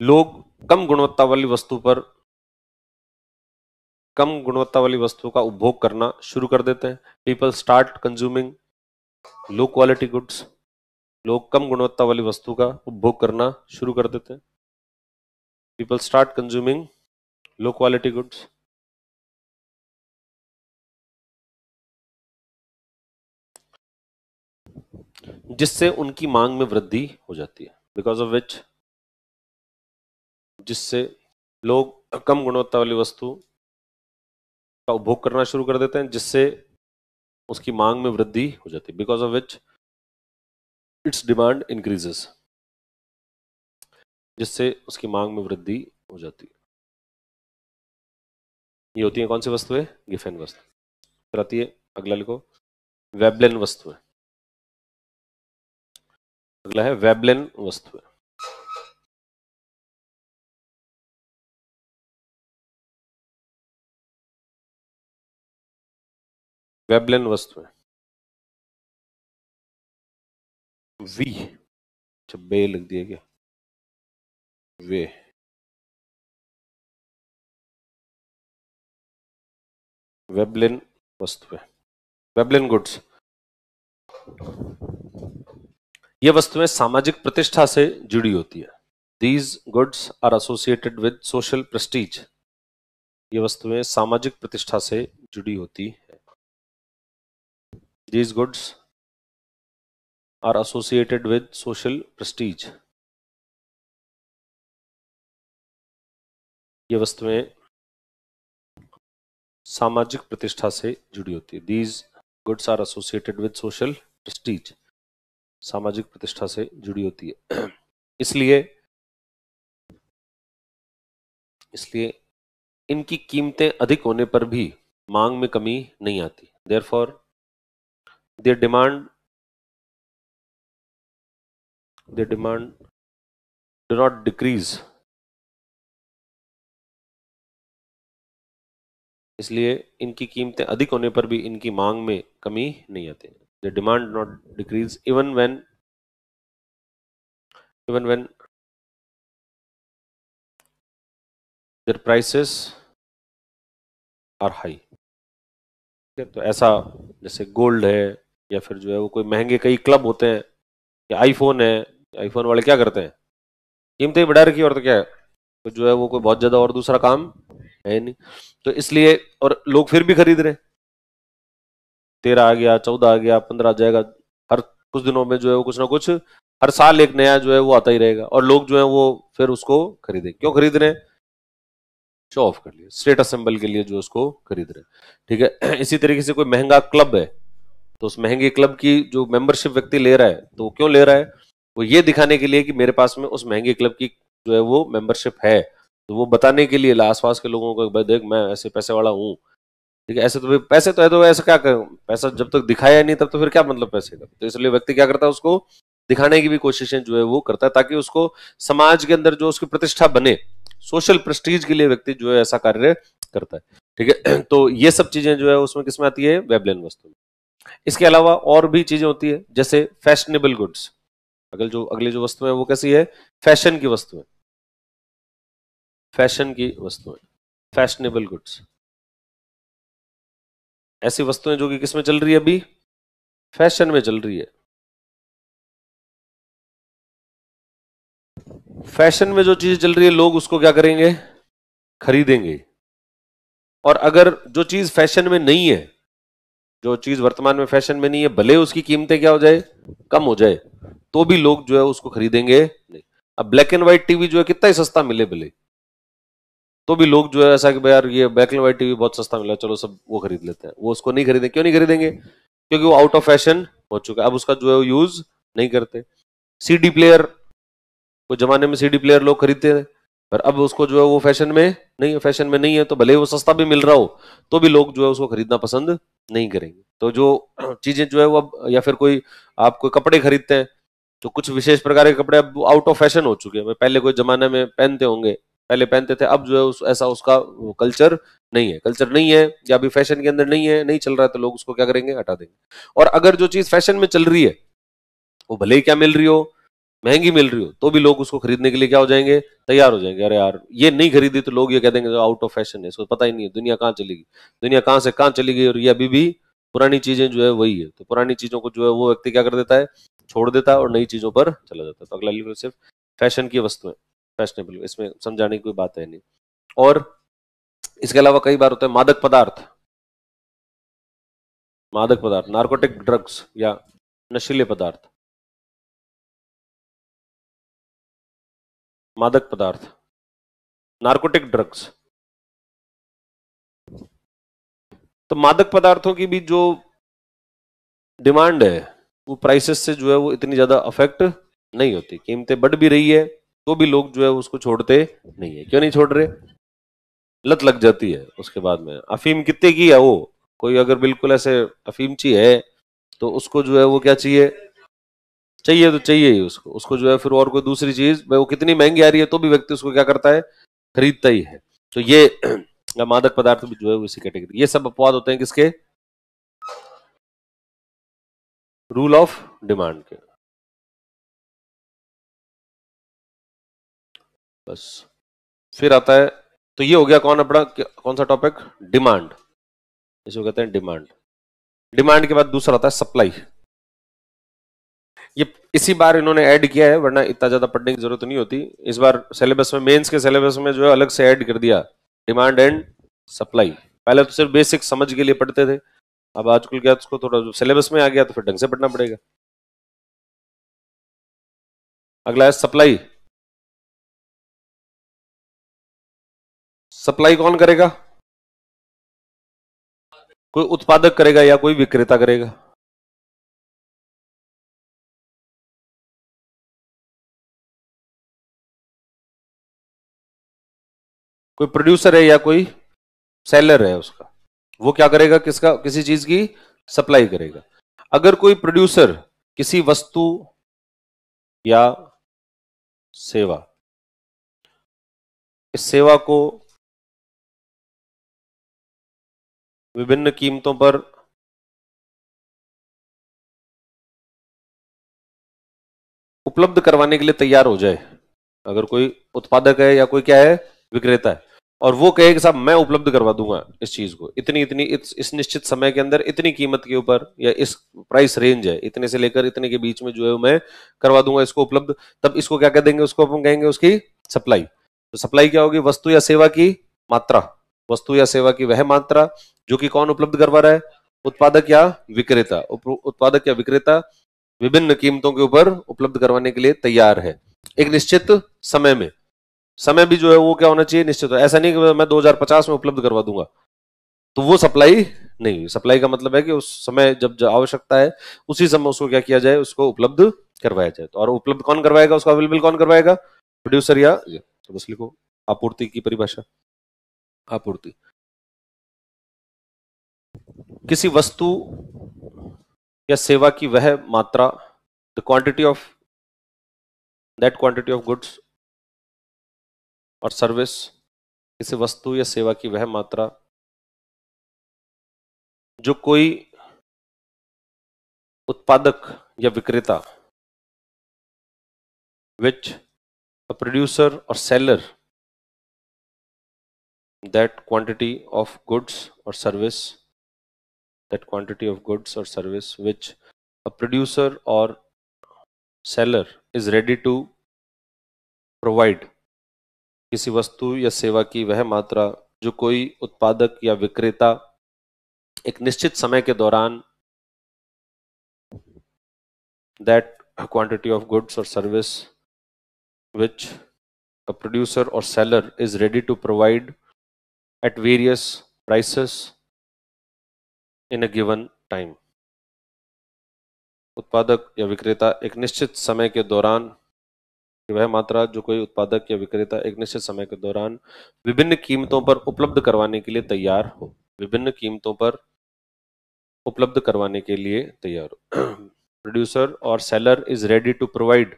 लोग कम गुणवत्ता वाली वस्तु पर कम गुणवत्ता वाली वस्तु का उपभोग करना शुरू कर देते हैं। पीपल स्टार्ट कंज्यूमिंग लो क्वालिटी गुड्स। लोग कम गुणवत्ता वाली वस्तु का उपभोग करना शुरू कर देते हैं। पीपल स्टार्ट कंज्यूमिंग लो क्वालिटी गुड्स। जिससे उनकी मांग में वृद्धि हो जाती है, बिकॉज ऑफ विच, जिससे लोग कम गुणवत्ता वाली वस्तु का उपभोग करना शुरू कर देते हैं, जिससे उसकी मांग में वृद्धि हो जाती है, because of which it's demand increases, जिससे उसकी मांग में वृद्धि हो जाती है। ये होती है कौन सी वस्तु है? गिफेन वस्तु। फिर आती है, अगला लिखो, वेबलेन वस्तु है। अगला है वेबलेन वस्तु है। वेबलेन वस्तु है, वी, अच्छा बे लिख दिया क्या? वे, वेबलेन वस्तु है, वेबलेन गुड्स। ये वस्तुएं सामाजिक प्रतिष्ठा से जुड़ी होती है। These goods are associated with social prestige. ये वस्तुएं सामाजिक प्रतिष्ठा से जुड़ी होती है। These goods are associated with social prestige. ये वस्तुएं सामाजिक प्रतिष्ठा से जुड़ी होती है। These goods are associated with social prestige, सामाजिक प्रतिष्ठा से जुड़ी होती है। इसलिए इसलिए इनकी कीमतें अधिक होने पर भी मांग में कमी नहीं आती। Therefore their demand do not decrease. इसलिए इनकी कीमतें अधिक होने पर भी इनकी मांग में कमी नहीं आती। the demand not decrease even when their prices are high. तो ऐसा जैसे गोल्ड है या फिर जो है वो कोई महंगे कई क्लब होते हैं या आईफोन है, आईफोन वाले क्या करते हैं, कीमतें ही बढ़ा रखी और तो क्या है, तो जो है वो कोई बहुत ज्यादा और दूसरा काम है नहीं, तो इसलिए और लोग फिर भी खरीद रहे हैं। 13 आ गया, 14 आ गया, 15 आ जाएगा, हर कुछ दिनों में जो है वो कुछ ना कुछ, हर साल एक नया जो है वो आता ही रहेगा और लोग जो है वो फिर उसको खरीदे। क्यों खरीद रहे हैं? शो ऑफ कर लिए, स्टेटस सिंबल के लिए जो उसको खरीद रहे हैं। ठीक है। इसी तरीके से कोई महंगा क्लब है तो उस महंगे क्लब की जो मेंबरशिप व्यक्ति ले रहा है तो वो क्यों ले रहा है? वो ये दिखाने के लिए कि मेरे पास में उस महंगे क्लब की जो है वो मेंबरशिप है, तो वो बताने के लिए आसपास के लोगों को, भाई देख मैं ऐसे पैसे वाला हूँ। ठीक है, ऐसे तो पैसे तो है, तो ऐसा क्या कर, पैसा जब तक दिखाया नहीं तब तो फिर क्या मतलब पैसे का? तो इसलिए व्यक्ति क्या करता है, उसको दिखाने की भी कोशिशें जो है वो करता है ताकि उसको समाज के अंदर जो उसकी प्रतिष्ठा बने, सोशल प्रेस्टीज के लिए व्यक्ति जो है ऐसा कार्य करता है। ठीक है। तो ये सब चीजें जो है उसमें किसमें आती है? वेबलेन वस्तु में। इसके अलावा और भी चीजें होती है जैसे फैशनेबल गुड्स। अगली जो वस्तु है वो कैसी है? फैशन की वस्तु है, फैशन की वस्तु है, फैशनेबल गुड्स। ऐसी वस्तुएं जो कि किसमें चल रही है अभी? फैशन में चल रही है। फैशन में जो चीजें चल रही है लोग उसको क्या करेंगे? खरीदेंगे। और अगर जो चीज फैशन में नहीं है, जो चीज वर्तमान में फैशन में नहीं है, भले उसकी कीमतें क्या हो जाए? कम हो जाए, तो भी लोग जो है उसको खरीदेंगे नहीं। अब ब्लैक एंड व्हाइट टीवी जो है कितना ही सस्ता मिले भले, तो भी लोग जो है ऐसा कि भाई यार ये ब्लैक एंड व्हाइट टीवी बहुत सस्ता मिला, चलो सब वो खरीद लेते हैं, वो उसको नहीं खरीदेंगे। क्यों नहीं खरीदेंगे? क्योंकि वो आउट ऑफ फैशन हो चुका है, अब उसका जो है वो यूज नहीं करते। सीडी प्लेयर, वो जमाने में सीडी प्लेयर लोग खरीदते थे, पर अब उसको जो है वो फैशन में नहीं है, फैशन में नहीं है, तो भले ही वो सस्ता भी मिल रहा हो तो भी लोग जो है उसको खरीदना पसंद नहीं करेंगे। तो जो चीजें जो है वो अब, या फिर कोई आप कोई कपड़े खरीदते हैं तो कुछ विशेष प्रकार के कपड़े अब आउट ऑफ फैशन हो चुके हैं, पहले कोई जमाने में पहनते होंगे, पहले पहनते थे, अब जो है ऐसा उसका कल्चर नहीं है, कल्चर नहीं है या अभी फैशन के अंदर नहीं है, नहीं चल रहा है, तो लोग उसको क्या करेंगे? हटा देंगे। और अगर जो चीज फैशन में चल रही है वो भले ही क्या मिल रही हो, महंगी मिल रही हो, तो भी लोग उसको खरीदने के लिए क्या हो जाएंगे? तैयार हो जाएंगे। अरे यार ये नहीं खरीदी तो लोग ये कह देंगे आउट ऑफ फैशन है, इसको पता ही नहीं है दुनिया कहाँ चलेगी, दुनिया कहाँ से कहाँ चली गई, और ये अभी भी पुरानी चीजें जो है वही है। तो पुरानी चीजों को जो है वो व्यक्ति क्या कर देता है? छोड़ देता है और नई चीजों पर चला जाता है। तो अगला लिखो सिर्फ फैशन की वस्तुएं, फैशनेबल, इसमें समझाने की कोई बात है नहीं। और इसके अलावा कई बार होता है मादक पदार्थ, मादक पदार्थ, नार्कोटिक ड्रग्स या नशीले पदार्थ, मादक पदार्थ, नार्कोटिक ड्रग्स। तो मादक पदार्थों की भी जो डिमांड है वो प्राइसेस से जो है वो इतनी ज्यादा अफेक्ट नहीं होती, कीमतें बढ़ भी रही है तो भी लोग जो है उसको छोड़ते नहीं है। क्यों नहीं छोड़ रहे? लत लग जाती है उसके बाद में। अफीम कितने की है वो, कोई अगर बिल्कुल ऐसे अफीमची है तो उसको जो है वो क्या चाहिए? चाहिए तो चाहिए ही उसको, उसको जो है फिर और कोई दूसरी चीज वो कितनी महंगी आ रही है तो भी व्यक्ति उसको क्या करता है? खरीदता ही है। तो ये मादक पदार्थ भी जो है उसी कैटेगरी। ये सब अपवाद होते हैं किसके? रूल ऑफ डिमांड के। बस फिर आता है, तो ये हो गया कौन अपना कौन सा टॉपिक? डिमांड, इसको कहते हैं डिमांड। डिमांड के बाद दूसरा आता है सप्लाई। ये इसी बार इन्होंने ऐड किया है, वरना इतना ज्यादा पढ़ने की जरूरत नहीं होती। इस बार सिलेबस में, मेंस के सिलेबस में जो है अलग से ऐड कर दिया डिमांड एंड सप्लाई। पहले तो सिर्फ बेसिक समझ के लिए पढ़ते थे, अब आजकल क्या उसको थोड़ा सिलेबस में आ गया तो फिर ढंग से पढ़ना पड़ेगा। अगला है सप्लाई। सप्लाई कौन करेगा? कोई उत्पादक करेगा या कोई विक्रेता करेगा? कोई प्रोड्यूसर है या कोई सेलर है उसका, वो क्या करेगा? किसका, किसी चीज की सप्लाई करेगा। अगर कोई प्रोड्यूसर किसी वस्तु या सेवा, इस सेवा को विभिन्न कीमतों पर उपलब्ध करवाने के लिए तैयार हो जाए, अगर कोई उत्पादक है या कोई क्या है विक्रेता है, और वो कहे कि साहब मैं उपलब्ध करवा दूंगा इस चीज को इतनी इतनी इस निश्चित समय के अंदर इतनी कीमत के ऊपर, या इस प्राइस रेंज है इतने से लेकर इतने के बीच में जो है मैं करवा दूंगा इसको उपलब्ध, तब इसको क्या कह देंगे, उसको अपन कहेंगे उसकी सप्लाई। तो सप्लाई क्या होगी, वस्तु या सेवा की मात्रा, वस्तु या सेवा की वह मात्रा जो कि कौन उपलब्ध करवा रहा है, उत्पादक या विक्रेता। उत्पादक या विक्रेता विभिन्न कीमतों के ऊपर उपलब्ध करवाने के लिए तैयार है एक निश्चित समय में। समय भी जो है वो क्या होना चाहिए, निश्चित हो। ऐसा नहीं कि मैं 2050 में उपलब्ध करवा दूंगा, तो वो सप्लाई नहीं। सप्लाई का मतलब है कि उस समय जब आवश्यकता है उसी समय उसको क्या किया जाए, उसको उपलब्ध करवाया जाए। तो और उपलब्ध कौन करवाएगा, उसको अवेलेबल कौन करवाएगा, प्रोड्यूसर या तो बस लिखो आपूर्ति की परिभाषा। आपूर्ति किसी वस्तु या सेवा की वह मात्रा, the quantity of that quantity of goods और सर्विस, किसी वस्तु या सेवा की वह मात्रा जो कोई उत्पादक या विक्रेता, which a producer or seller, that quantity of goods or service, that quantity of goods or service which a producer or seller is ready to provide, किसी वस्तु या सेवा की वह मात्रा जो कोई उत्पादक या विक्रेता एक निश्चित समय के दौरान, that quantity of goods or service which a producer or seller is ready to provide at various prices in a given time। उत्पादक या विक्रेता एक निश्चित समय के दौरान, वह मात्रा जो कोई उत्पादक या विक्रेता एक निश्चित समय के दौरान विभिन्न कीमतों पर उपलब्ध करवाने के लिए तैयार हो, विभिन्न कीमतों पर उपलब्ध करवाने के लिए तैयार हो। प्रोड्यूसर और seller is ready to provide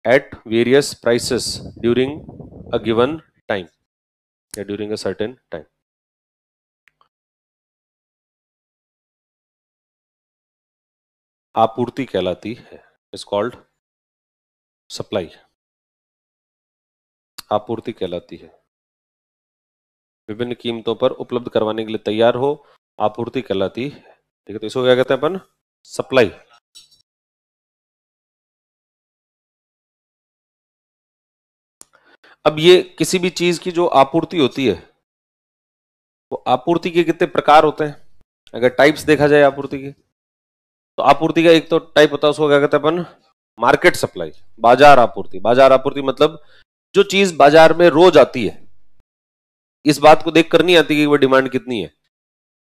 at various prices during a given time, या ड्यूरिंग अ सर्टेन टाइम। आपूर्ति कहलाती है, इज कॉल्ड सप्लाई। आपूर्ति कहलाती है, विभिन्न कीमतों पर उपलब्ध करवाने के लिए तैयार हो, आपूर्ति कहलाती है। ठीक है, तो इसको क्या कहते हैं अपन, सप्लाई। अब ये किसी भी चीज की जो आपूर्ति होती है, वो आपूर्ति के कितने प्रकार होते हैं, अगर टाइप्स देखा जाए आपूर्ति के, तो आपूर्ति का एक तो टाइप होता है उसको क्या कहते हैं अपन, मार्केट सप्लाई, बाजार आपूर्ति। बाजार आपूर्ति मतलब जो चीज बाजार में रोज आती है, इस बात को देख कर नहीं आती कि वो डिमांड कितनी है।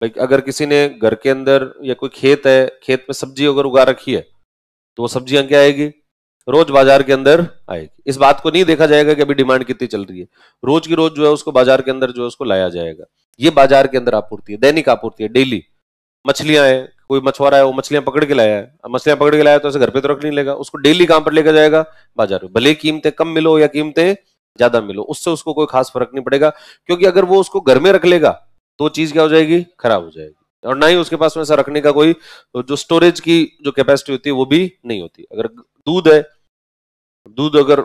भाई अगर किसी ने घर के अंदर या कोई खेत है, खेत में सब्जी अगर उगा रखी है, तो वो सब्जियां क्या आएगी, रोज बाजार के अंदर आएगी। इस बात को नहीं देखा जाएगा कि अभी डिमांड कितनी चल रही है, रोज की रोज जो है उसको बाजार के अंदर जो है उसको लाया जाएगा। ये बाजार के अंदर आपूर्ति है, दैनिक आपूर्ति है, डेली। मछलियां है, कोई मछुआरा है वो मछलियां पकड़ के लाया है, अब मछलियां पकड़ के लाया तो ऐसे घर पे तो रख नहीं लेगा, उसको डेली कहां पर लेकर जाएगा, बाजार में। भले कीमतें कम मिलो या कीमतें ज्यादा मिलो, उससे उसको कोई खास फर्क नहीं पड़ेगा, क्योंकि अगर वो उसको घर में रख लेगा तो चीज क्या हो जाएगी, खराब हो जाएगी, और ना ही उसके पास में ऐसा रखने का कोई जो स्टोरेज की जो कैपेसिटी होती है वो भी नहीं होती। अगर दूध है, दूध अगर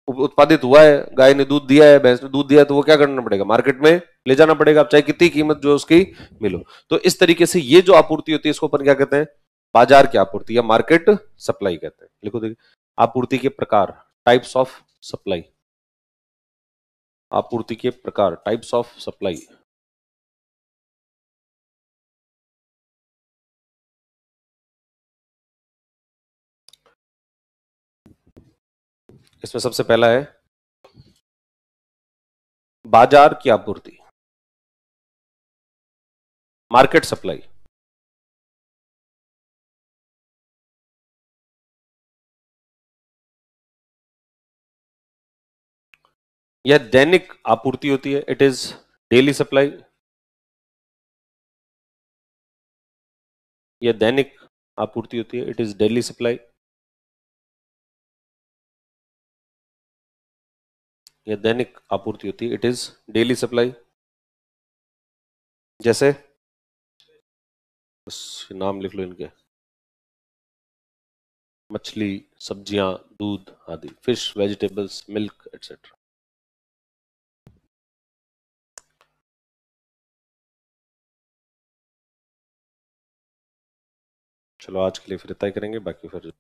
उत्पादित हुआ है, गाय ने दूध दिया है, भैंस ने दूध दिया है, तो वो क्या करना पड़ेगा, मार्केट में ले जाना पड़ेगा, अब चाहे कितनी कीमत जो उसकी मिलो। तो इस तरीके से ये जो आपूर्ति होती है इसको अपन क्या कहते हैं, बाजार की आपूर्ति या मार्केट सप्लाई कहते हैं। लिखो देखिए, आपूर्ति के प्रकार, टाइप्स ऑफ सप्लाई। आपूर्ति के प्रकार, टाइप्स ऑफ सप्लाई। इसमें सबसे पहला है बाजार की आपूर्ति, मार्केट सप्लाई। यह दैनिक आपूर्ति होती है, इट इज डेली सप्लाई। यह दैनिक आपूर्ति होती है, इट इज डेली सप्लाई। यह दैनिक आपूर्ति होती है, इट इज डेली सप्लाई। जैसे बस नाम लिख लो इनके, मछली, सब्जियां, दूध आदि, फिश, वेजिटेबल्स, मिल्क एटसेट्रा। चलो आज के लिए फिर इतना ही करेंगे, बाकी फिर